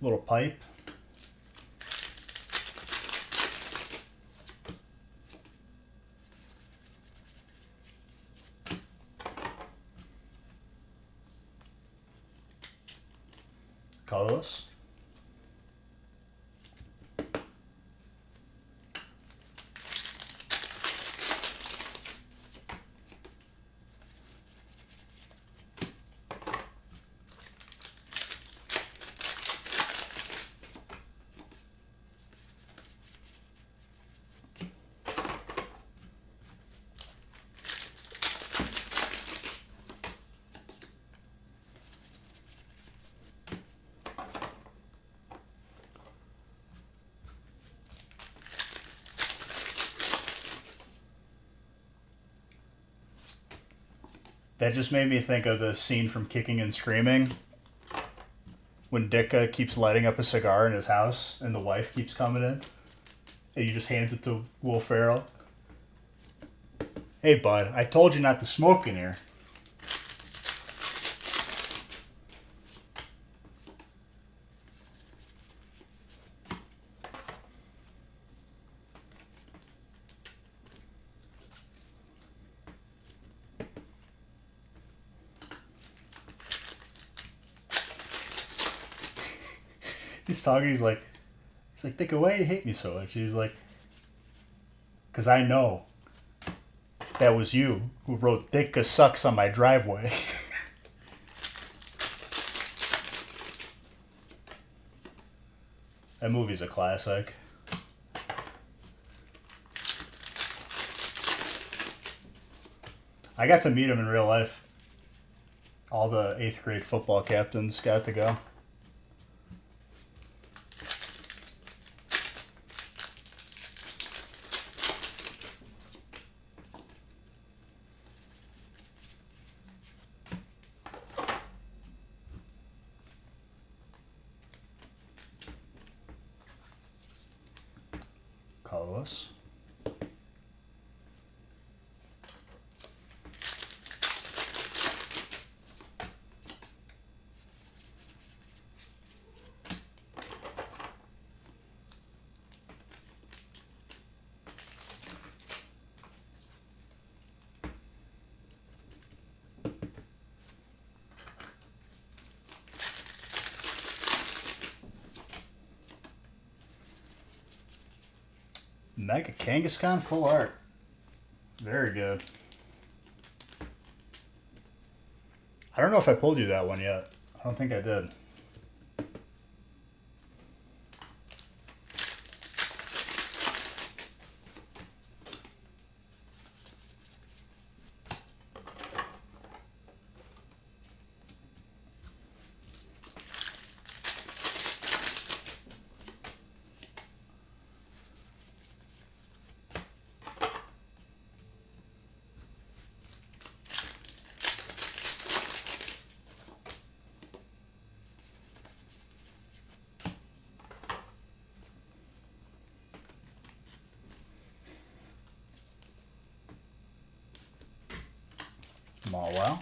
Little pipe. Colorless. That just made me think of the scene from Kicking and Screaming when Ditka keeps lighting up a cigar in his house and the wife keeps coming in and he just hands it to Will Ferrell. Hey, bud, I told you not to smoke in here. He's talking, he's like, Dick, why you hate me so much? He's like, because I know that was you who wrote Ditka sucks on my driveway. That movie's a classic. I got to meet him in real life. All the 8th grade football captains got to go. Colorless. Mega Kangaskhan full art. Very good. I don't know if I pulled you that one yet. I don't think I did. Mawile.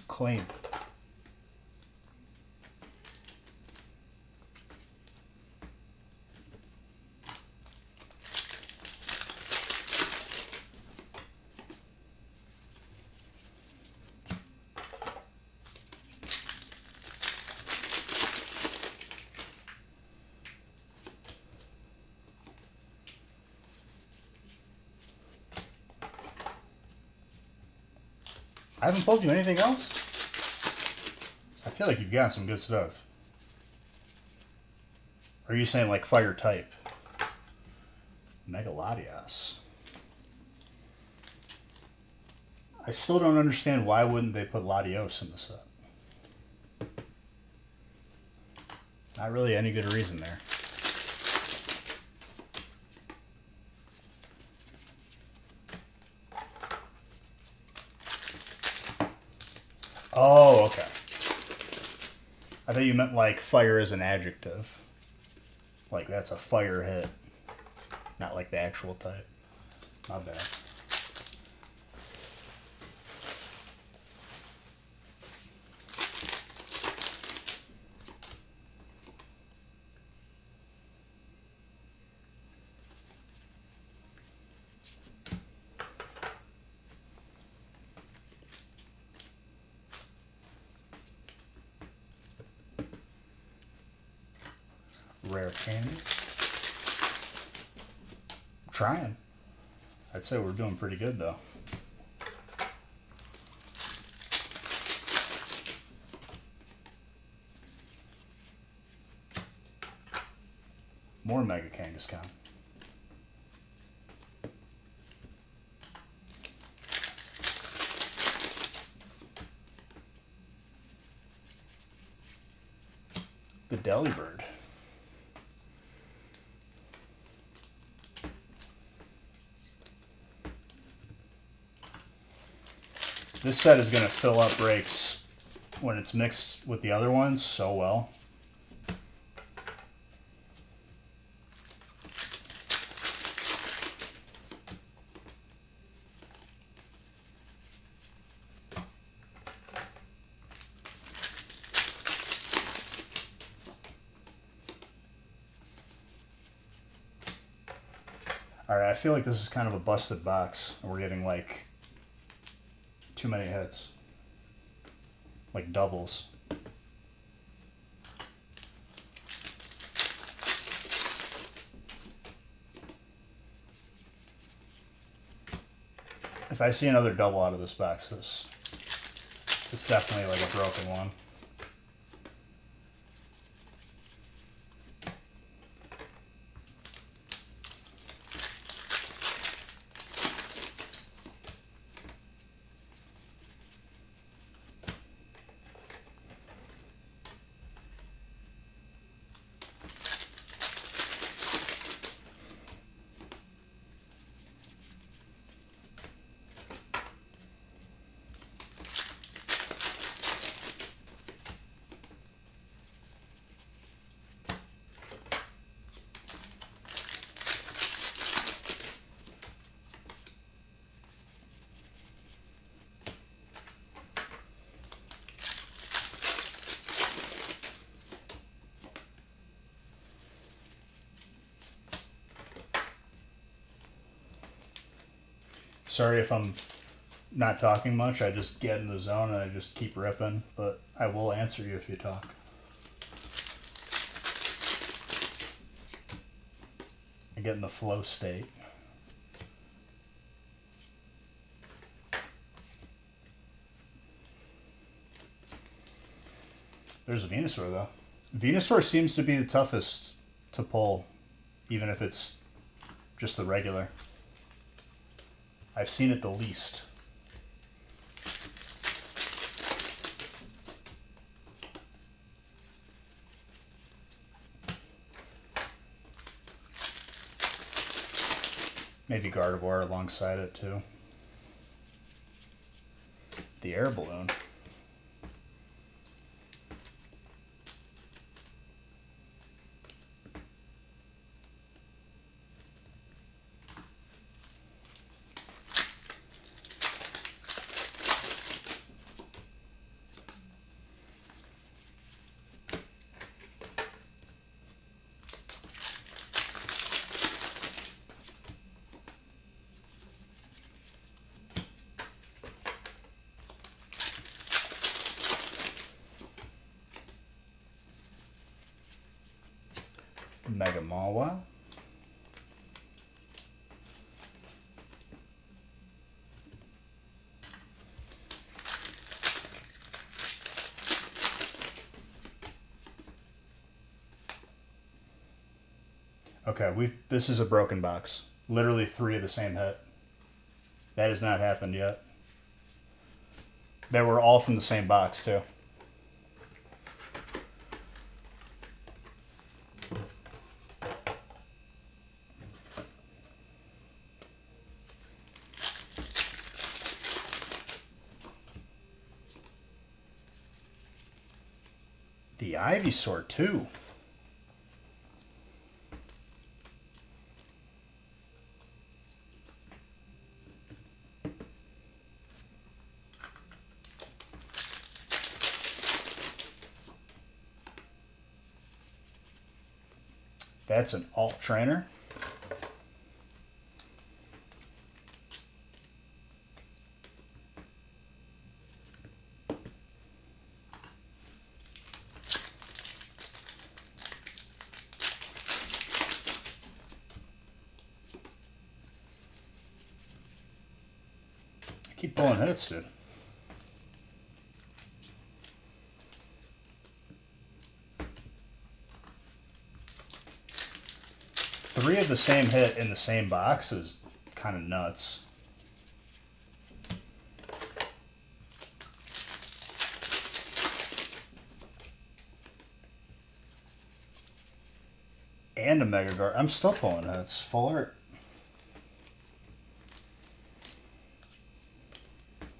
Clean. I haven't pulled you anything else? I feel like you've gotten some good stuff. Are you saying like fire type? Megalodios. I still don't understand why wouldn't they put Latios in the set. Not really any good reason there. Oh, okay. I thought you meant like fire as an adjective. Like that's a fire hit. Not like the actual type. My bad. Rare candy. Trying. I'd say we're doing pretty good though. More Mega Kangaskhan. The Delibird. This set is going to fill up breaks when it's mixed with the other ones so well. Alright, I feel like this is kind of a busted box. And we're getting like too many hits. Like doubles. If I see another double out of this box, it's definitely like a broken one. Sorry if I'm not talking much. I just get in the zone and I just keep ripping, but I will answer you if you talk. I get in the flow state. There's a Venusaur, though. Venusaur seems to be the toughest to pull, even if it's just the regular. I've seen it the least. Maybe Gardevoir alongside it, too. The air balloon. Mega Mawa. Okay, this is a broken box. Literally 3 of the same hit. That has not happened yet. They were all from the same box, too. The Ivysaur, too. That's an alt trainer. I keep pulling hits, dude. Three of the same hit in the same box is kind of nuts. And a Mega Guard. I'm still pulling hits. Full art.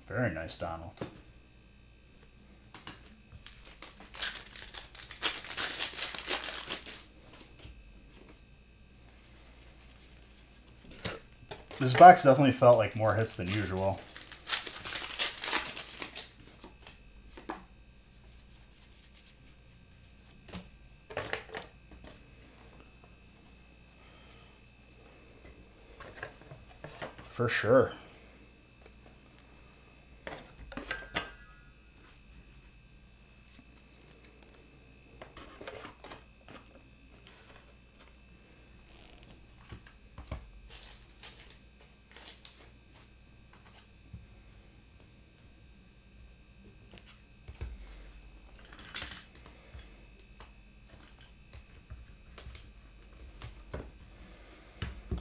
Very nice, Donald. This box definitely felt like more hits than usual. For sure.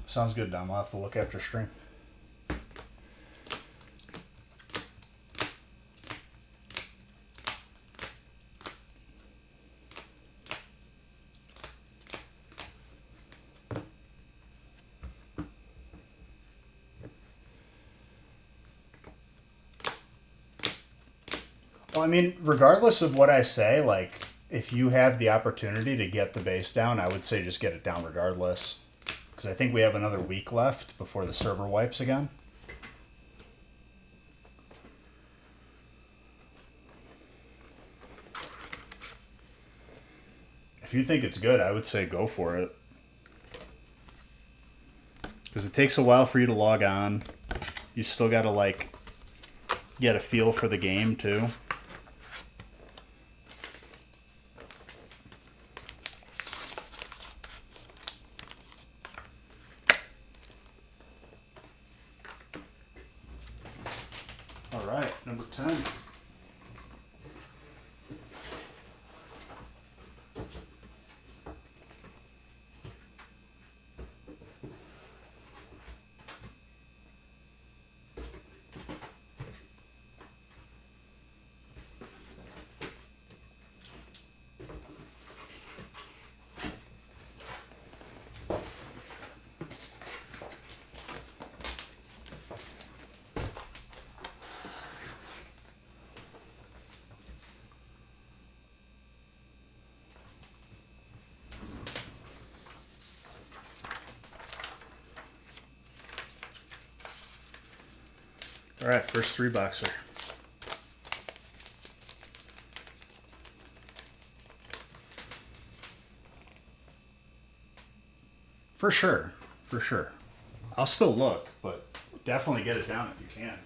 Sounds good, Dom. I'll have to look after stream. Well, I mean, regardless of what I say, like, if you have the opportunity to get the base down, I would say just get it down regardless. Because I think we have another week left before the server wipes again. If you think it's good, I would say go for it. Because it takes a while for you to log on. You still got to like get a feel for the game too. All right, number 10. All right, first 3 boxer. For sure, for sure. I'll still look, but definitely get it down if you can.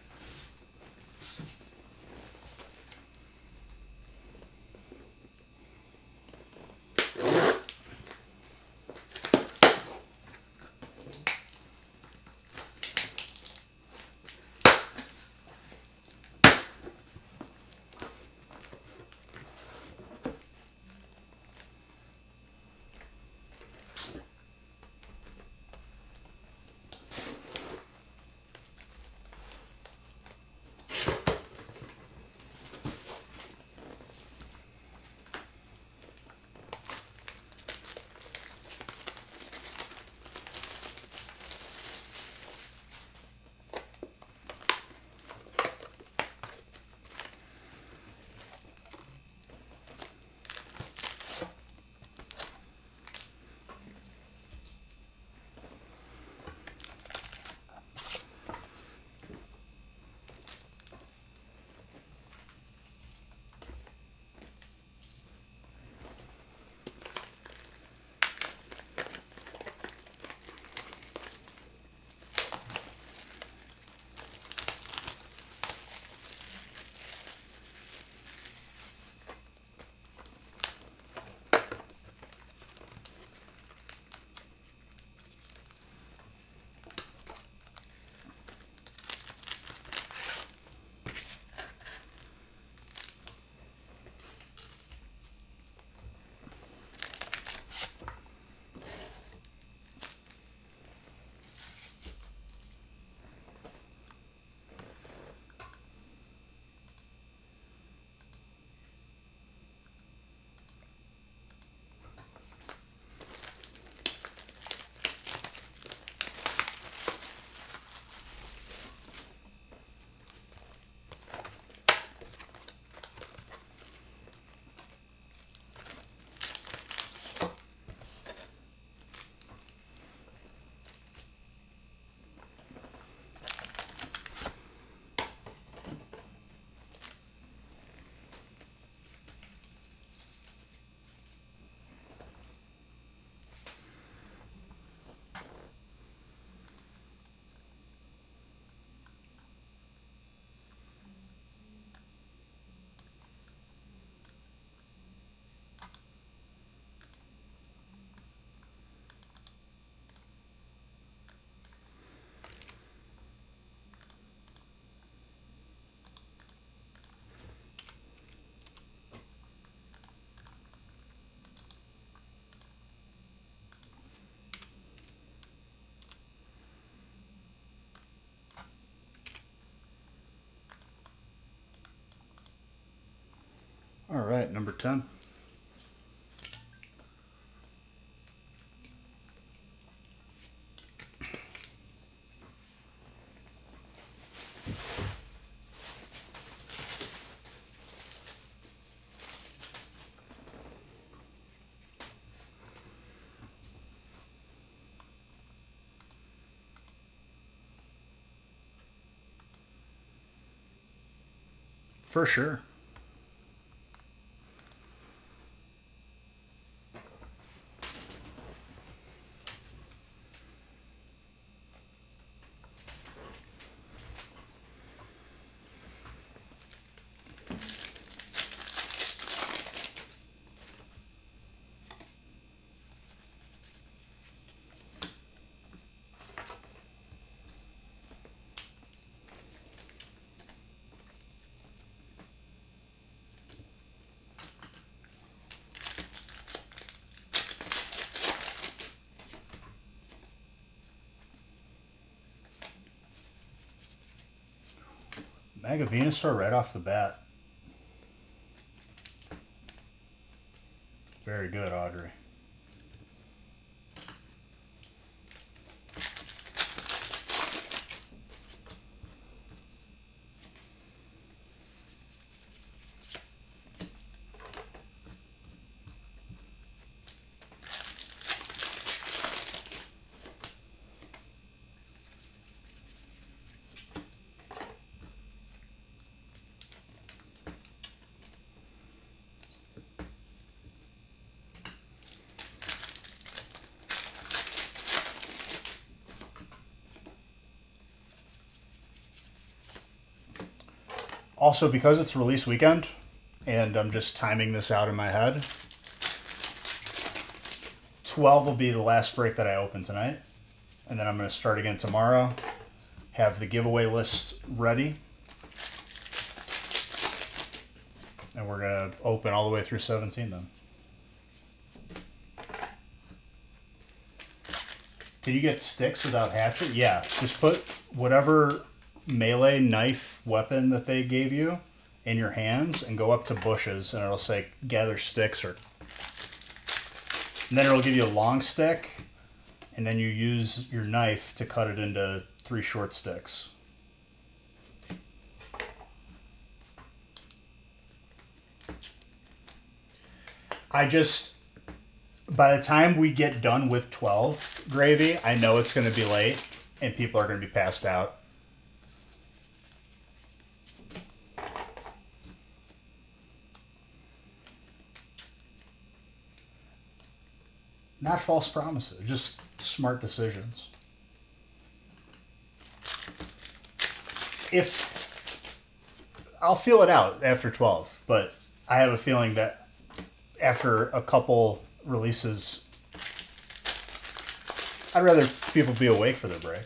All right, number 10. For sure. Mega Venusaur right off the bat. Very good, Audrey. Also, because it's release weekend, and I'm just timing this out in my head, 12 will be the last break that I open tonight. And then I'm going to start again tomorrow, have the giveaway list ready, and we're going to open all the way through 17 then. Can you get sticks without hatchet? Yeah, just put whatever melee knife weapon that they gave you in your hands and go up to bushes, and it'll say gather sticks, or and then it'll give you a long stick, and then you use your knife to cut it into 3 short sticks. By the time we get done with 12 Gravy, I know it's going to be late and people are going to be passed out. Not false promises, just smart decisions. If I'll feel it out after 12, but I have a feeling that after a couple releases, I'd rather people be awake for their break.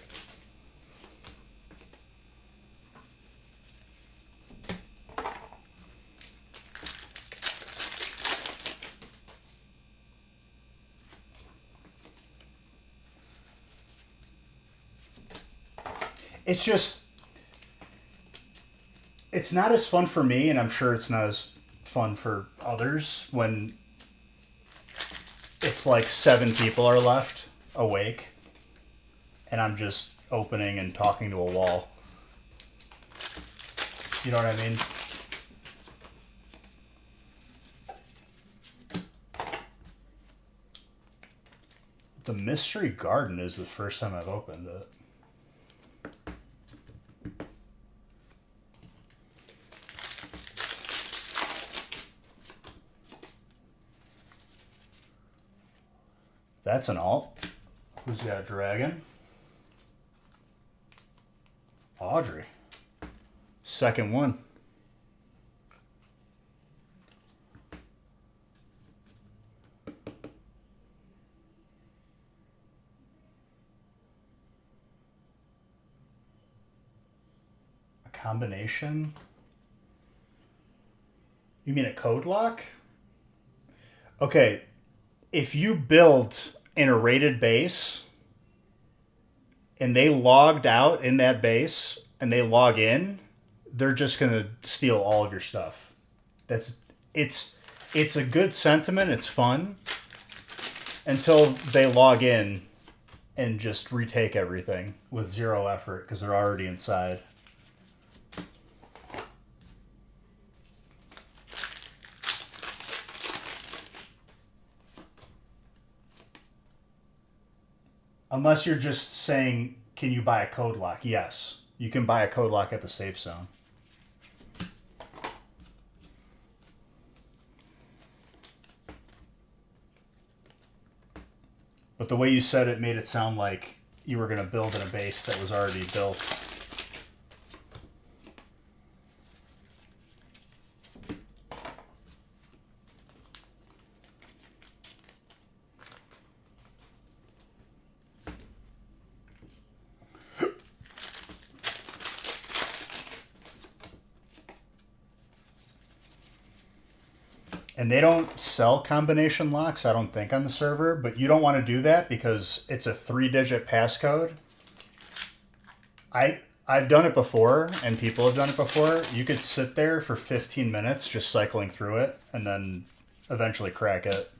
It's just, it's not as fun for me, and I'm sure it's not as fun for others when it's like 7 people are left awake and I'm just opening and talking to a wall. You know what I mean? The Mystery Garden is the first time I've opened it. That's an alt. Who's got a dragon? Audrey. Second one. A combination? You mean a code lock? Okay. If you build in a rated base and they logged out in that base and they log in, they're just going to steal all of your stuff. It's a good sentiment. It's fun until they log in and just retake everything with 0 effort because they're already inside. Unless you're just saying, can you buy a code lock? Yes, you can buy a code lock at the safe zone. But the way you said it made it sound like you were going to build in a base that was already built. And they don't sell combination locks, I don't think, on the server, but you don't want to do that because it's a 3-digit passcode. I've done it before, and people have done it before. You could sit there for 15 minutes just cycling through it, and then eventually crack it.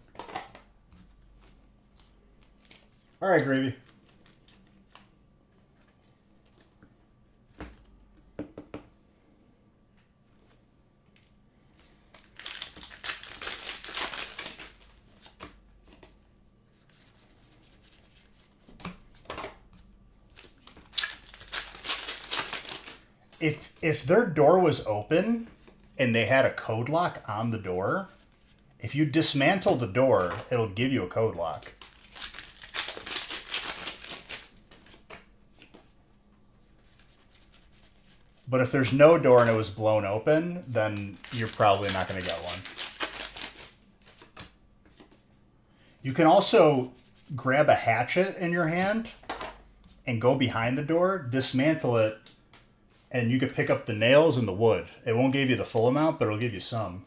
All right, Gravy. If their door was open and they had a code lock on the door, if you dismantle the door, it'll give you a code lock. But if there's no door and it was blown open, then you're probably not going to get one. You can also grab a hatchet in your hand and go behind the door, dismantle it, and you could pick up the nails and the wood. It won't give you the full amount, but it'll give you some.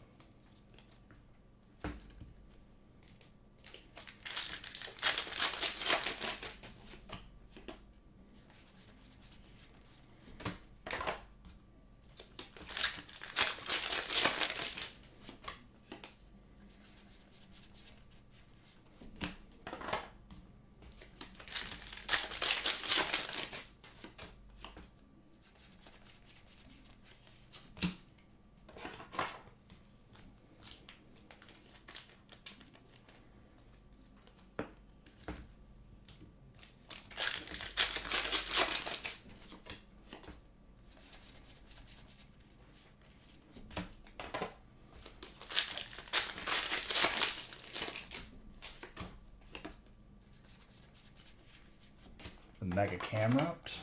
The Mega Camroute.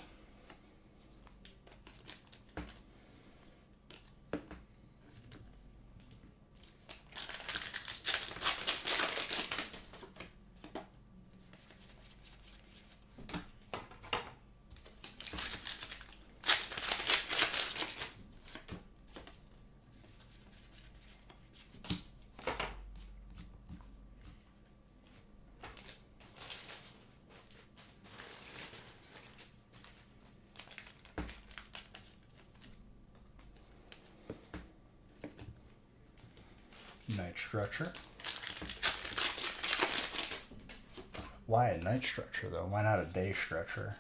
Night Stretcher. Why a night stretcher though? Why not a day stretcher?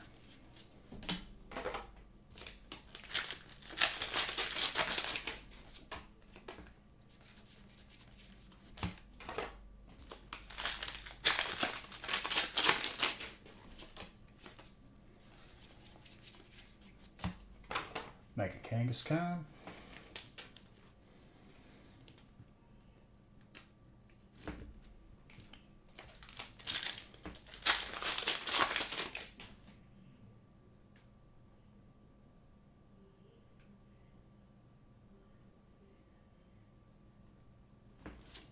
Mega Kangaskhan.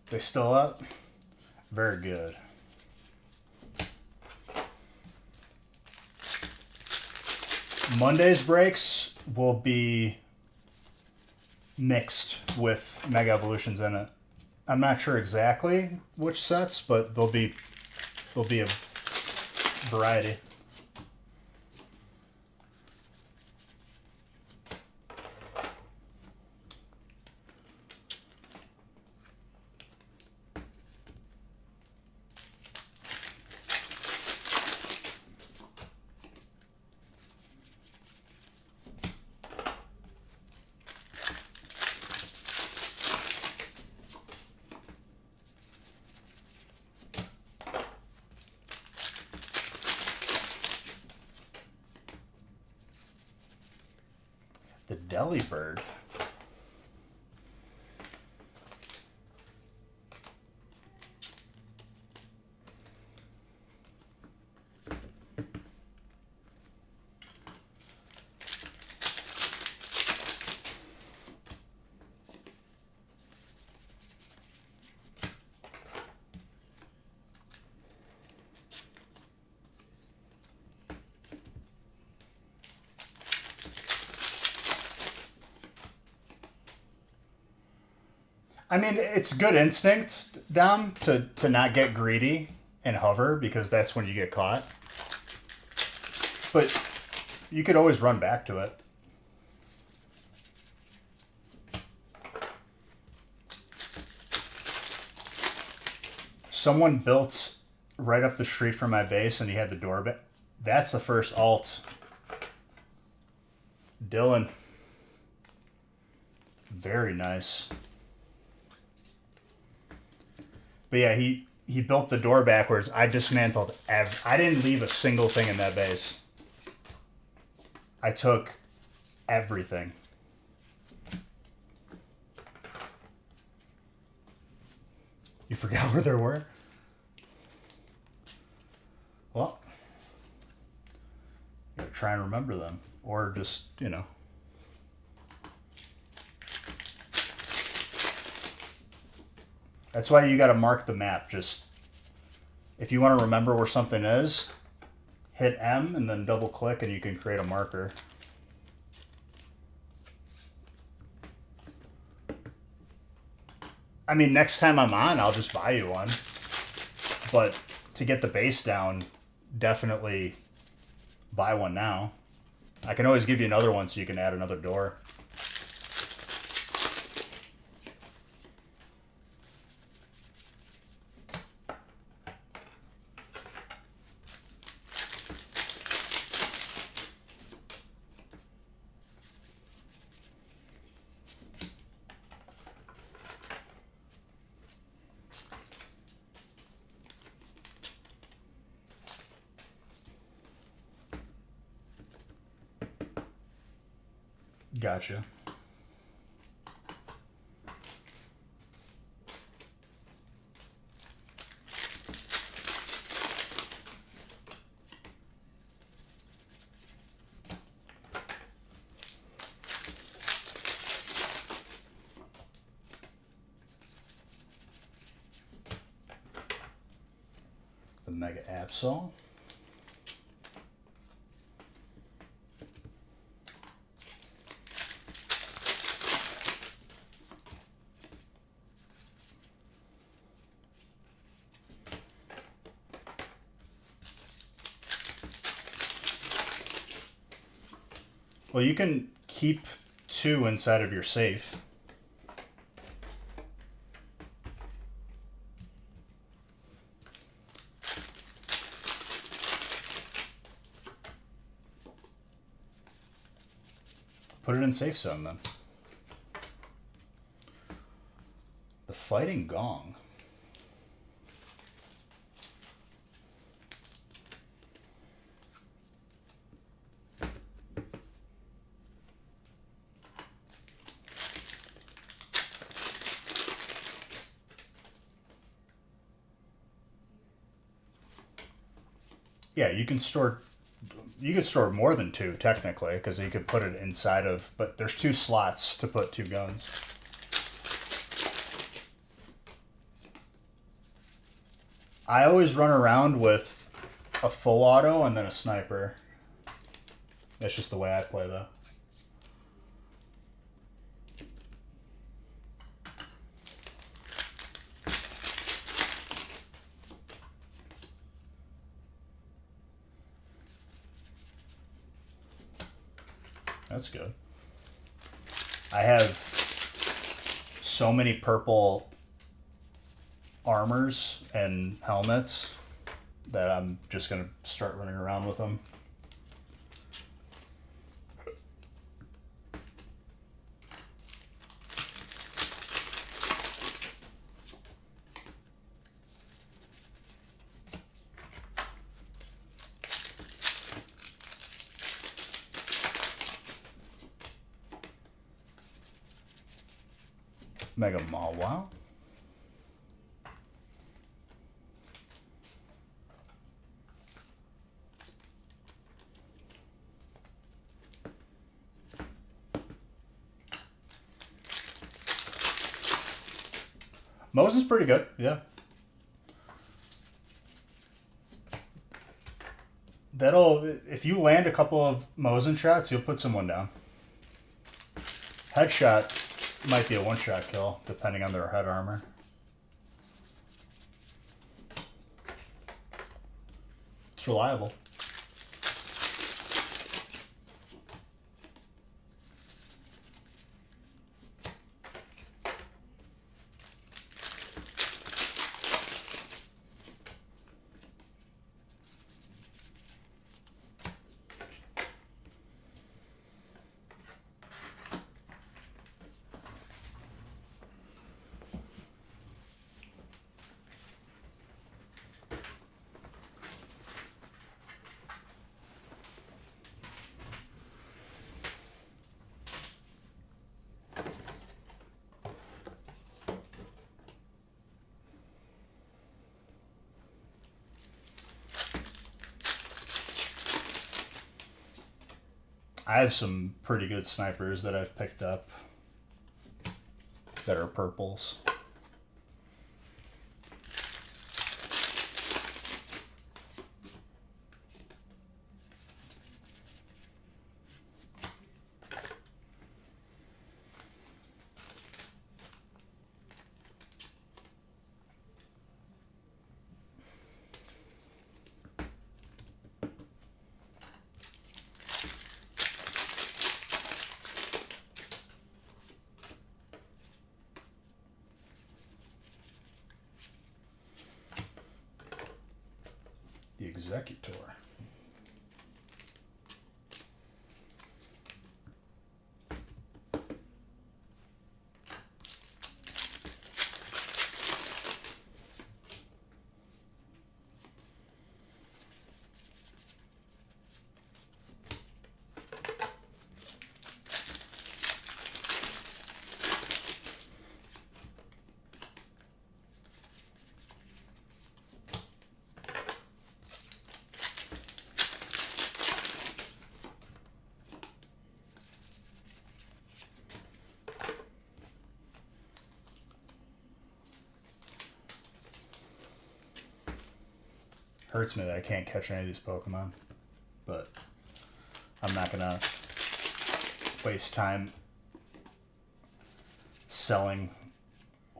They still up? Very good. Monday's breaks will be mixed with Mega Evolutions in it. I'm not sure exactly which sets, but there'll be a variety. The Delibird. I mean, it's good instinct, Dom, to not get greedy and hover because that's when you get caught. But You could always run back to it. Someone built right up the street from my base and he had the door back. That's the first alt. Dylan. Very nice. But yeah, he built the door backwards. I dismantled I didn't leave a single thing in that base. I took everything. You forgot where there were? Well, you gotta try and remember them. Or just, you know. That's why you gotta mark the map. Just, if you want to remember where something is, hit M and then double click and you can create a marker. I mean, next time I'm on, I'll just buy you one. But to get the base down, definitely buy one now. I can always give you another one so you can add another door. Gotcha. The Mega Absol. Well, you can keep 2 inside of your safe. Put it in safe zone then. The Fighting Gong. Yeah, you can store more than 2 technically, because you could put it inside of, but there's 2 slots to put 2 guns. I always run around with a full auto and then a sniper. That's just the way I play though. That's good. I have so many purple armors and helmets that I'm just going to start running around with them. Mega Mall, wow. Mosin's pretty good, yeah. If you land a couple of Mosin shots, you'll put someone down. Headshot might be a one-shot kill, depending on their head armor. It's reliable. I have some pretty good snipers that I've picked up that are purples. The Executor. Hurts me that I can't catch any of these Pokemon, but I'm not gonna waste time selling.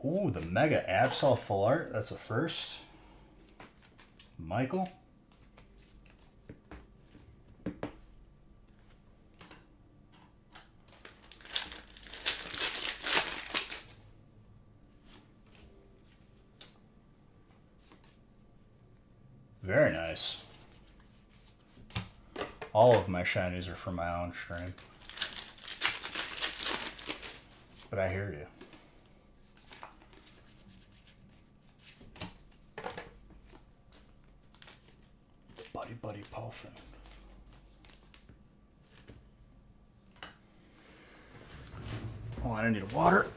Ooh, the Mega Absol Full Art. That's a first. Michael. Very nice. All of my shinies are from my own stream. But I hear you. Buddy Puffin. Oh, I need water.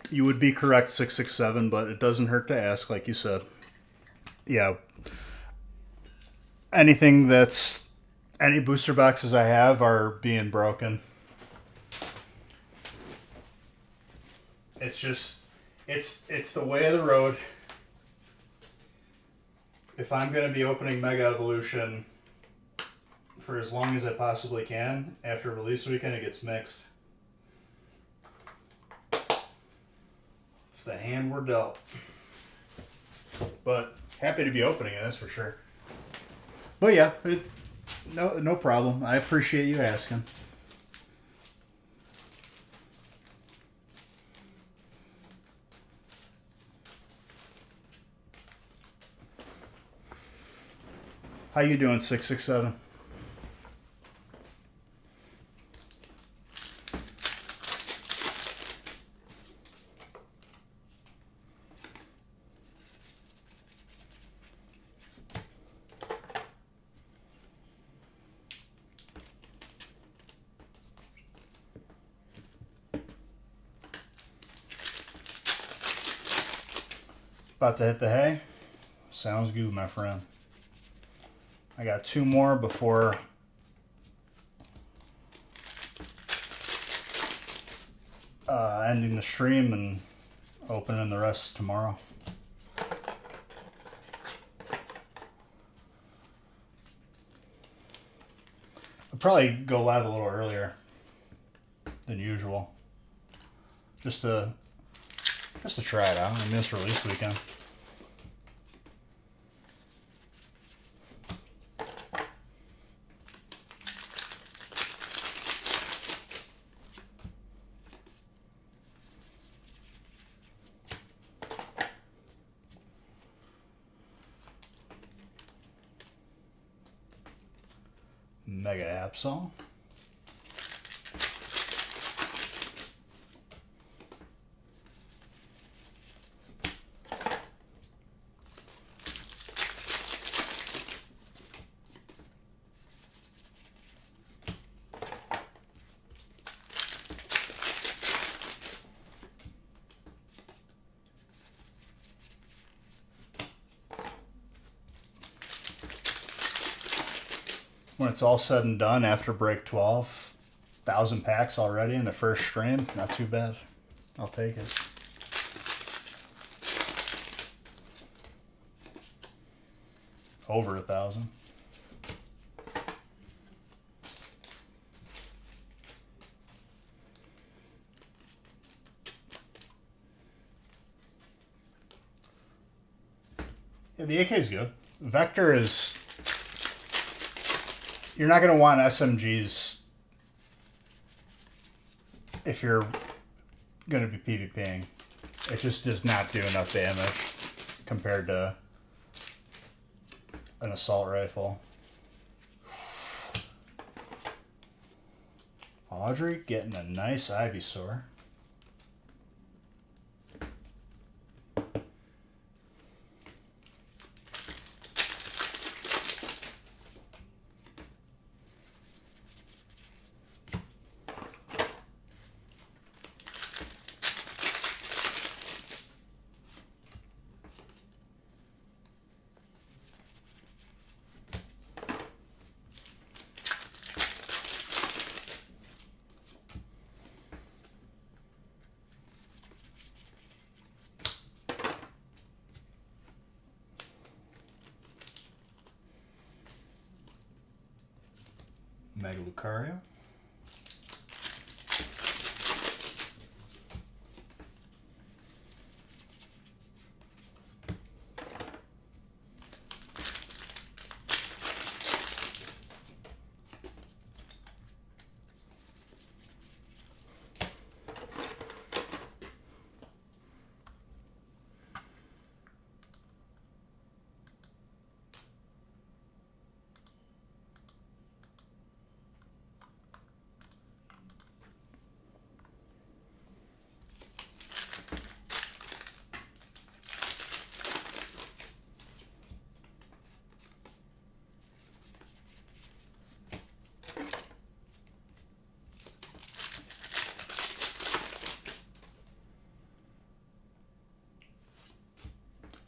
You would be correct, 667, but it doesn't hurt to ask, like you said. Yeah. Anything that's... Any booster boxes I have are being broken. It's just... It's the way of the road. If I'm going to be opening Mega Evolution for as long as I possibly can, after release weekend it gets mixed. It's the hand we're dealt. But happy to be opening it, that's for sure. But yeah, no problem. I appreciate you asking. How you doing, 667? About to hit the hay? Sounds good, my friend. I got two more before ending the stream and opening the rest tomorrow. I'll probably go live a little earlier than usual. Just to try it out. I mean, it's release weekend. Mega Absol. When it's all said and done after break 12, 1,000 packs already in the first stream, not too bad. I'll take it. Over 1,000. Yeah, the AK is good. Vector is... You're not going to want SMGs if you're going to be PvPing. It just does not do enough damage compared to an assault rifle. Audrey getting a nice Ivysaur. Mega Lucario.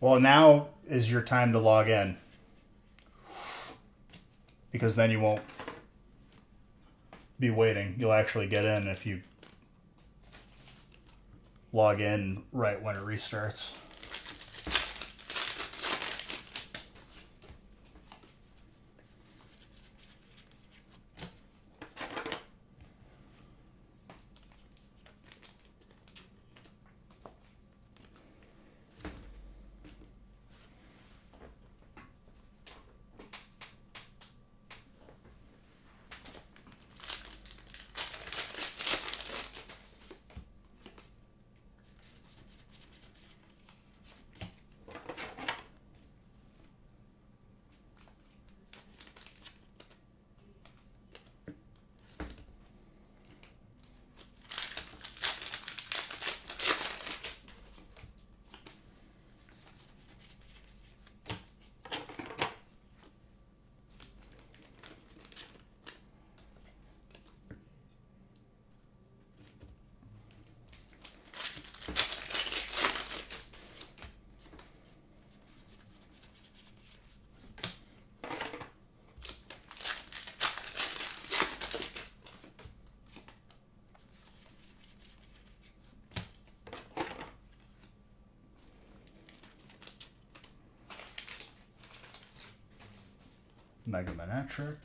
Well, now is your time to log in. Because then you won't be waiting. You'll actually get in if you log in right when it restarts. Mega Manectric.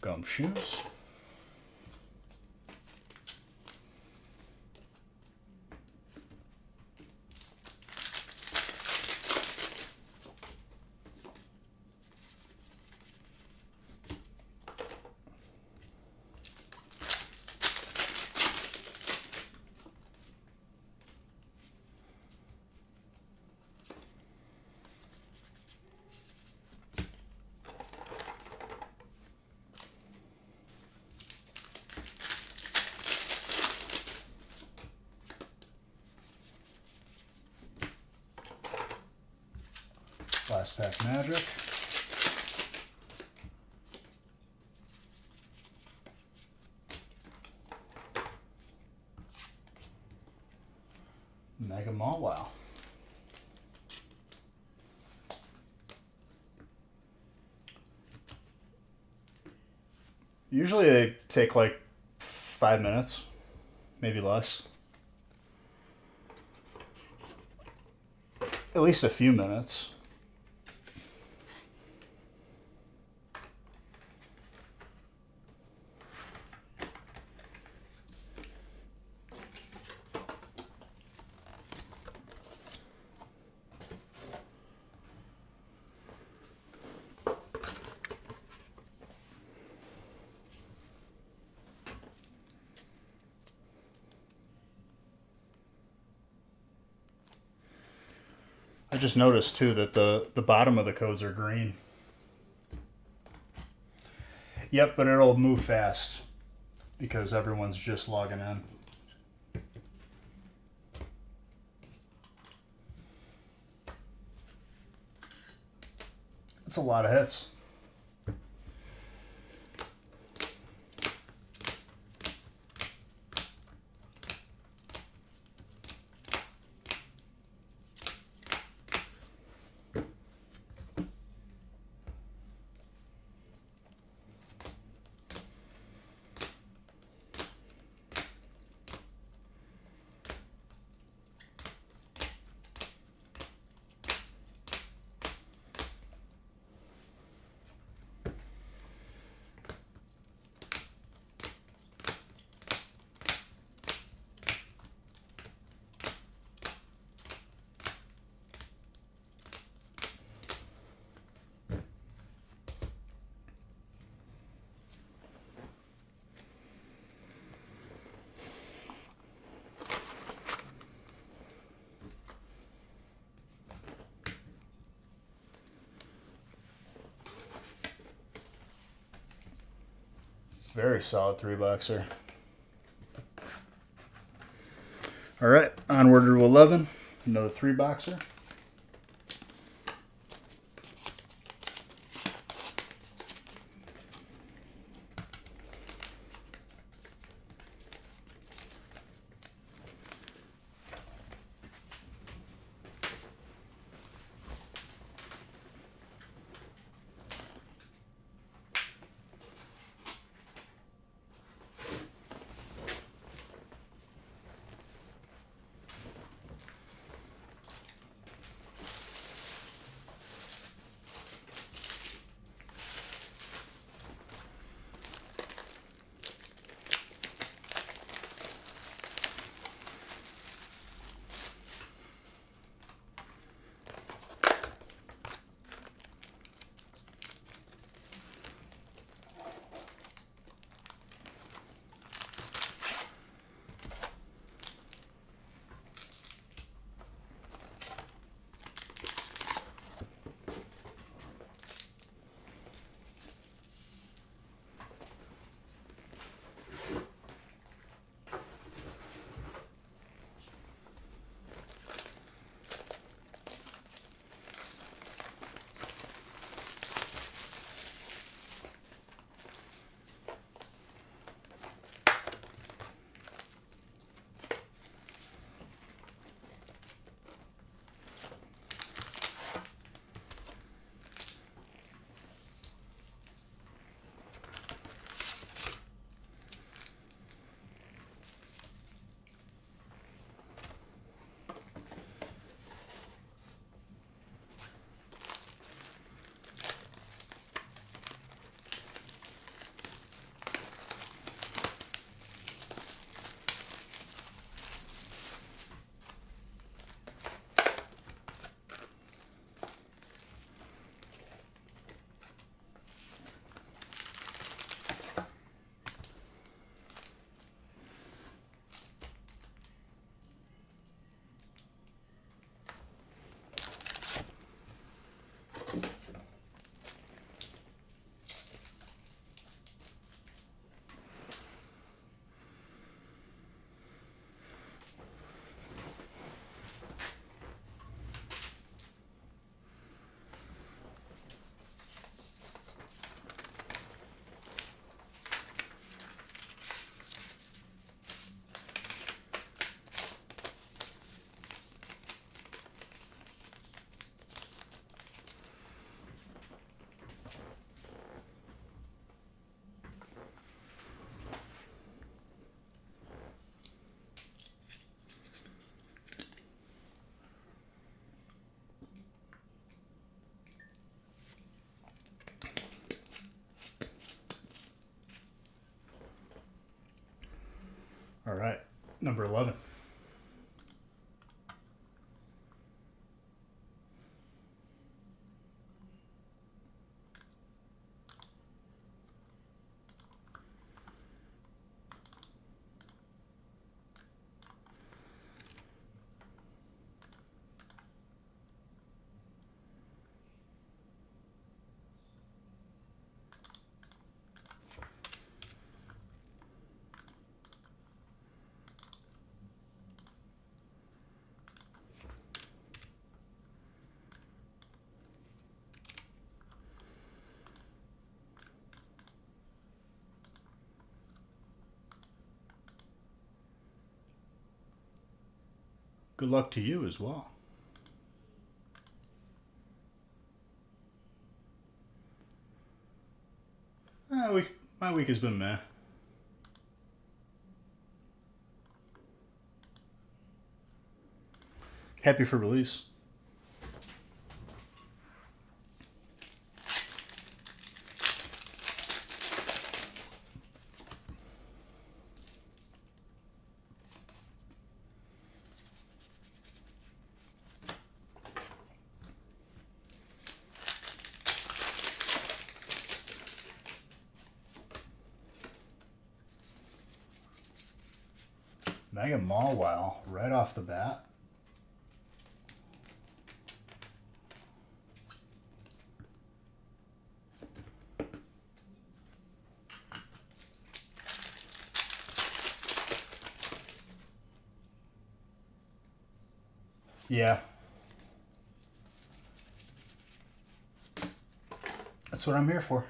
Gumshoes. Last pack magic. Mega Mall Wow. Usually they take like 5 minutes, maybe less. At least a few minutes. I just noticed too that the bottom of the codes are green. Yep, but it'll move fast because everyone's just logging in. That's a lot of hits. Very solid 3-boxer. All right, onward to 11. Another 3-boxer. All right, number 11. Good luck to you as well. My week has been meh. Happy for release. Megan Mallwell right off the bat. Yeah. That's what I'm here for.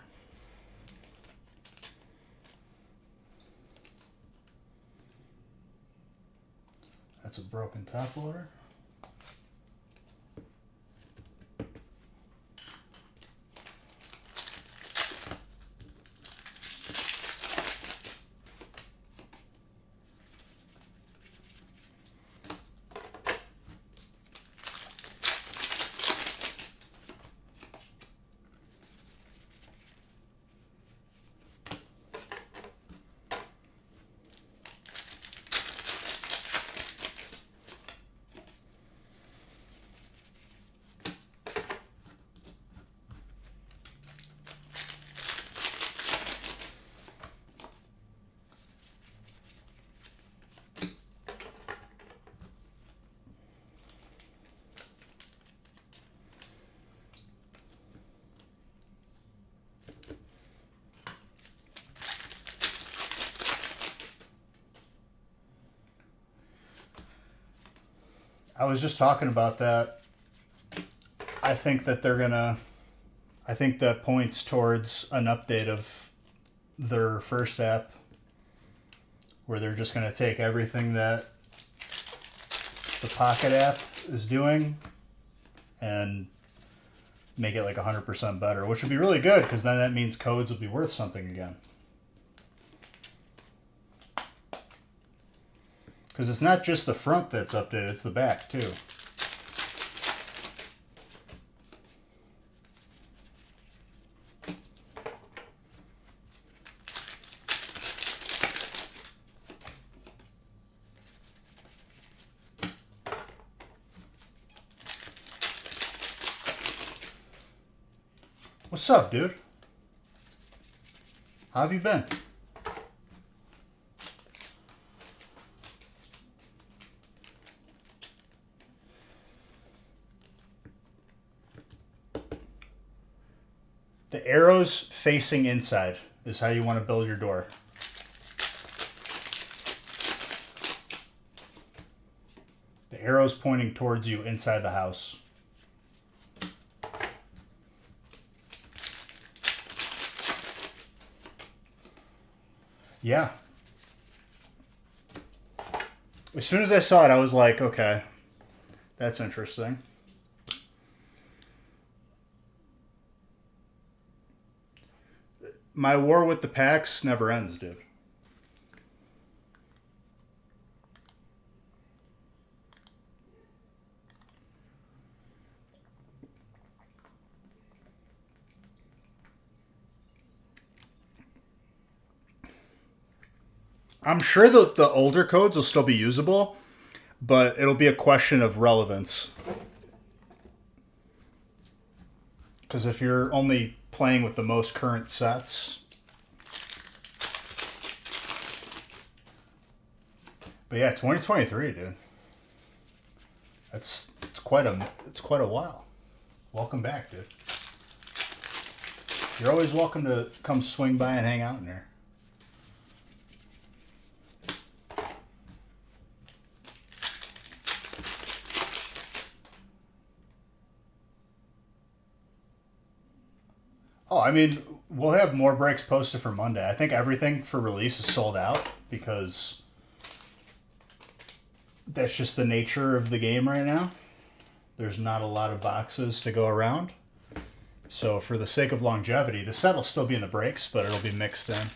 That's a broken top loader. I was just talking about that. I think that I think that points towards an update of their first app where they're just going to take everything that the Pocket app is doing and make it like 100% better, which would be really good because then that means codes will be worth something again. Because it's not just the front that's updated, it's the back too. What's up, dude? How have you been? The arrows facing inside is how you want to build your door. The arrows pointing towards you inside the house. Yeah. As soon as I saw it, I was like, okay, that's interesting. My war with the packs never ends, dude. I'm sure the older codes will still be usable, but it'll be a question of relevance. Because if you're only playing with the most current sets. But yeah, 2023, dude. It's quite a while. Welcome back, dude. You're always welcome to come swing by and hang out in there. Oh, I mean, we'll have more breaks posted for Monday. I think everything for release is sold out because that's just the nature of the game right now. There's not a lot of boxes to go around. So for the sake of longevity, the set will still be in the breaks, but it'll be mixed in.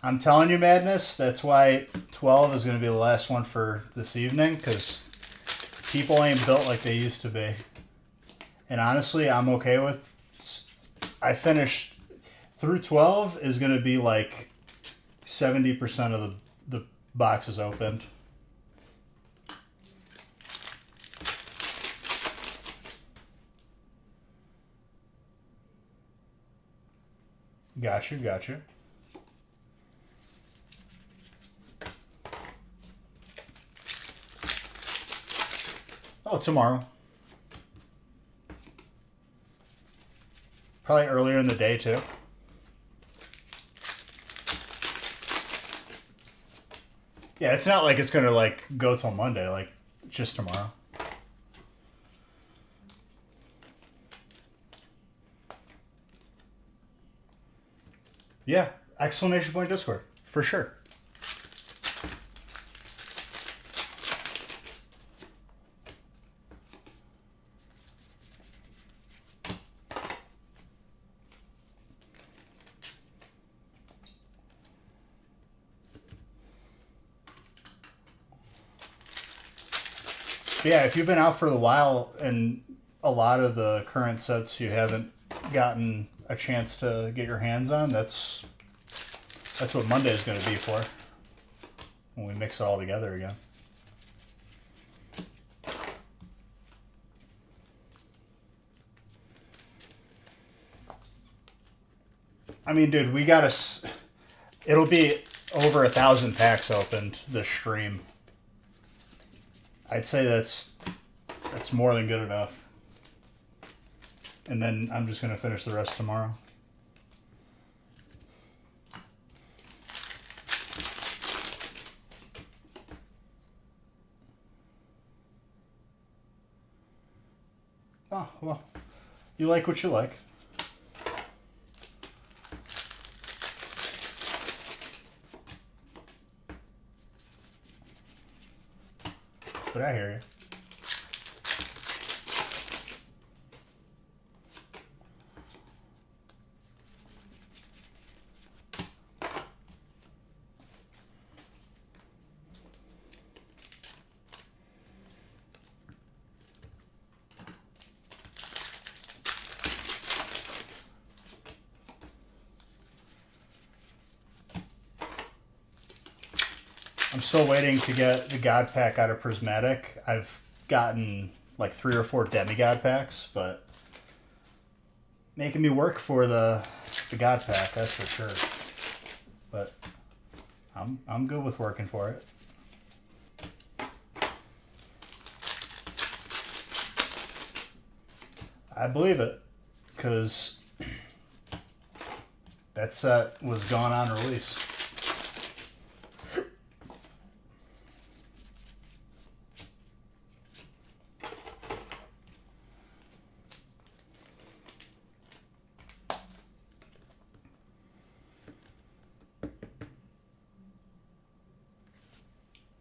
I'm telling you, Madness, that's why 12 is going to be the last one for this evening, because people ain't built like they used to be. And honestly, I'm okay with... I finished... Through 12 is going to be like 70% of the boxes opened. Gotcha. Oh, tomorrow. Probably earlier in the day, too. Yeah, it's not like it's going to, like, go till Monday. Like, just tomorrow. Yeah, exclamation point Discord. For sure. Yeah, if you've been out for a while and a lot of the current sets you haven't gotten a chance to get your hands on, that's what Monday is going to be for. When we mix it all together again. I mean, dude, we got to... It'll be over 1,000 packs opened this stream. I'd say that's more than good enough. And then I'm just going to finish the rest tomorrow. Oh, well, you like what you like. But I hear you. I'm still waiting to get the God Pack out of Prismatic. I've gotten like 3 or 4 Demigod packs, but making me work for the God Pack, that's for sure. But I'm good with working for it. I believe it, because that set was gone on release.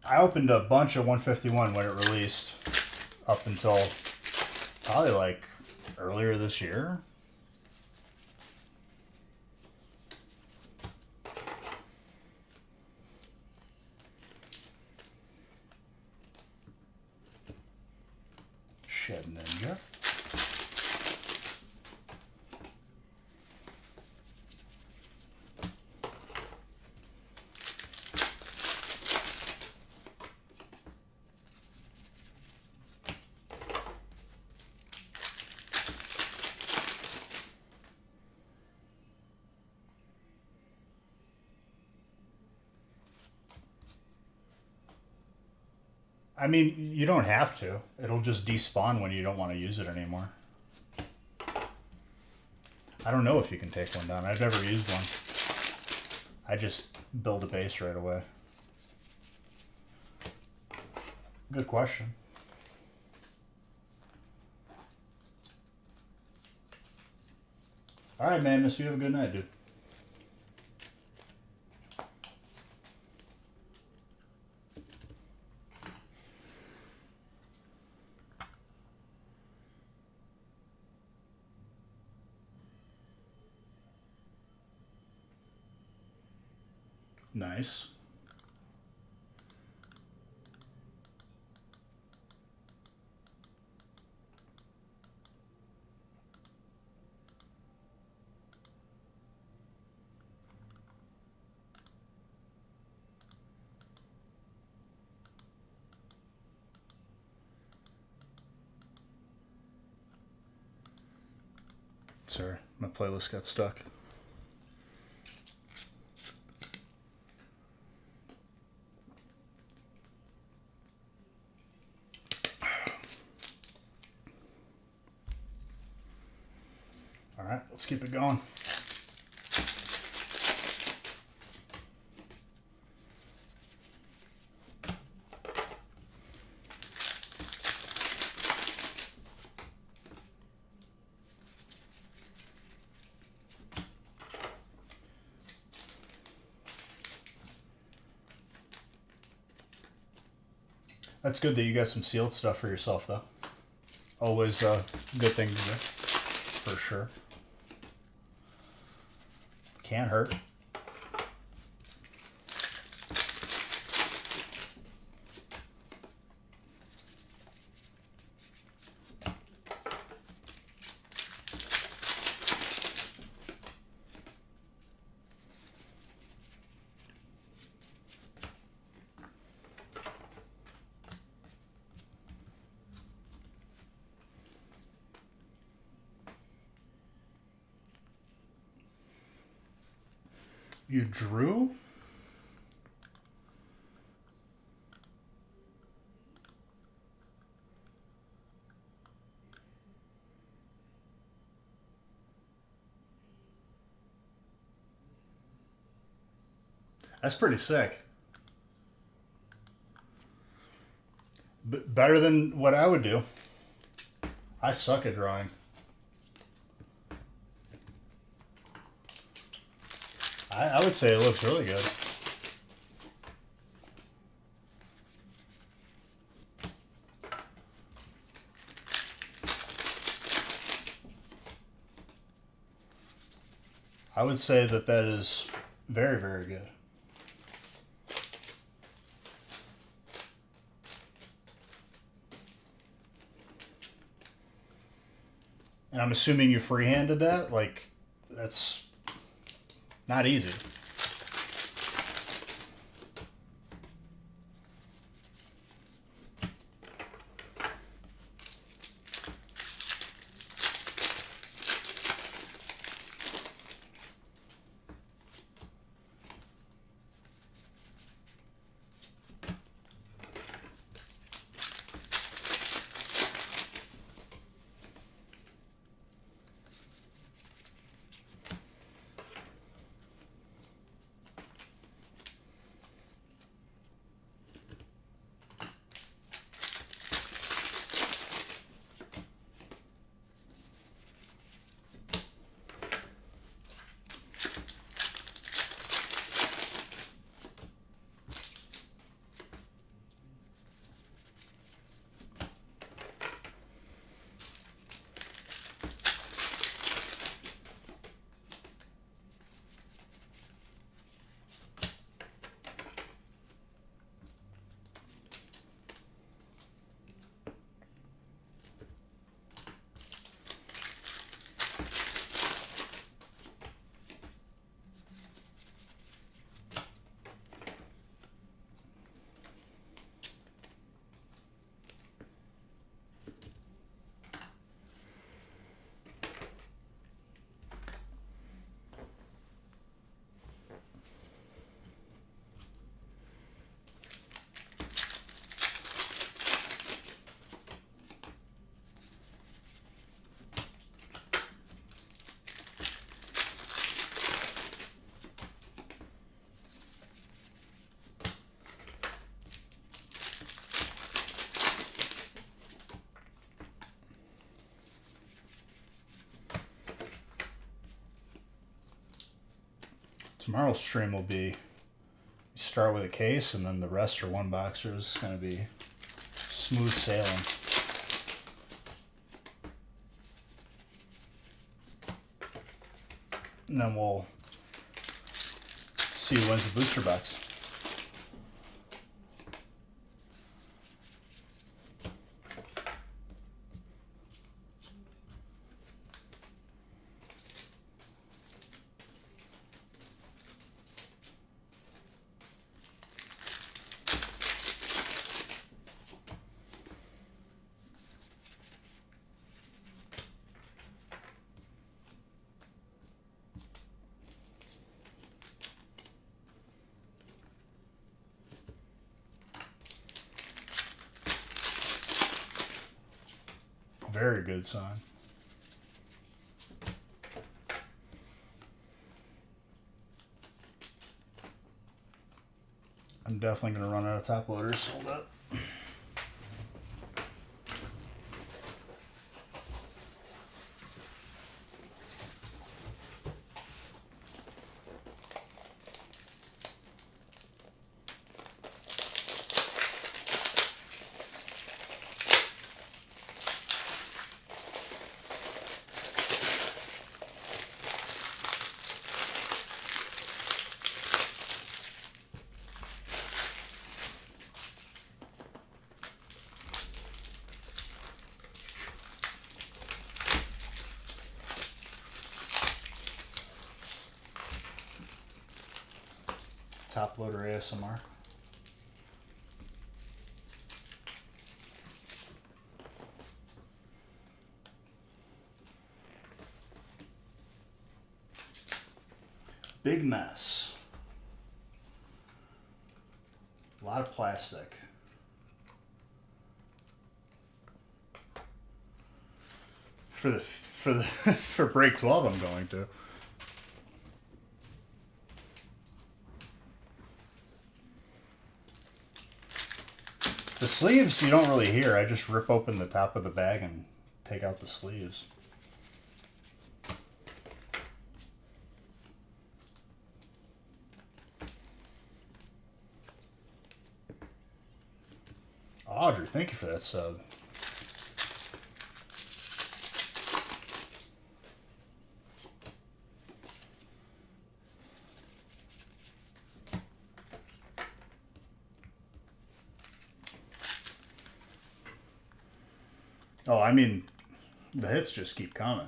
I opened a bunch of 151 when it released, up until probably like earlier this year. Shed Ninja. I mean, you don't have to. It'll just despawn when you don't want to use it anymore. I don't know if you can take one down. I've never used one. I just build a base right away. Good question. All right, man. Miss, you have a good night, dude. Nice. Sorry, my playlist got stuck. All right, let's keep it going. That's good that you got some sealed stuff for yourself, though. Always a good thing to do, for sure. Can't hurt. You drew? That's pretty sick. Better than what I would do. I suck at drawing. I would say it looks really good. I would say that that is very, very good. And I'm assuming you freehanded that? Like, that's not easy. Tomorrow's stream will be, you start with a case and then the rest are one boxers. It's going to be smooth sailing. And then we'll see who wins the booster box. Very good sign. I'm definitely going to run out of top loaders. Hold up. Top loader ASMR. Big mess. A lot of plastic. For break 12 I'm going to. The sleeves you don't really hear. I just rip open the top of the bag and take out the sleeves. Audrey, thank you for that sub. Oh, I mean, the hits just keep coming.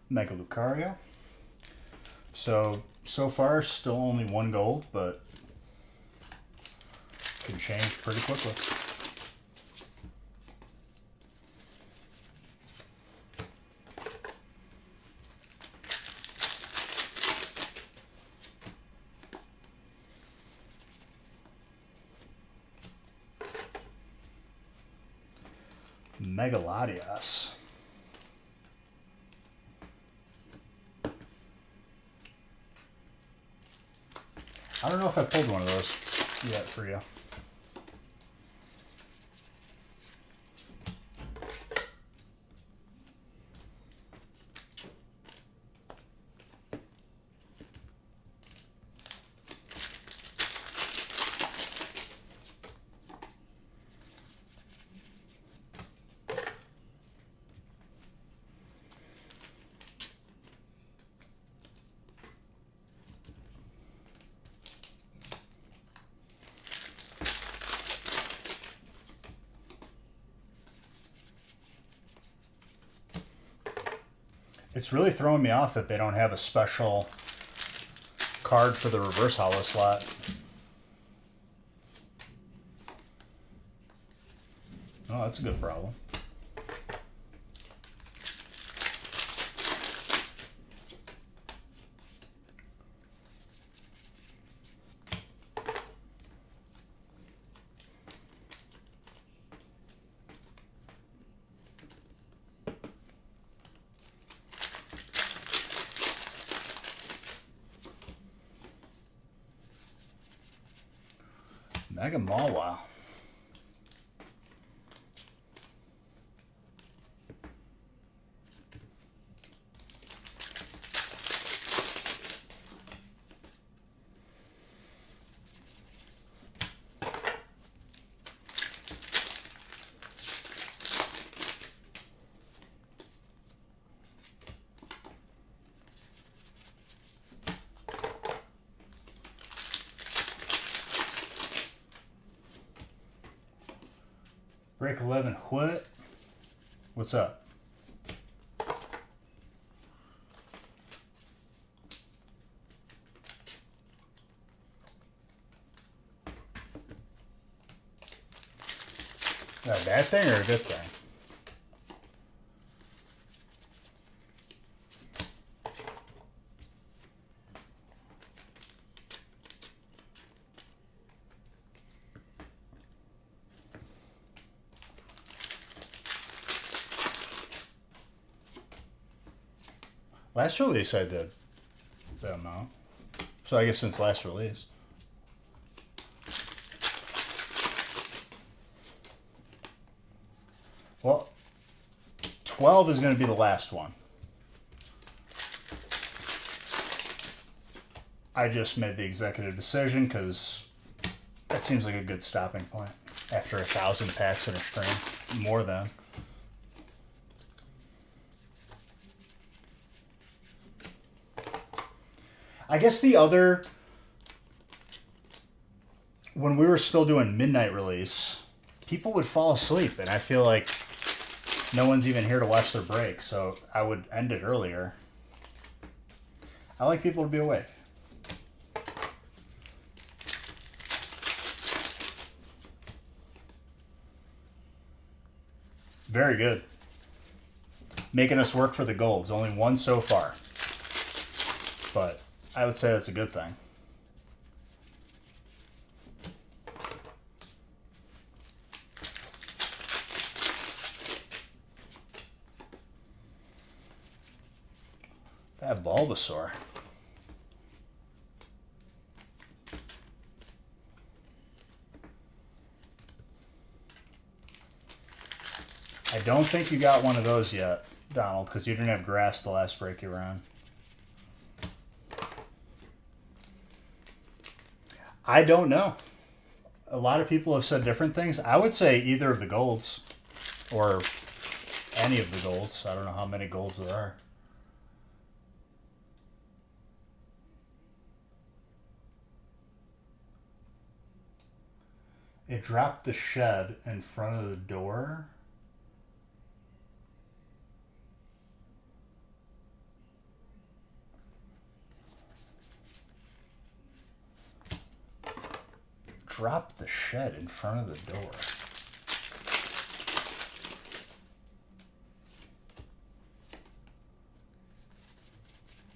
Mega Lucario. So far, still only one gold, but can change pretty quickly. Megalodios. I don't know if I pulled one of those yet for you. It's really throwing me off that they don't have a special card for the reverse hollow slot. Oh, that's a good problem. Mega Mawile. Break 11, what? What's up? Is that a bad thing or a good thing? Last release I did that amount. So I guess since last release. Well, 12 is going to be the last one. I just made the executive decision because that seems like a good stopping point after 1,000 packs in a stream. More than. I guess the other, when we were still doing midnight release, people would fall asleep, and I feel like no one's even here to watch their break, so I would end it earlier. I like people to be awake. Very good. Making us work for the golds. Only one so far. But I would say that's a good thing. That Bulbasaur. I don't think you got one of those yet, Donald, because you didn't have grass the last break you were on. I don't know. A lot of people have said different things. I would say either of the golds or any of the golds. I don't know how many golds there are. It dropped the shed in front of the door. Dropped the shed in front of the door.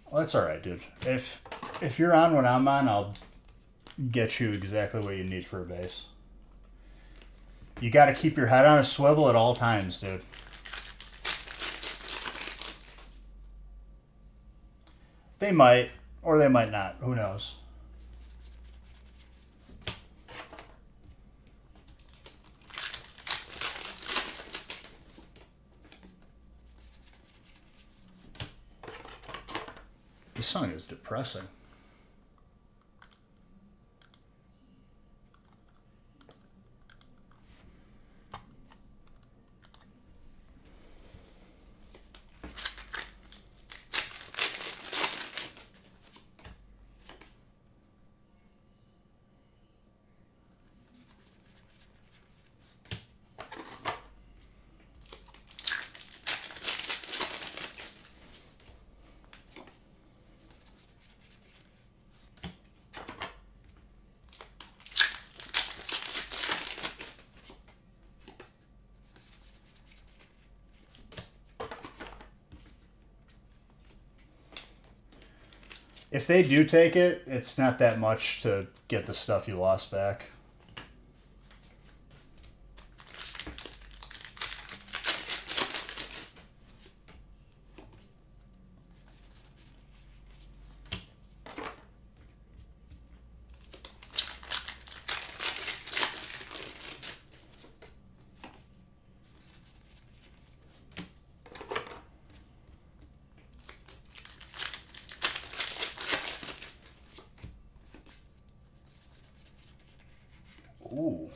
Well, that's all right, dude. If you're on when I'm on, I'll get you exactly what you need for a base. You got to keep your head on a swivel at all times, dude. They might, or they might not. Who knows? This song is depressing. If they do take it, it's not that much to get the stuff you lost back. Ooh.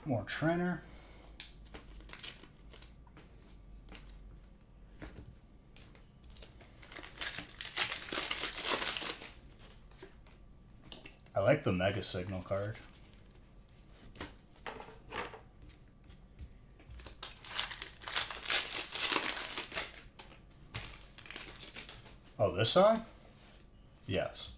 More Trainer. I like the Mega Signal card. Oh, this side? Yes.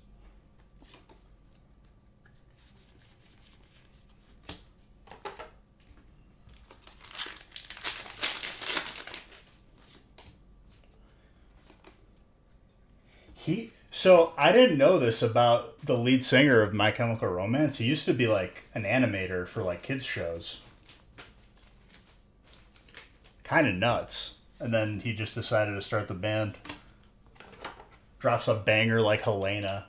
So I didn't know this about the lead singer of My Chemical Romance. He used to be like an animator for like kids shows. Kind of nuts. And then he just decided to start the band. Drops a banger like Helena.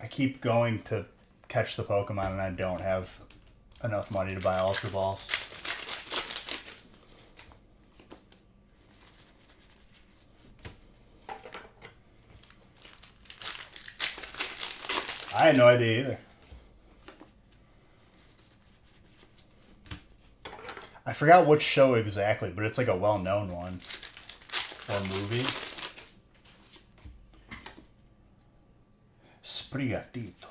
I keep going to catch the Pokemon and I don't have enough money to buy Ultra Balls. I had no idea either. I forgot which show exactly, but it's like a well-known one. Or movie. Sprigatito.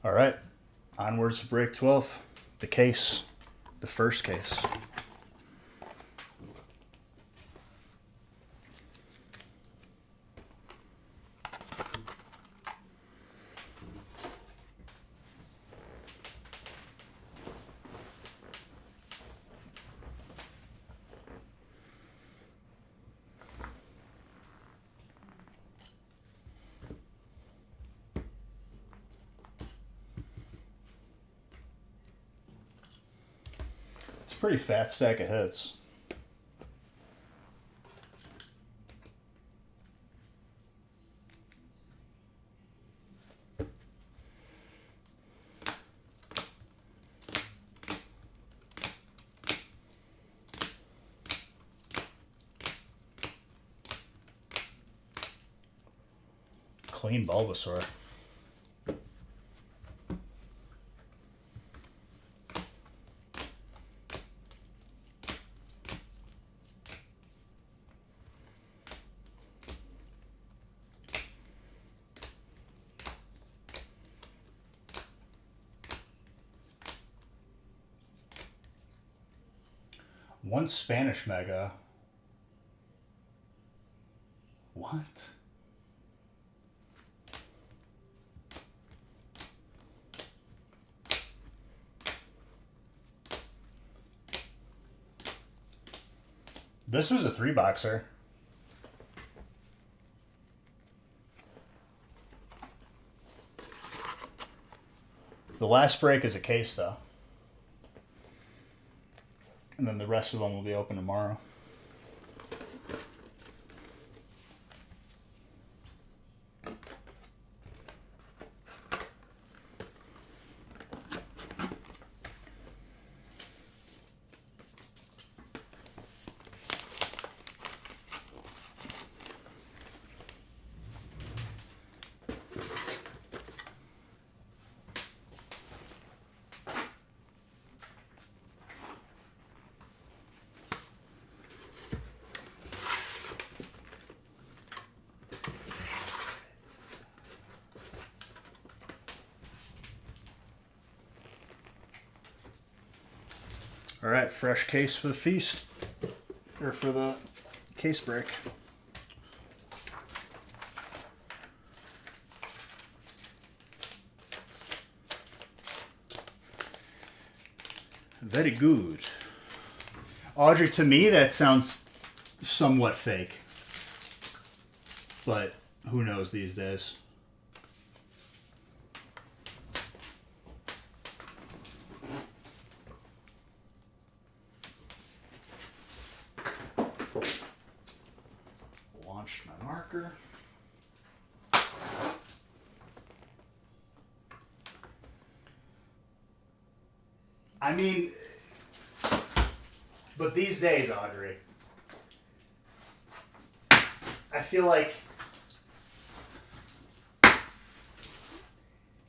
All right, onwards to break 12. The case, the first case. It's a pretty fat stack of hits. Clean Bulbasaur. One Spanish mega. What? This was a 3-boxer. The last break is a case, though. And then the rest of them will be open tomorrow. All right, fresh case for the feast, or for the case break. Very good. Audrey, to me that sounds somewhat fake, but who knows these days. Launched my marker. I mean, but these days, Audrey, I feel like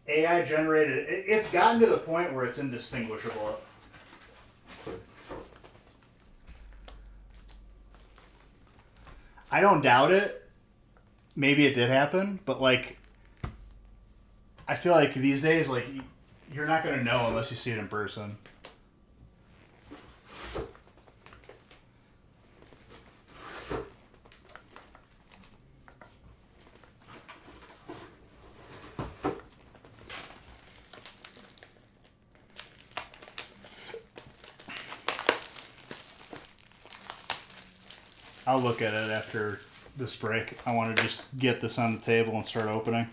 AI generated, it's gotten to the point where it's indistinguishable. I don't doubt it. Maybe it did happen, but like, I feel like these days, like, you're not going to know unless you see it in person. I'll look at it after this break. I want to just get this on the table and start opening.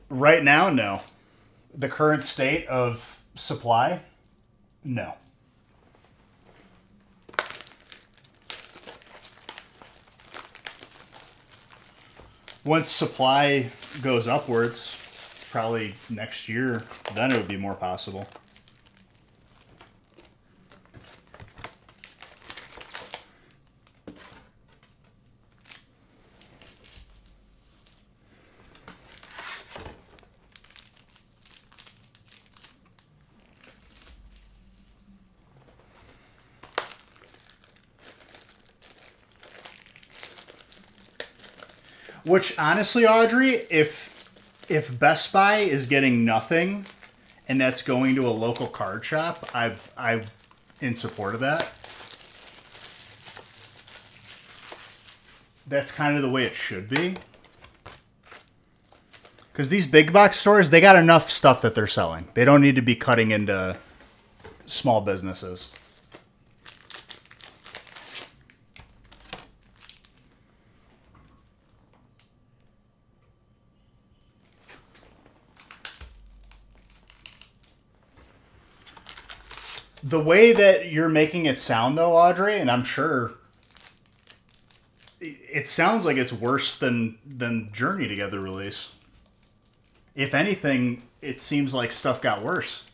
Right now, no. The current state of supply, no. Once supply goes upwards, probably next year, then it would be more possible. Which, honestly, Audrey, if Best Buy is getting nothing, and that's going to a local card shop, I'm in support of that. That's kind of the way it should be. Because these big box stores, they got enough stuff that they're selling. They don't need to be cutting into small businesses. The way that you're making it sound, though, Audrey, and I'm sure it sounds like it's worse than Journey Together release. If anything, it seems like stuff got worse.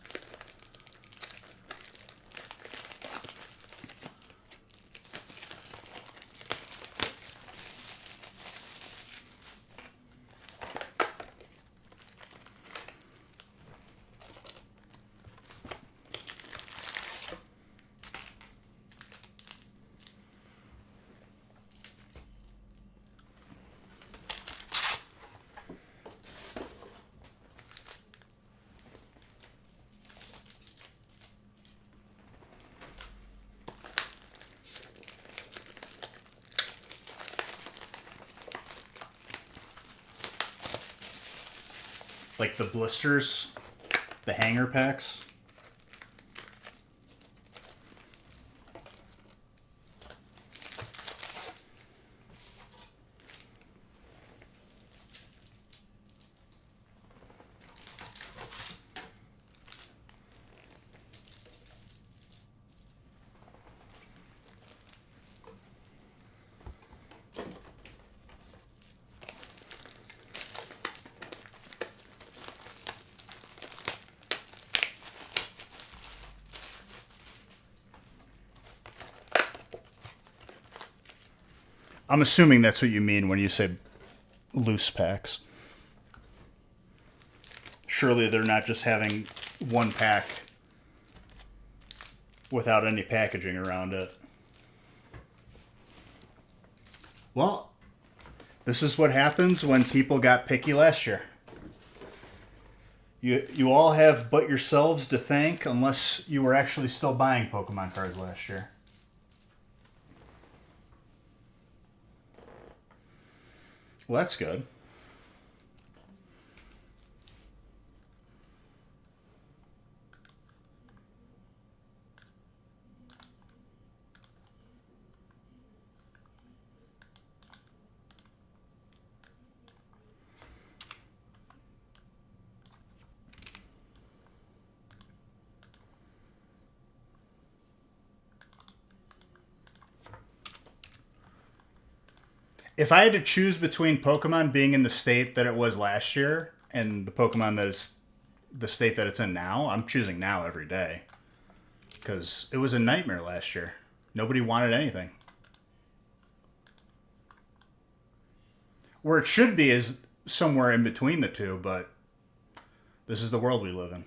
like the blisters, the hanger packs. I'm assuming that's what you mean when you say loose packs. Surely they're not just having one pack without any packaging around it. Well, this is what happens when people got picky last year. You all have but yourselves to thank, unless you were actually still buying Pokemon cards last year. Well, that's good. If I had to choose between Pokemon being in the state that it was last year and the Pokemon that is the state that it's in now, I'm choosing now every day. Because it was a nightmare last year. Nobody wanted anything. Where it should be is somewhere in between the two, but this is the world we live in.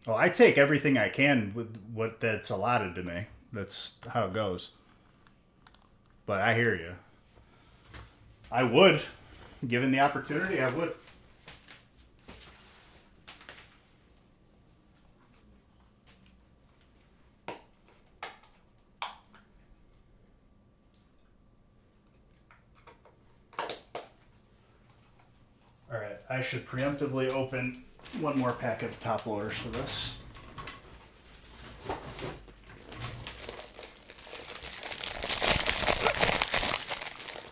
Well, I take everything I can with what that's allotted to me. That's how it goes. But I hear you. I would. Given the opportunity, I would. Alright, I should preemptively open one more packet of top loaders for this.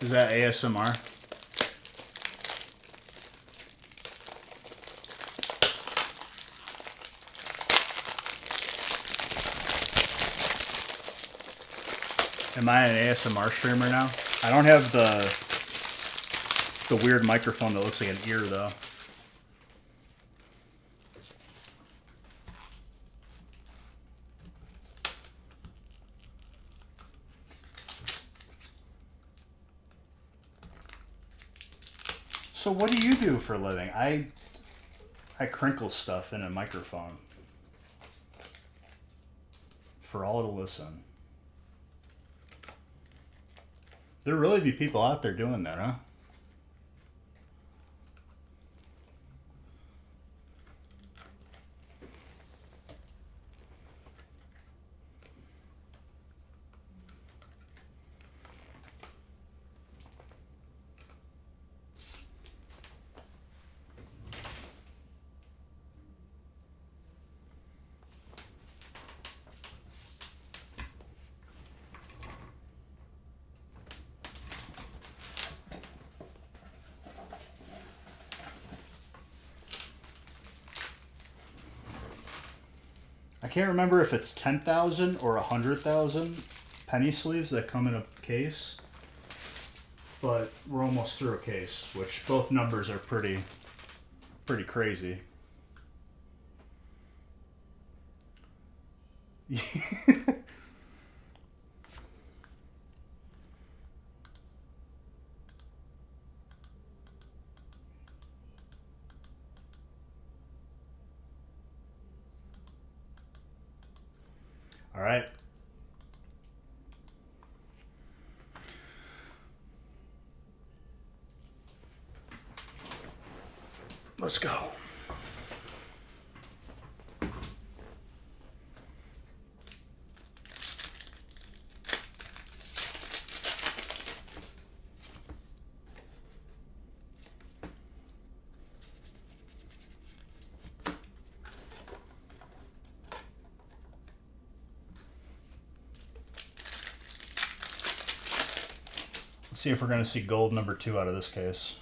Is that ASMR? Am I an ASMR streamer now? I don't have the weird microphone that looks like an ear though. So what do you do for a living? I crinkle stuff in a microphone for all to listen. There really be people out there doing that, huh? I can't remember if it's 10,000 or 100,000 penny sleeves that come in a case, but we're almost through a case, which both numbers are pretty crazy. All right. Let's go. see if we're going to see gold number 2 out of this case.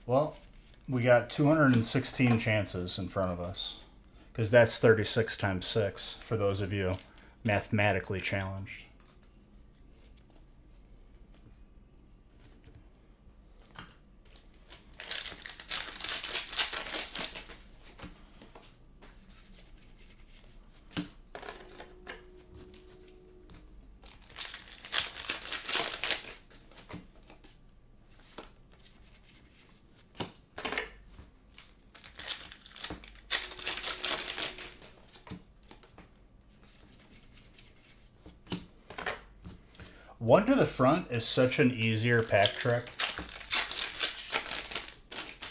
Well, we got 216 chances in front of us, because that's 36 times 6 for those of you mathematically challenged. One to the front is such an easier pack trick.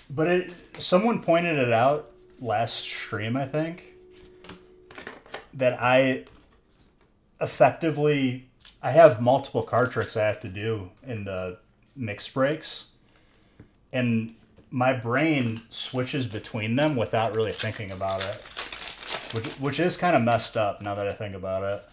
But someone pointed it out last stream, I think, that I have multiple card tricks I have to do in the mix breaks. And my brain switches between them without really thinking about it. Which is kind of messed up now that I think about it.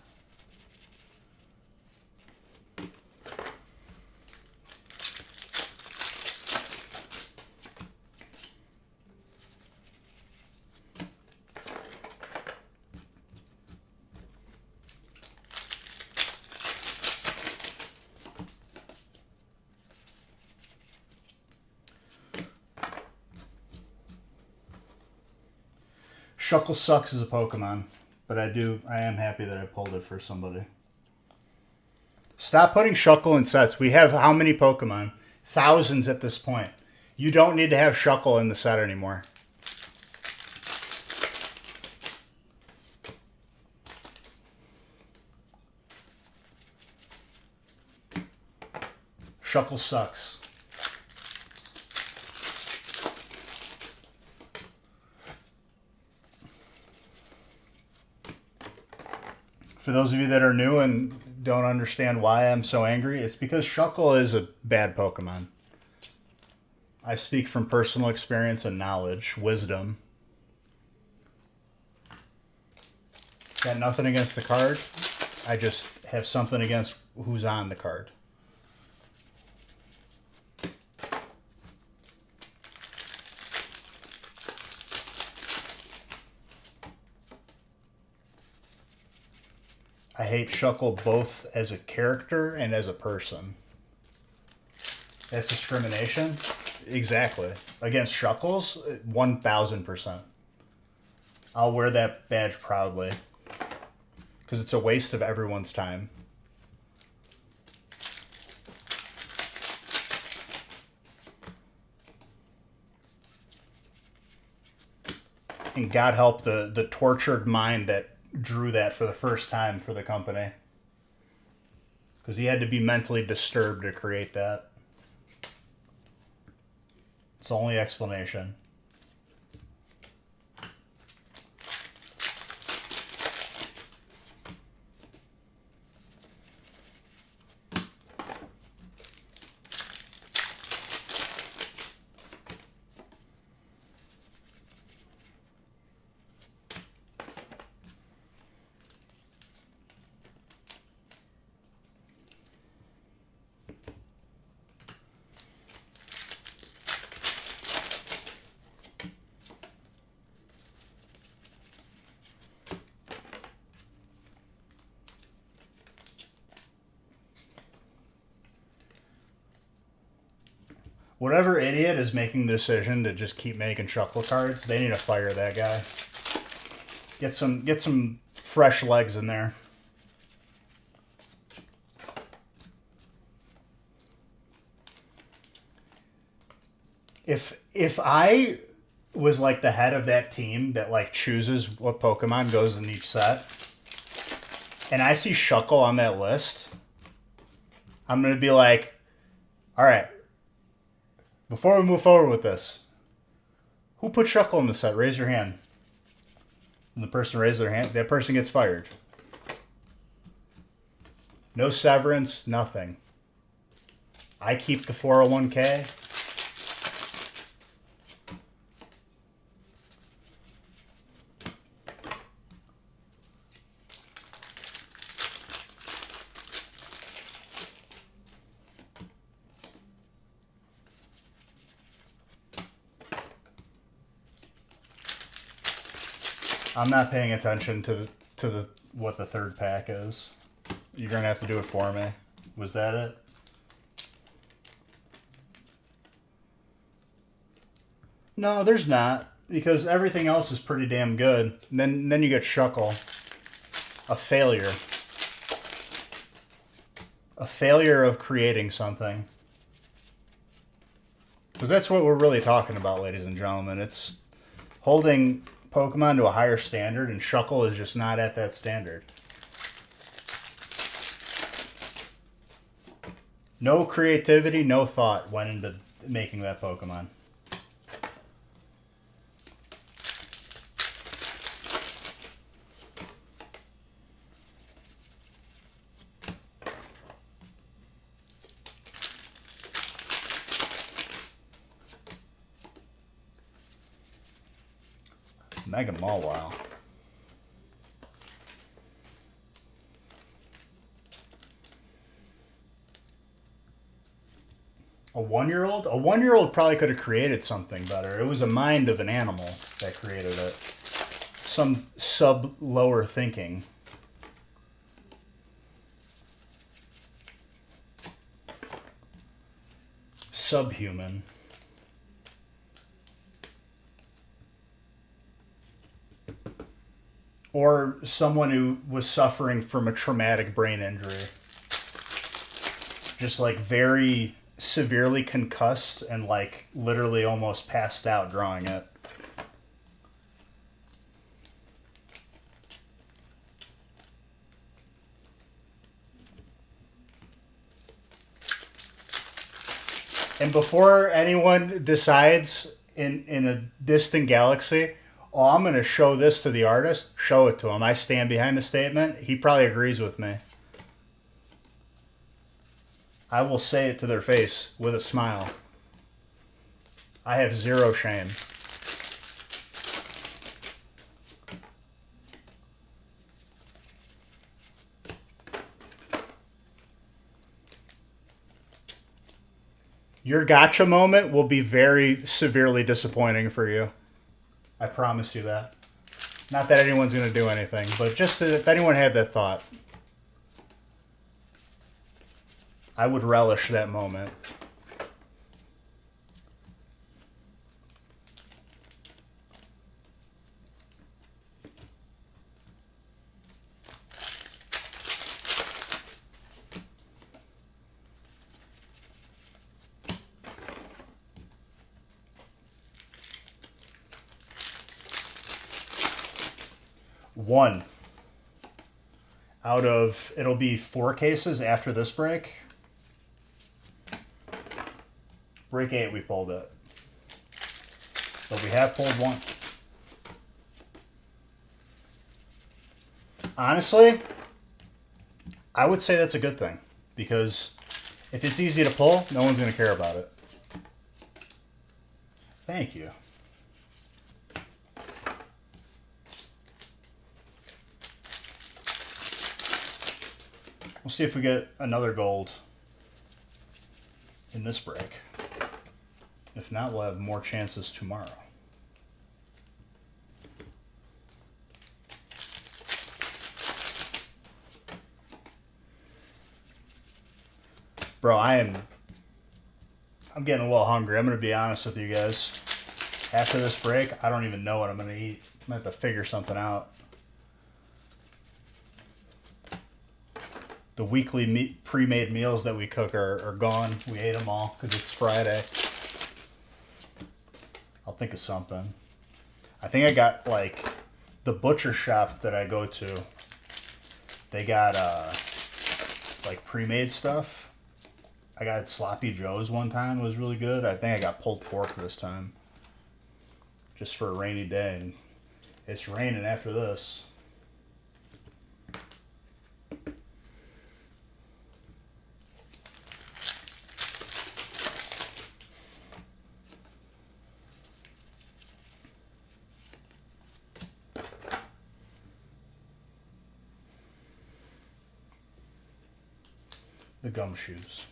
Shuckle sucks as a Pokemon, but I am happy that I pulled it for somebody. Stop putting Shuckle in sets. We have how many Pokemon? Thousands at this point. You don't need to have Shuckle in the set anymore. Shuckle sucks. For those of you that are new and don't understand why I'm so angry, it's because Shuckle is a bad Pokemon. I speak from personal experience and knowledge, wisdom. Got nothing against the card. I just have something against who's on the card. I hate Shuckle both as a character and as a person. That's discrimination? Exactly. Against Shuckles, 1000%. I'll wear that badge proudly. Because it's a waste of everyone's time. And God help the tortured mind that drew that for the first time for the company. Because he had to be mentally disturbed to create that. It's the only explanation. Whatever idiot is making the decision to just keep making Shuckle cards, they need to fire that guy. Get some fresh legs in there. If I was like the head of that team that like chooses what Pokemon goes in each set, and I see Shuckle on that list, I'm gonna be like, all right. Before we move forward with this, who put Shuckle in the set? Raise your hand. When the person raises their hand, that person gets fired. No severance, nothing. I keep the 401k. I'm not paying attention to the what the third pack is. You're gonna have to do it for me. Was that it? No, there's not, because everything else is pretty damn good. And then you get Shuckle, a failure. A failure of creating something. Because that's what we're really talking about, ladies and gentlemen. It's holding Pokemon to a higher standard, and Shuckle is just not at that standard. No creativity, no thought went into making that Pokemon. Mega Mawile. A 1-year-old? A 1-year-old probably could have created something better. It was a mind of an animal that created it. Some sub-lower thinking. Subhuman. Or someone who was suffering from a traumatic brain injury. Just like very severely concussed and like literally almost passed out drawing it. And before anyone decides in a distant galaxy, oh, I'm going to show this to the artist, show it to him. I stand behind the statement. He probably agrees with me. I will say it to their face with a smile. I have zero shame. Your gotcha moment will be very severely disappointing for you. I promise you that. Not that anyone's going to do anything, but just if anyone had that thought, I would relish that moment. One out of, it'll be 4 cases after this break. Break 8 we pulled it. But we have pulled 1. Honestly, I would say that's a good thing. Because if it's easy to pull, no one's going to care about it. Thank you. We'll see if we get another gold in this break. If not, we'll have more chances tomorrow. Bro, I'm getting a little hungry. I'm going to be honest with you guys. After this break, I don't even know what I'm going to eat. I'm going to have to figure something out. The weekly pre-made meals that we cook are gone. We ate them all because it's Friday. I'll think of something. I think I got, like, the butcher shop that I go to. They got, like, pre-made stuff. I got Sloppy Joe's one time. It was really good. I think I got pulled pork this time. Just for a rainy day. And It's raining after this. The gumshoes.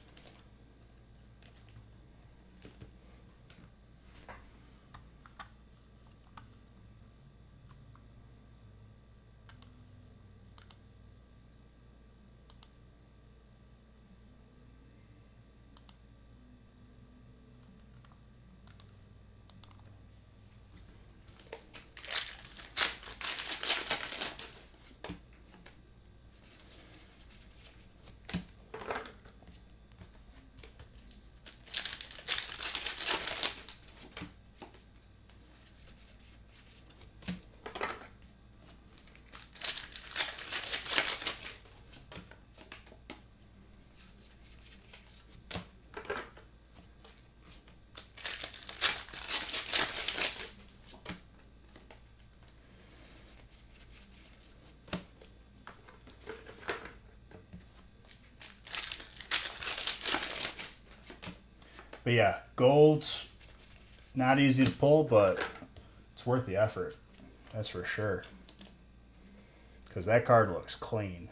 But yeah, gold's not easy to pull, but it's worth the effort. That's for sure. Because that card looks clean.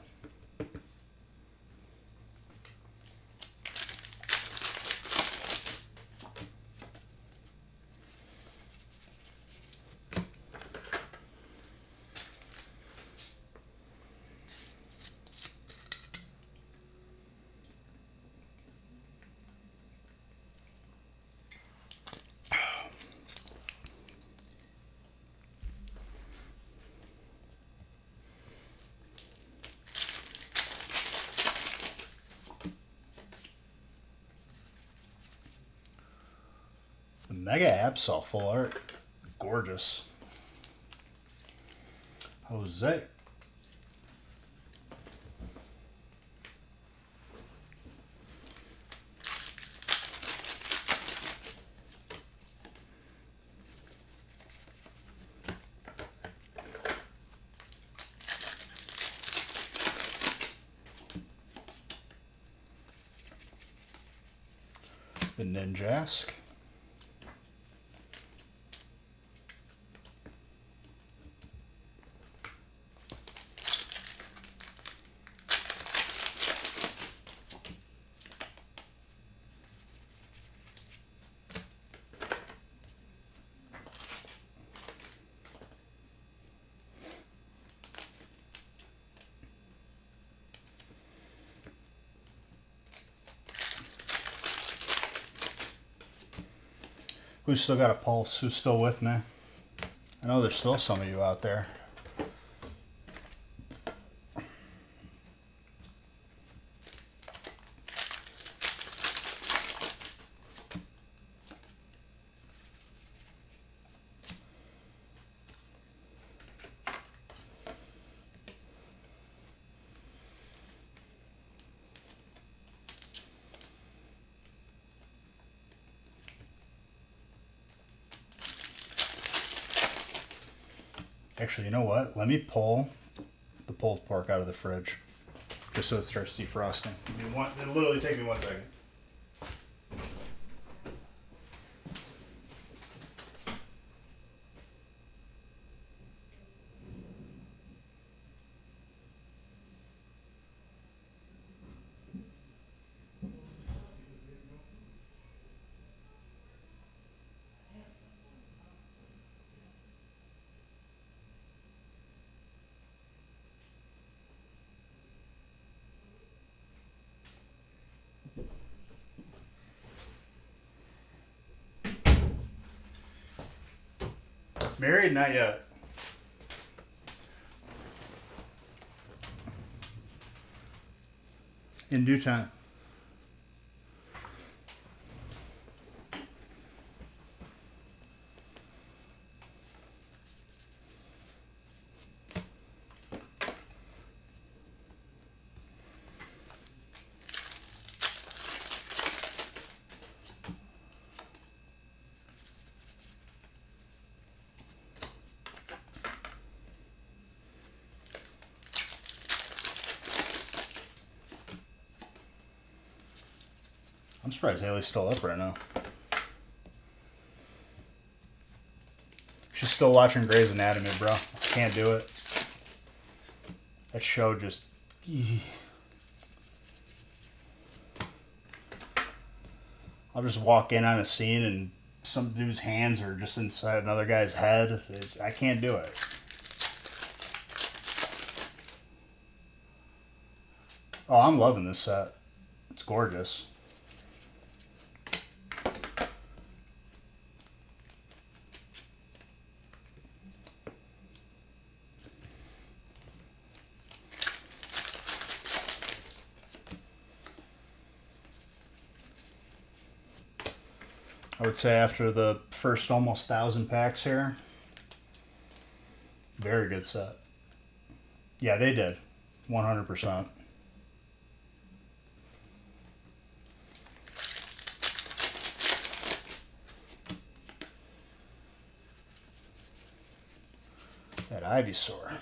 The Mega Absol full art. Gorgeous. Jose. The Ninjask. Who's still got a pulse? Who's still with me? I know there's still some of you out there. Actually, you know what? Let me pull the pulled pork out of the fridge. Just so it starts defrosting. It'll literally take me 1 second. Married? Not yet. In due time. I'm surprised Haley's still up right now. She's still watching Grey's Anatomy, bro. I can't do it. That show just... I'll just walk in on a scene and some dude's hands are just inside another guy's head. I can't do it. Oh, I'm loving this set. It's gorgeous. I would say after the first almost 1,000 packs here, very good set. Yeah, they did. 100%. That Ivysaur.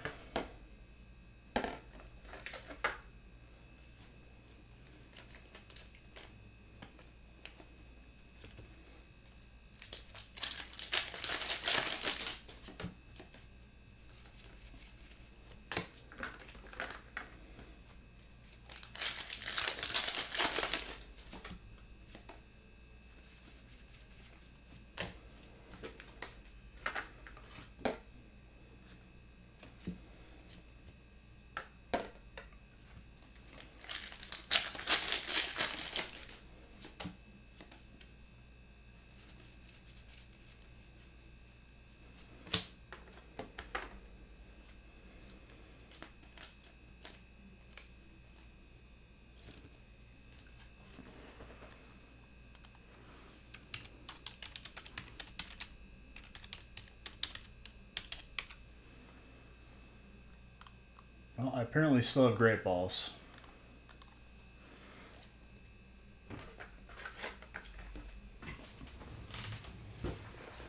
Well, I apparently still have great balls.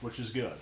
Which is good.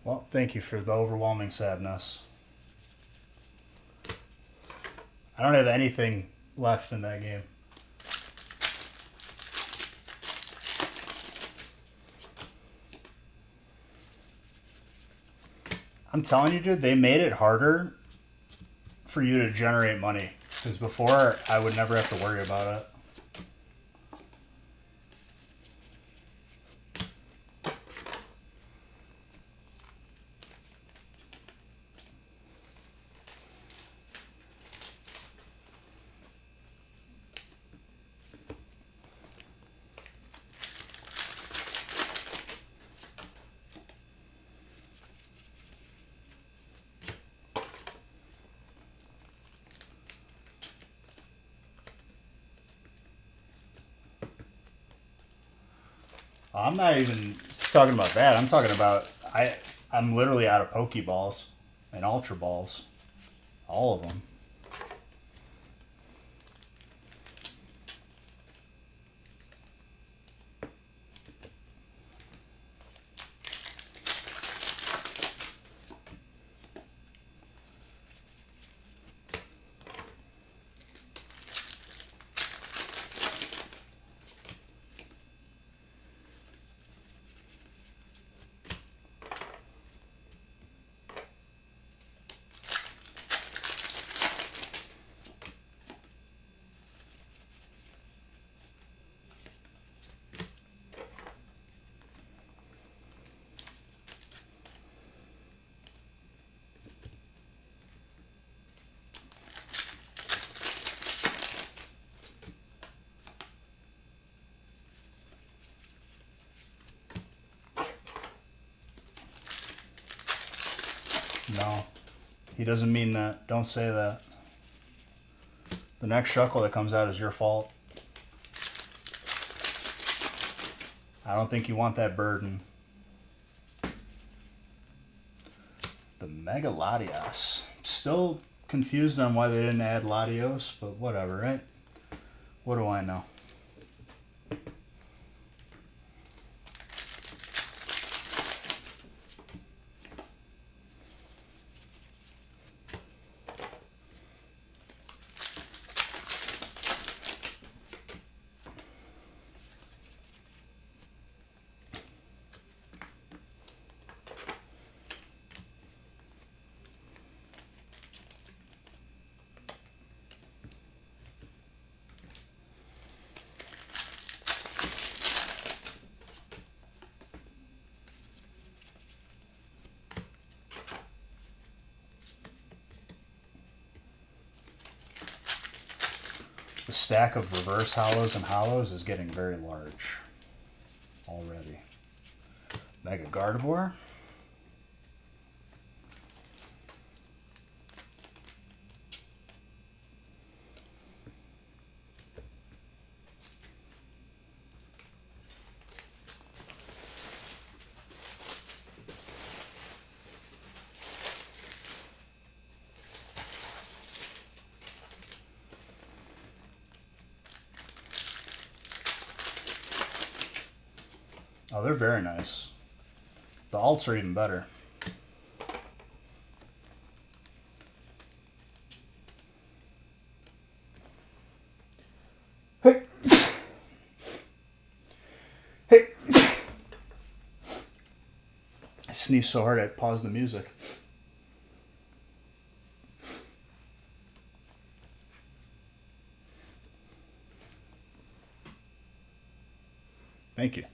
Well, thank you for the overwhelming sadness. I don't have anything left in that game. I'm telling you, dude, they made it harder for you to generate money. Because before, I would never have to worry about it. I'm not even talking about that. I'm talking about I'm literally out of Pokeballs and Ultra Balls. All of them. No, he doesn't mean that. Don't say that. The next shuckle that comes out is your fault. I don't think you want that burden. The Mega Latios. Still confused on why they didn't add Latios, but whatever, right? What do I know? The stack of reverse hollows and hollows is getting very large already. Mega Gardevoir. Oh, they're very nice. The alts are even better. Hey. Hey. I sneezed so hard I paused the music. Thank you.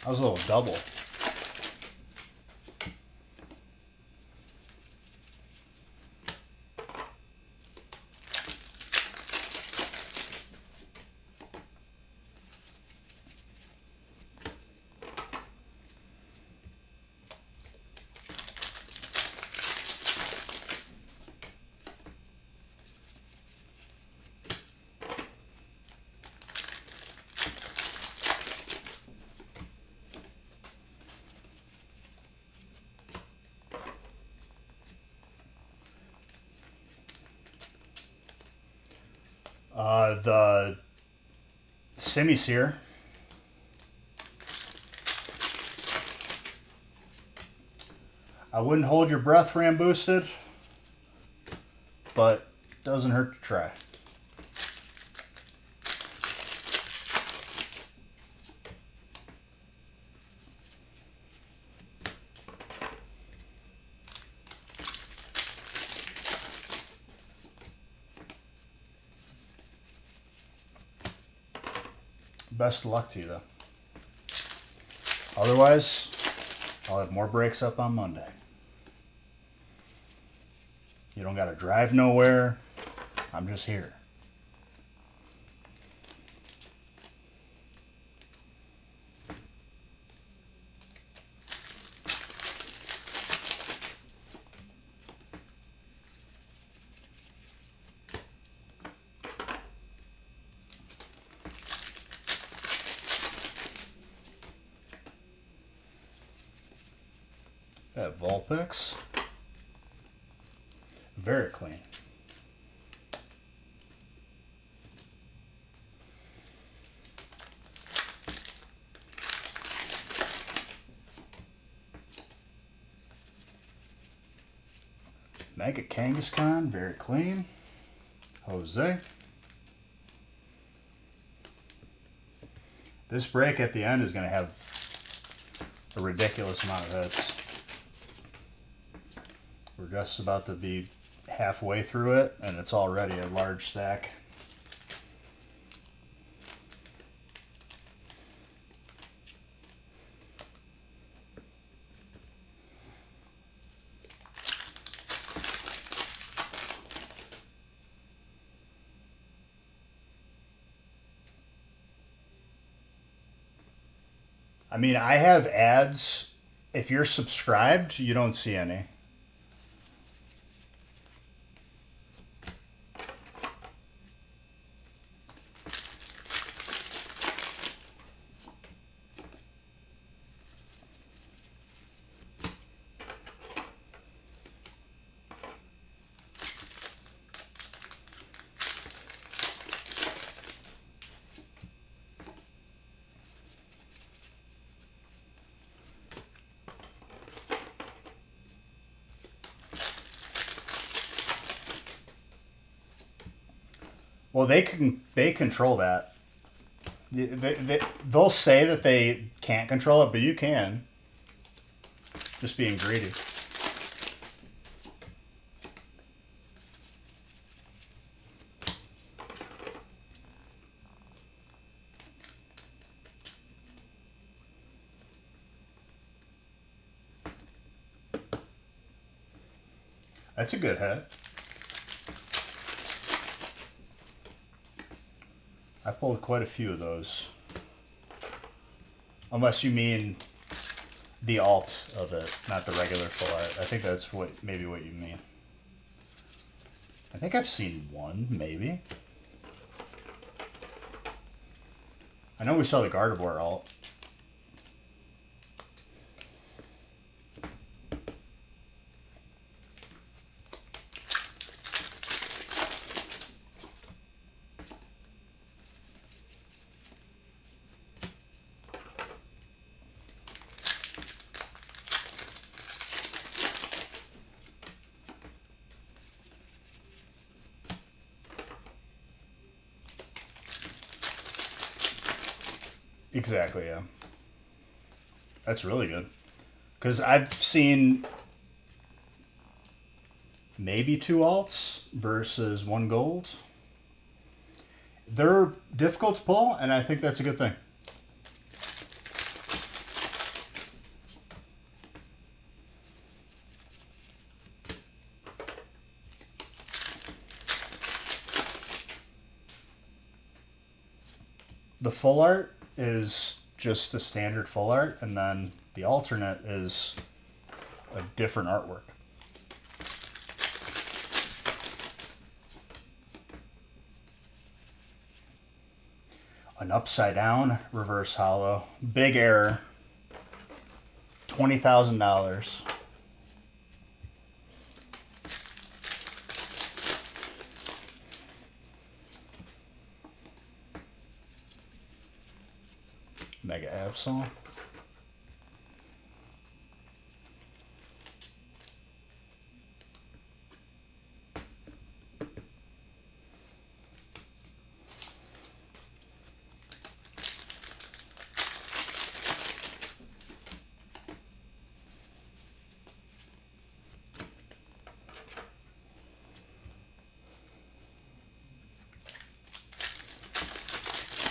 That was a little double. The Simisear. I wouldn't hold your breath, Ramboosted, but doesn't hurt to try. Best of luck to you, though. Otherwise, I'll have more breaks up on Monday. You don't got to drive nowhere. I'm just here. That Vulpix. Very clean. Mega Kangaskhan, very clean. Jose. This break at the end is going to have a ridiculous amount of hits. We're just about to be halfway through it, and it's already a large stack. I mean, I have ads. If you're subscribed, you don't see any. Well, they control that. They'll say that they can't control it, but you can. Just being greedy. That's a good head. I've pulled quite a few of those. Unless you mean the alt of it, not the regular full art. I think that's maybe what you mean. I think I've seen one, maybe. I know we saw the Gardevoir alt. Exactly, yeah. That's really good. Because I've seen maybe 2 alts versus 1 gold. They're difficult to pull, and I think that's a good thing. The full art is just the standard full art, and then the alternate is a different artwork. An upside down reverse hollow. Big error. $20,000. Mega Absol.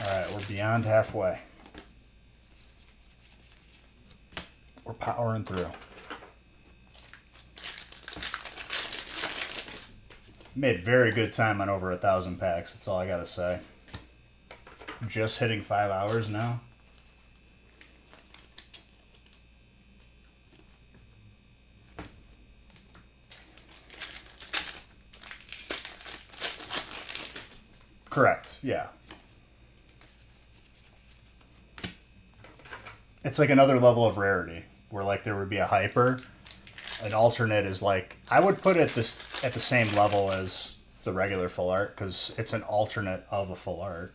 Alright, we're beyond halfway. We're powering through. Made very good time on over 1,000 packs, that's all I gotta say. Just hitting 5 hours now. Correct, yeah. It's like another level of rarity, where like there would be a hyper. An alternate is like, I would put it at the same level as the regular full art, because it's an alternate of a full art.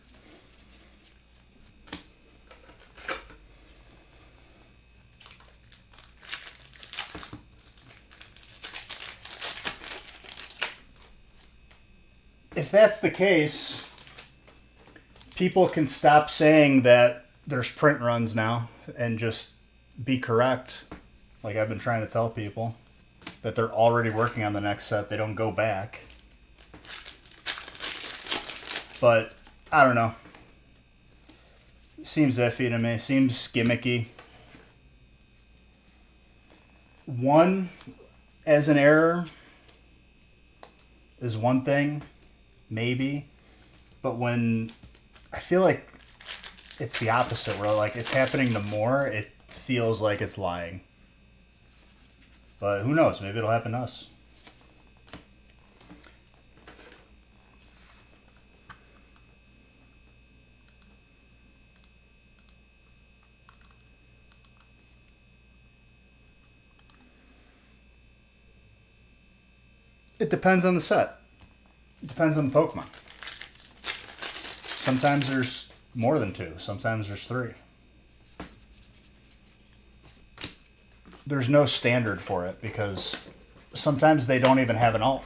If that's the case, people can stop saying that there's print runs now and just be correct. Like I've been trying to tell people that they're already working on the next set. They don't go back. But I don't know. Seems iffy to me. Seems gimmicky. One as an error is one thing, maybe. But when I feel like it's the opposite, where like it's happening the more it feels like it's lying. But who knows? Maybe it'll happen to us. It depends on the set. It depends on the Pokemon. Sometimes there's more than 2. Sometimes there's 3. There's no standard for it because sometimes they don't even have an alt.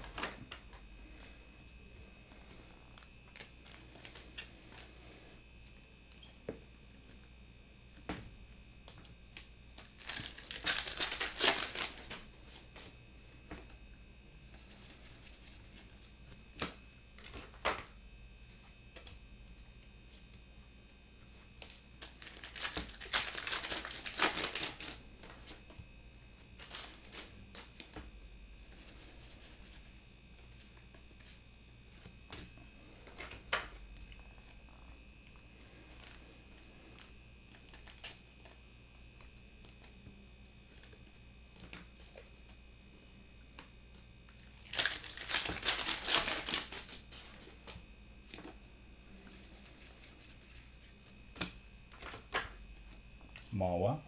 Mawa.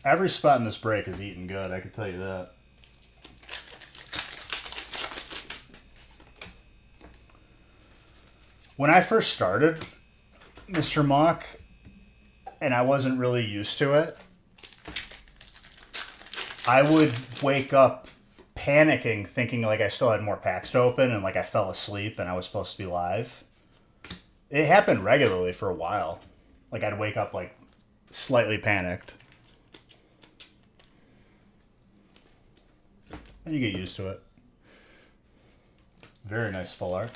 Every spot in this break is eating good, I can tell you that. When I first started Mr. Mach, and I wasn't really used to it, I would wake up panicking, thinking like I still had more packs to open and like I fell asleep and I was supposed to be live. It happened regularly for a while. Like I'd wake up like slightly panicked. And you get used to it. Very nice full art.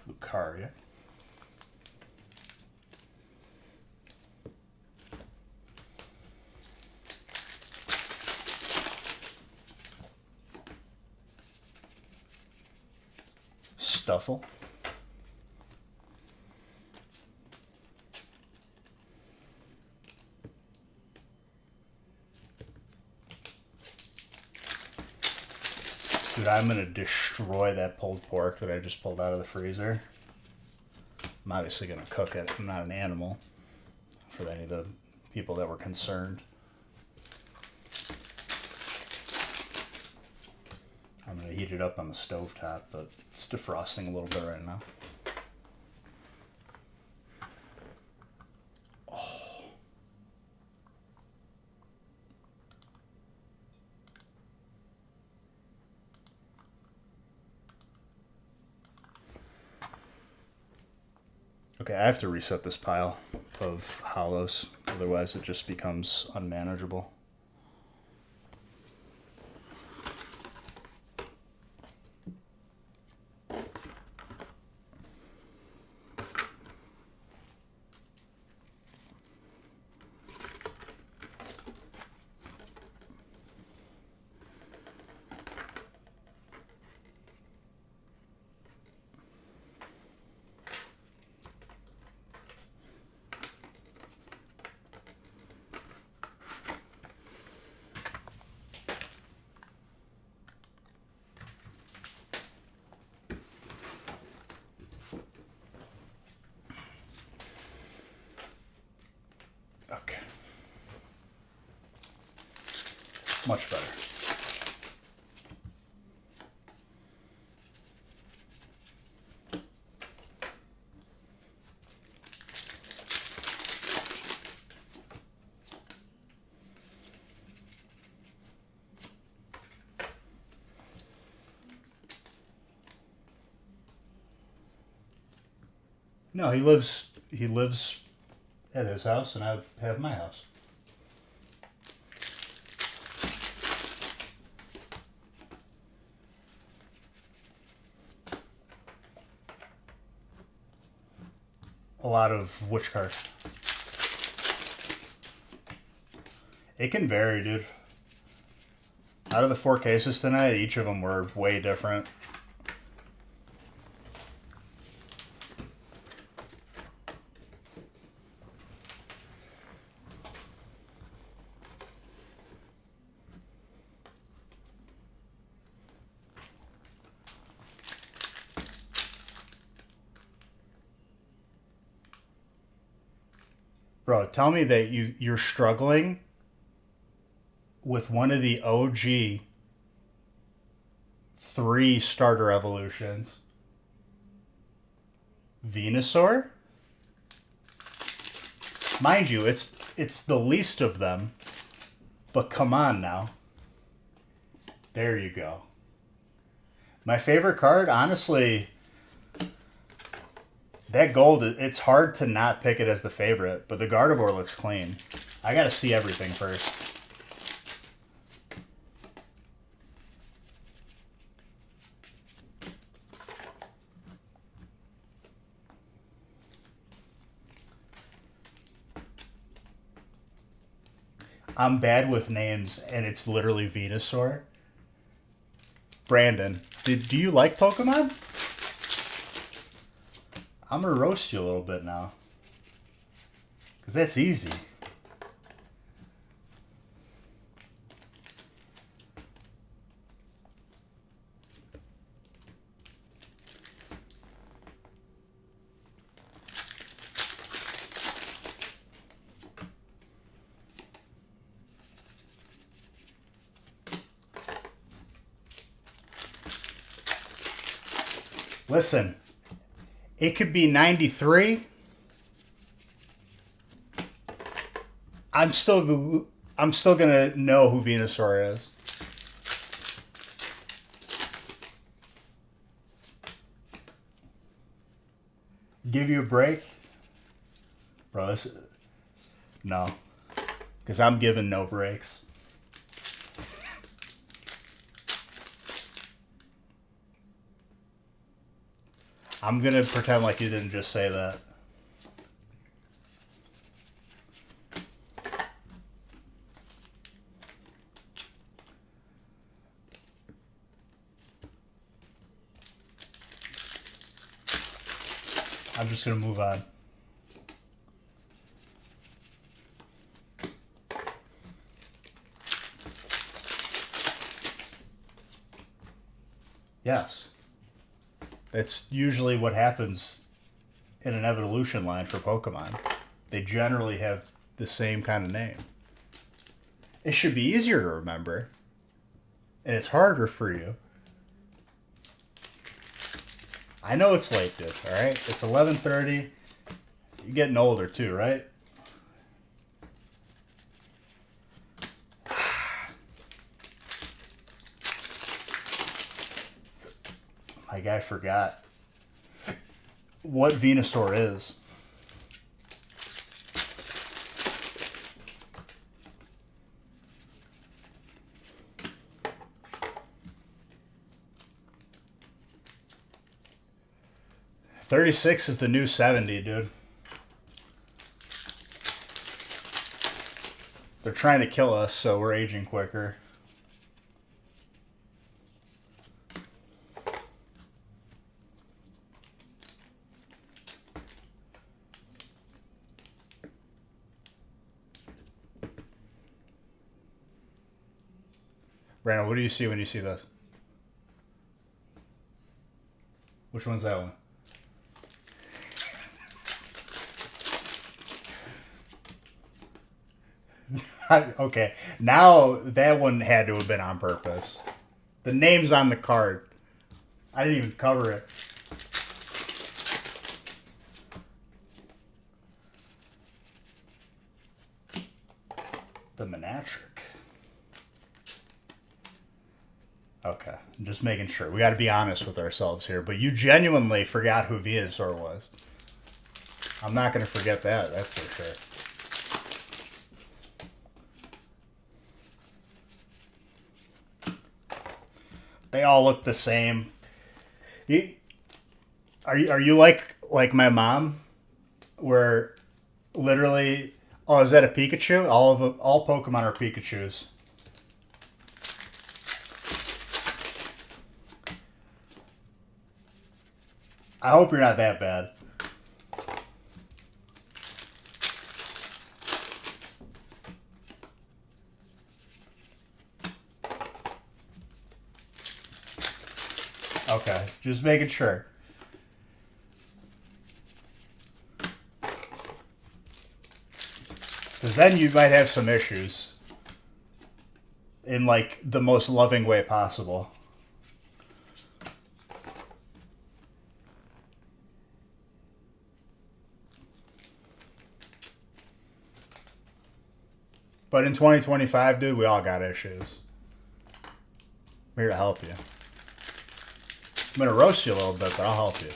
Lucaria. Stuffle. Dude, I'm gonna destroy that pulled pork that I just pulled out of the freezer. I'm obviously gonna cook it. I'm not an animal, for any of the people that were concerned. I'm gonna heat it up on the stovetop, but it's defrosting a little bit right now. Okay, I have to reset this pile of hollows, otherwise it just becomes unmanageable. Okay. Much better. No, he lives at his house, and I'd have my house. A lot of which card? It can vary, dude. Out of the 4 cases tonight, each of them were way different. Bro, tell me that you're struggling with one of the OG 3 starter evolutions. Venusaur? Mind you, it's the least of them. But come on now. There you go. My favorite card, honestly, that gold, it's hard to not pick it as the favorite, but the Gardevoir looks clean. I gotta see everything first. I'm bad with names, and it's literally Venusaur. Brandon, do you like Pokemon? I'm going to roast you a little bit now. Because that's easy. Listen, it could be 93. I'm still gonna know who Venusaur is. Give you a break, bro. No, because I'm giving no breaks. I'm going to pretend like you didn't just say that. I'm just going to move on. Yes. It's usually what happens in an evolution line for Pokemon. They generally have the same kind of name. It should be easier to remember. And it's harder for you. I know it's late, dude, alright? It's 11:30. You're getting older too, right? My guy forgot what Venusaur is. $36 is the new 70, dude. They're trying to kill us, so we're aging quicker. Brandon, what do you see when you see this? Which one's that one? Okay, now that one had to have been on purpose. The name's on the card. I didn't even cover it. The Manectric. Okay, I'm just making sure. We got to be honest with ourselves here. But you genuinely forgot who Venusaur was. I'm not going to forget that. That's for sure. They all look the same. Are you like my mom, where literally, oh, is that a Pikachu? All Pokemon are Pikachus. I hope you're not that bad. Okay, just making sure. Because then you might have some issues. In, like, the most loving way possible. But in 2025, dude, we all got issues. I'm here to help you. I'm going to roast you a little bit, but I'll help you.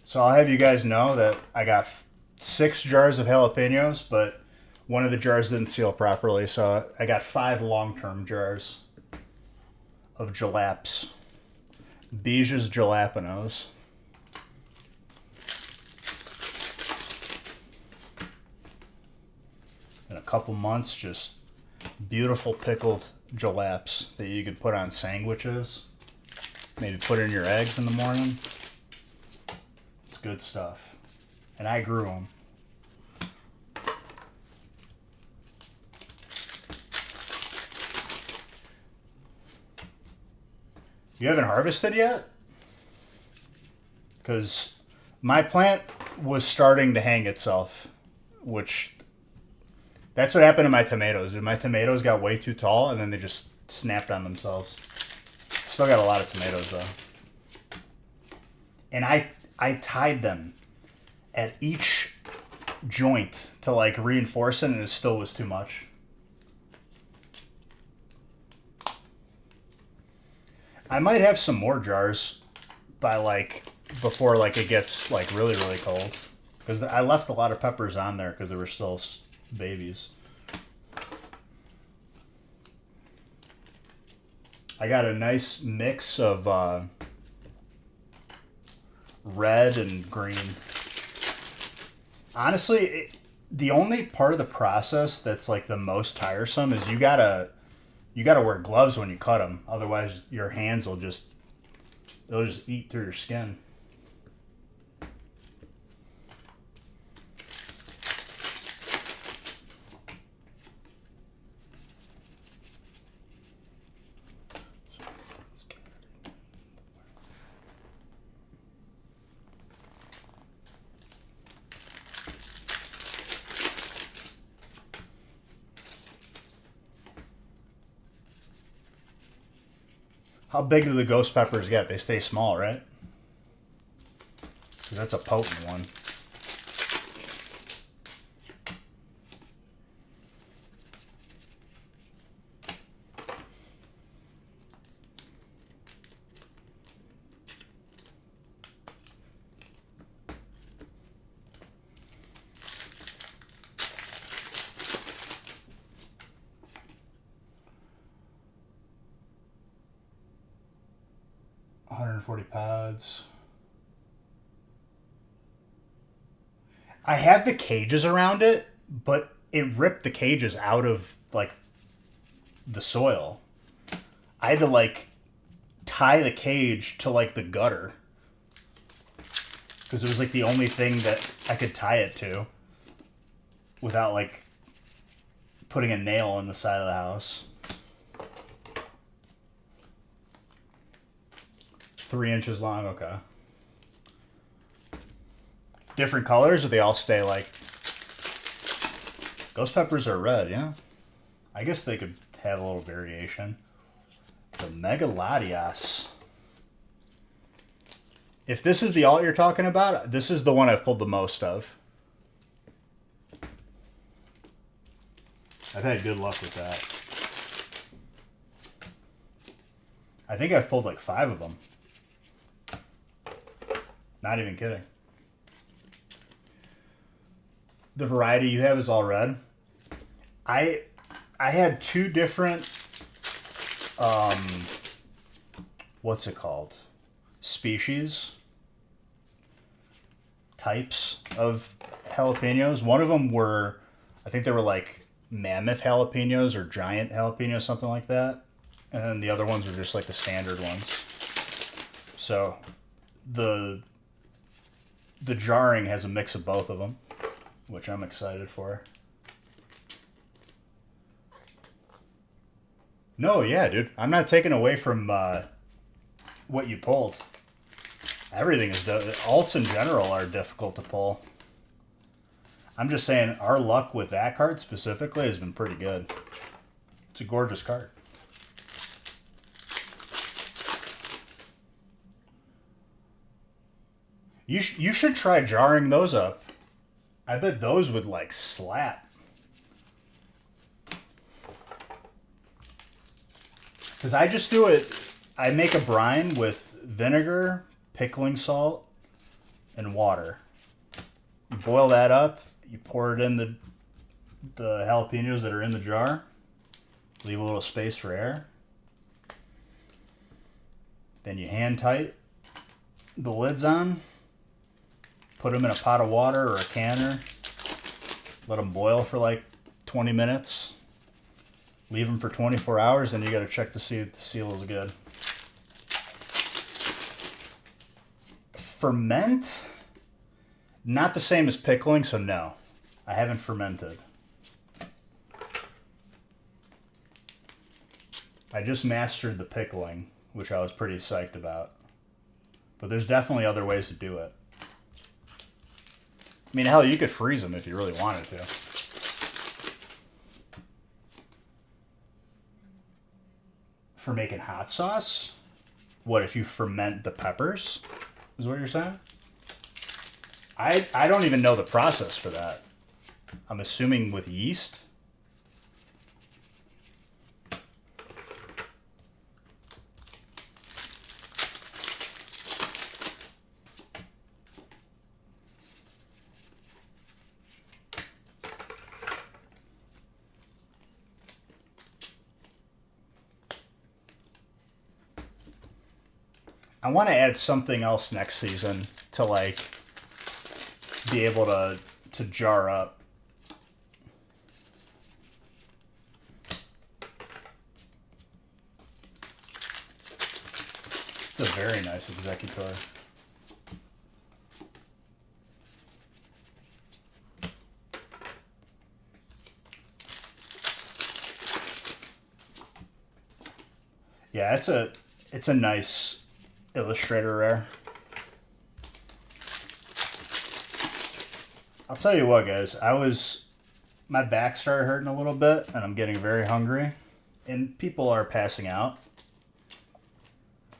So I'll have you guys know that I got 6 jars of jalapenos, but one of the jars didn't seal properly, so I got 5 long-term jars of jalaps. Bija's Jalapenos. In a couple months, just beautiful pickled jalaps that you could put on sandwiches. Maybe put in your eggs in the morning. It's good stuff. And I grew them. You haven't harvested yet? Because my plant was starting to hang itself, which that's what happened to my tomatoes. My tomatoes got way too tall and then they just snapped on themselves. Still got a lot of tomatoes though. And I tied them at each joint to like reinforce it, and it still was too much. I might have some more jars by like before like it gets like really really cold, because I left a lot of peppers on there because they were still babies. I got a nice mix of red and green. Honestly, the only part of the process that's like the most tiresome is you gotta wear gloves when you cut them. Otherwise, your hands will just eat through your skin. How big do the ghost peppers get? They stay small, right? Because that's a potent one. Pods. I have the cages around it, but it ripped the cages out of like the soil. I had to like tie the cage to like the gutter because it was like the only thing that I could tie it to without like putting a nail in the side of the house. 3 inches long, okay. Different colors, or they all stay like... Ghost peppers are red, yeah. I guess they could have a little variation. The Megalodias. If this is the alt you're talking about, this is the one I've pulled the most of. I've had good luck with that. I think I've pulled like 5 of them. Not even kidding. The variety you have is all red. I had 2 different what's it called? Species, types of jalapenos. One of them were, I think they were like mammoth jalapenos or giant jalapenos, something like that. And then the other ones were just like the standard ones. So the jarring has a mix of both of them, which I'm excited for. No, yeah, dude. I'm not taking away from what you pulled. Everything is... Alts in general are difficult to pull. I'm just saying our luck with that card specifically has been pretty good. It's a gorgeous card. You should try jarring those up. I bet those would like slap. Because I just do it, I make a brine with vinegar, pickling salt, and water. You boil that up, you pour it in the jalapenos that are in the jar, leave a little space for air. Then you hand tight the lids on, put them in a pot of water or a canner, let them boil for like 20 minutes. Leave them for 24 hours, and you got to check to see if the seal is good. Ferment? Not the same as pickling, so no. I haven't fermented. I just mastered the pickling, which I was pretty psyched about. But there's definitely other ways to do it. I mean, hell, you could freeze them if you really wanted to. For making hot sauce? What, if you ferment the peppers? Is what you're saying? I don't even know the process for that. I'm assuming with yeast? I want to add something else next season to like be able to jar up. It's a very nice executor. Yeah, it's a nice Illustrator rare. I'll tell you what, guys. My back started hurting a little bit, and I'm getting very hungry, and people are passing out.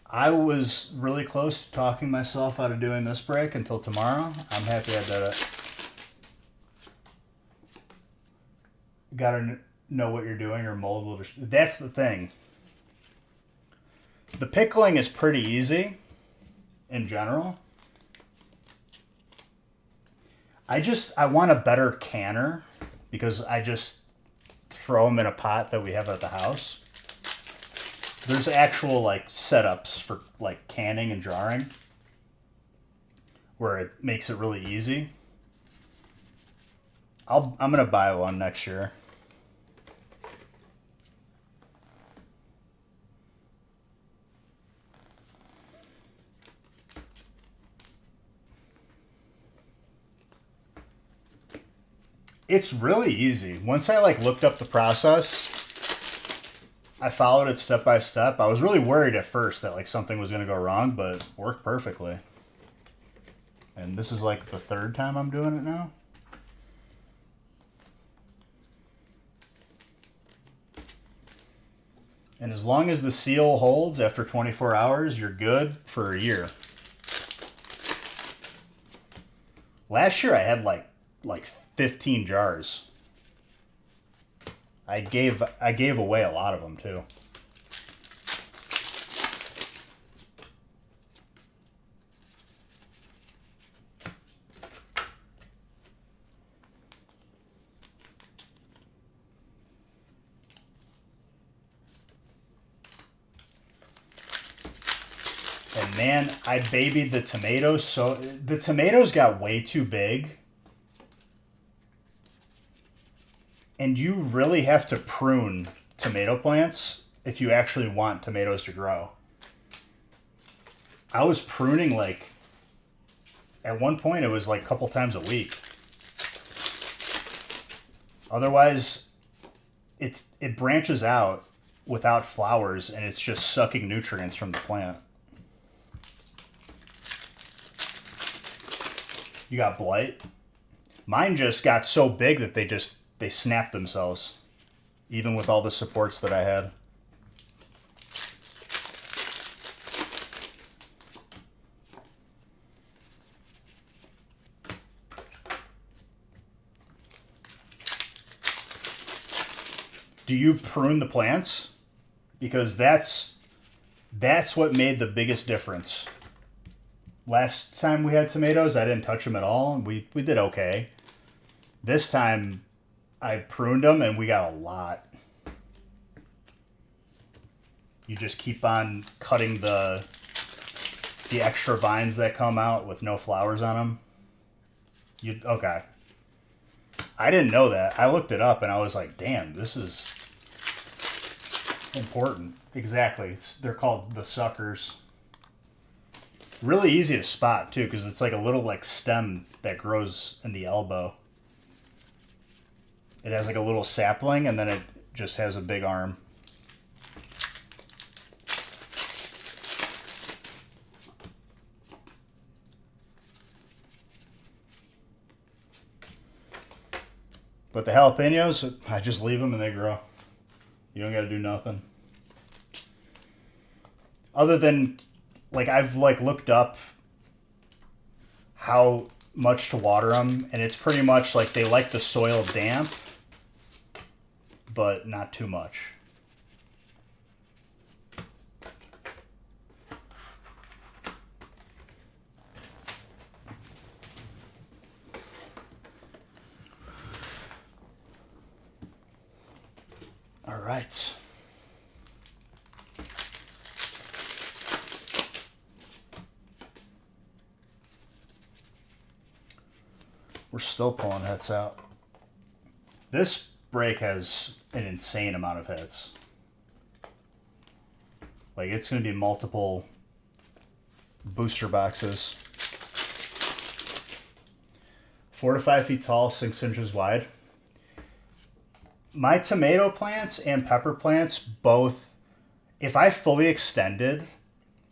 I was really close to talking myself out of doing this break until tomorrow. I'm happy I did it. Gotta know what you're doing, or mold will just... That's the thing. The pickling is pretty easy in general. I want a better canner because I just throw them in a pot that we have at the house. There's actual like setups for like canning and jarring where it makes it really easy. I'm gonna buy one next year. It's really easy. Once I like looked up the process, I followed it step by step. I was really worried at first that like something was going to go wrong, but it worked perfectly. And this is like the third time I'm doing it now. And as long as the seal holds after 24 hours, you're good for a year. Last year I had like 15 jars. I gave away a lot of them too. And man, I babied the tomatoes, so the tomatoes got way too big. And you really have to prune tomato plants if you actually want tomatoes to grow. I was pruning like, at one point it was like a couple times a week. Otherwise, it branches out without flowers and it's just sucking nutrients from the plant. You got blight? Mine just got so big that they snapped themselves, even with all the supports that I had. Do you prune the plants? Because that's what made the biggest difference. Last time we had tomatoes, I didn't touch them at all. We did okay. This time, I pruned them and we got a lot. You just keep on cutting the extra vines that come out with no flowers on them. Okay. I didn't know that. I looked it up and I was like, damn, this is important. Exactly. They're called the suckers. Really easy to spot too, because it's like a little like stem that grows in the elbow. It has like a little sapling and then it just has a big arm. But the jalapenos, I just leave them and they grow. You don't got to do nothing. Other than, like, I've like looked up how much to water them, and it's pretty much like they like the soil damp, but not too much. All right. We're still pulling hits out. This break has an insane amount of hits. Like, it's going to be multiple booster boxes. 4 to 5 feet tall, 6 inches wide. My tomato plants and pepper plants both, if I fully extended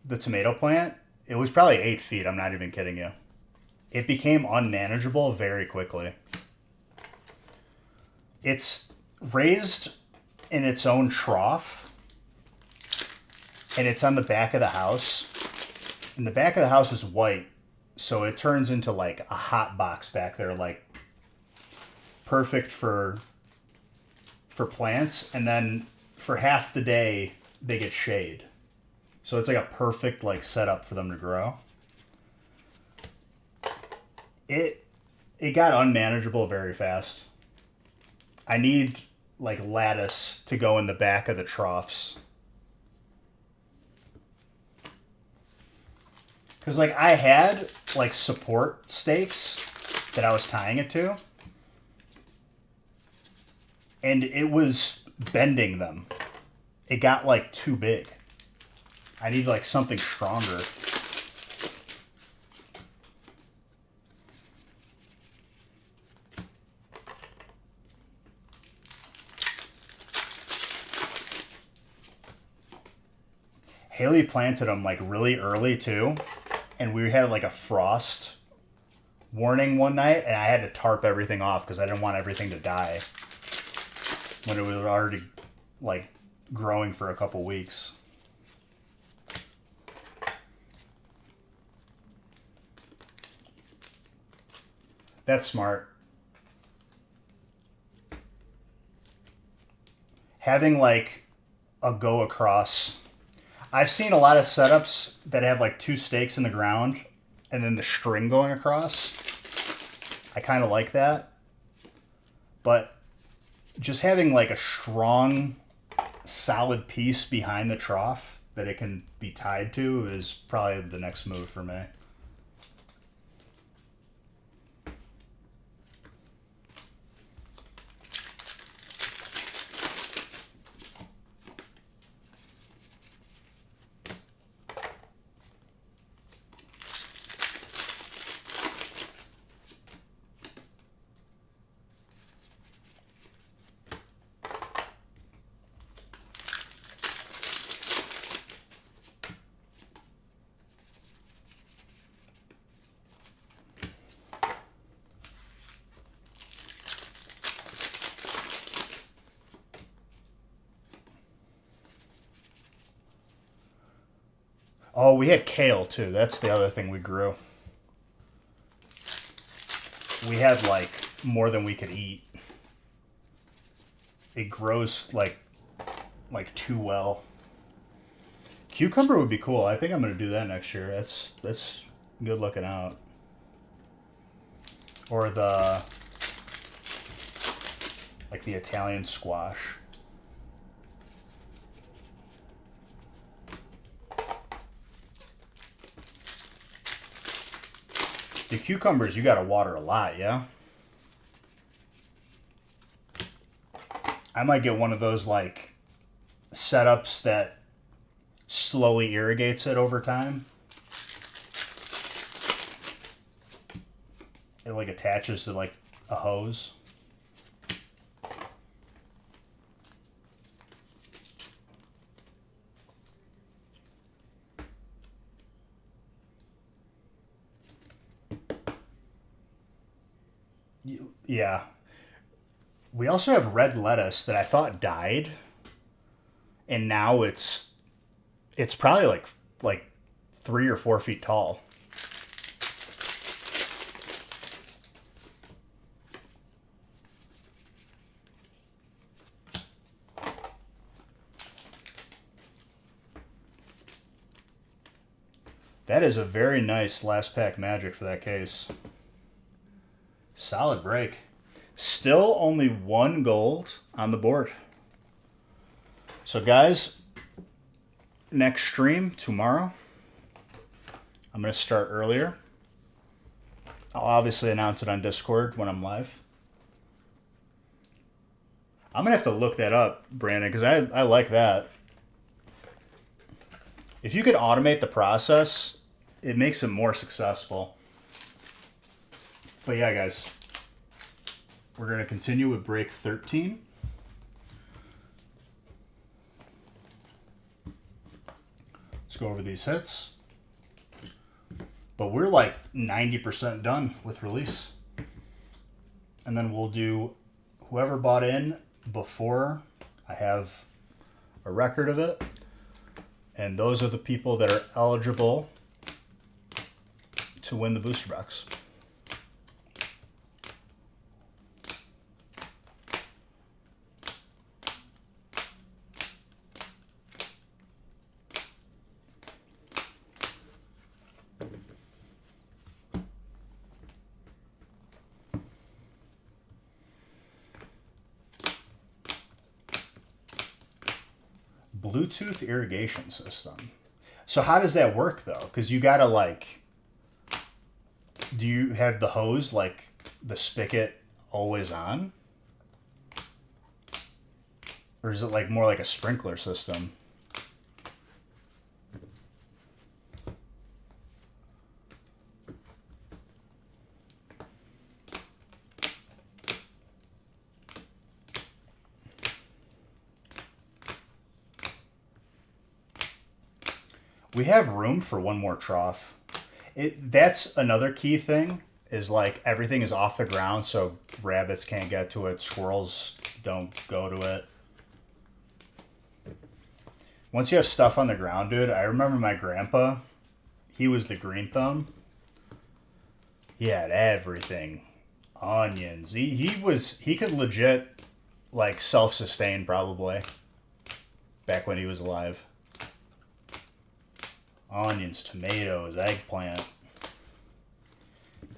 the tomato plant, it was probably 8 feet. I'm not even kidding you. It became unmanageable very quickly. It's raised in its own trough, and it's on the back of the house. And the back of the house is white, so it turns into like a hot box back there, like perfect for plants. And then for half the day, they get shade. So it's like a perfect like setup for them to grow. It got unmanageable very fast. I need like lattice to go in the back of the troughs. Because like I had like support stakes that I was tying it to. And it was bending them. It got like too big. I need like something stronger. Haley planted them like really early too, and we had like a frost warning one night, and I had to tarp everything off because I didn't want everything to die when it was already like growing for a couple weeks. That's smart. Having like a go across. I've seen a lot of setups that have like two stakes in the ground and then the string going across. I kind of like that. But just having like a strong, solid piece behind the trough that it can be tied to is probably the next move for me. Oh, we had kale too. That's the other thing we grew. We had like more than we could eat. It grows like too well. Cucumber would be cool. I think I'm gonna do that next year. That's good looking out. Or the like the Italian squash. The cucumbers you gotta water a lot, yeah? I might get one of those like setups that slowly irrigates it over time. It like attaches to like a hose. Yeah. We also have red lettuce that I thought died, and now it's probably like 3 or 4 feet tall. That is a very nice last pack magic for that case. Solid break. Still only 1 gold on the board. So guys, next stream tomorrow. I'm going to start earlier. I'll obviously announce it on Discord when I'm live. I'm going to have to look that up, Brandon, because I like that. If you could automate the process, it makes it more successful. But yeah, guys, we're going to continue with break 13. Let's go over these hits. But we're like 90% done with release. And then we'll do whoever bought in before I have a record of it. And those are the people that are eligible to win the booster box. Bluetooth irrigation system. So how does that work though? Because you gotta like, do you have the hose like the spigot always on? Or is it like more like a sprinkler system? We have room for one more trough. That's another key thing, is like everything is off the ground so rabbits can't get to it, squirrels don't go to it. Once you have stuff on the ground, dude, I remember my grandpa, he was the green thumb. He had everything. Onions. He could legit like self-sustain probably back when he was alive. Onions, tomatoes, eggplant.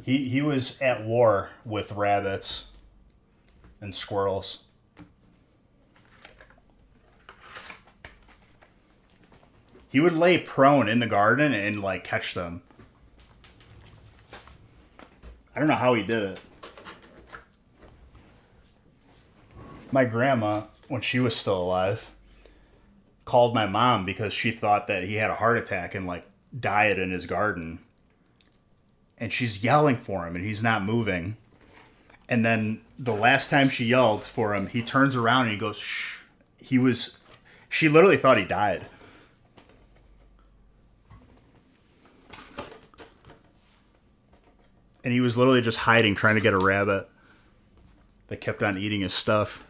He was at war with rabbits and squirrels. He would lay prone in the garden and like catch them. I don't know how he did it. My grandma, when she was still alive, called my mom because she thought that he had a heart attack and like died in his garden. And she's yelling for him and he's not moving. And then the last time she yelled for him, he turns around and he goes, shh. She literally thought he died. And he was literally just hiding, trying to get a rabbit that kept on eating his stuff.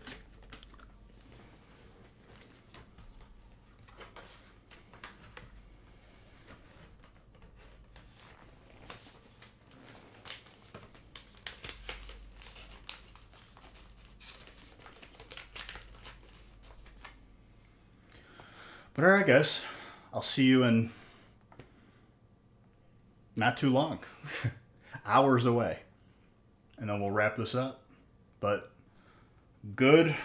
But alright, guys. I'll see you in not too long. Hours away. And then we'll wrap this up. But good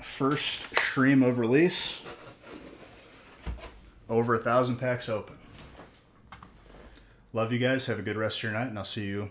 first stream of release. Over 1,000 packs open. Love you guys. Have a good rest of your night, and I'll see you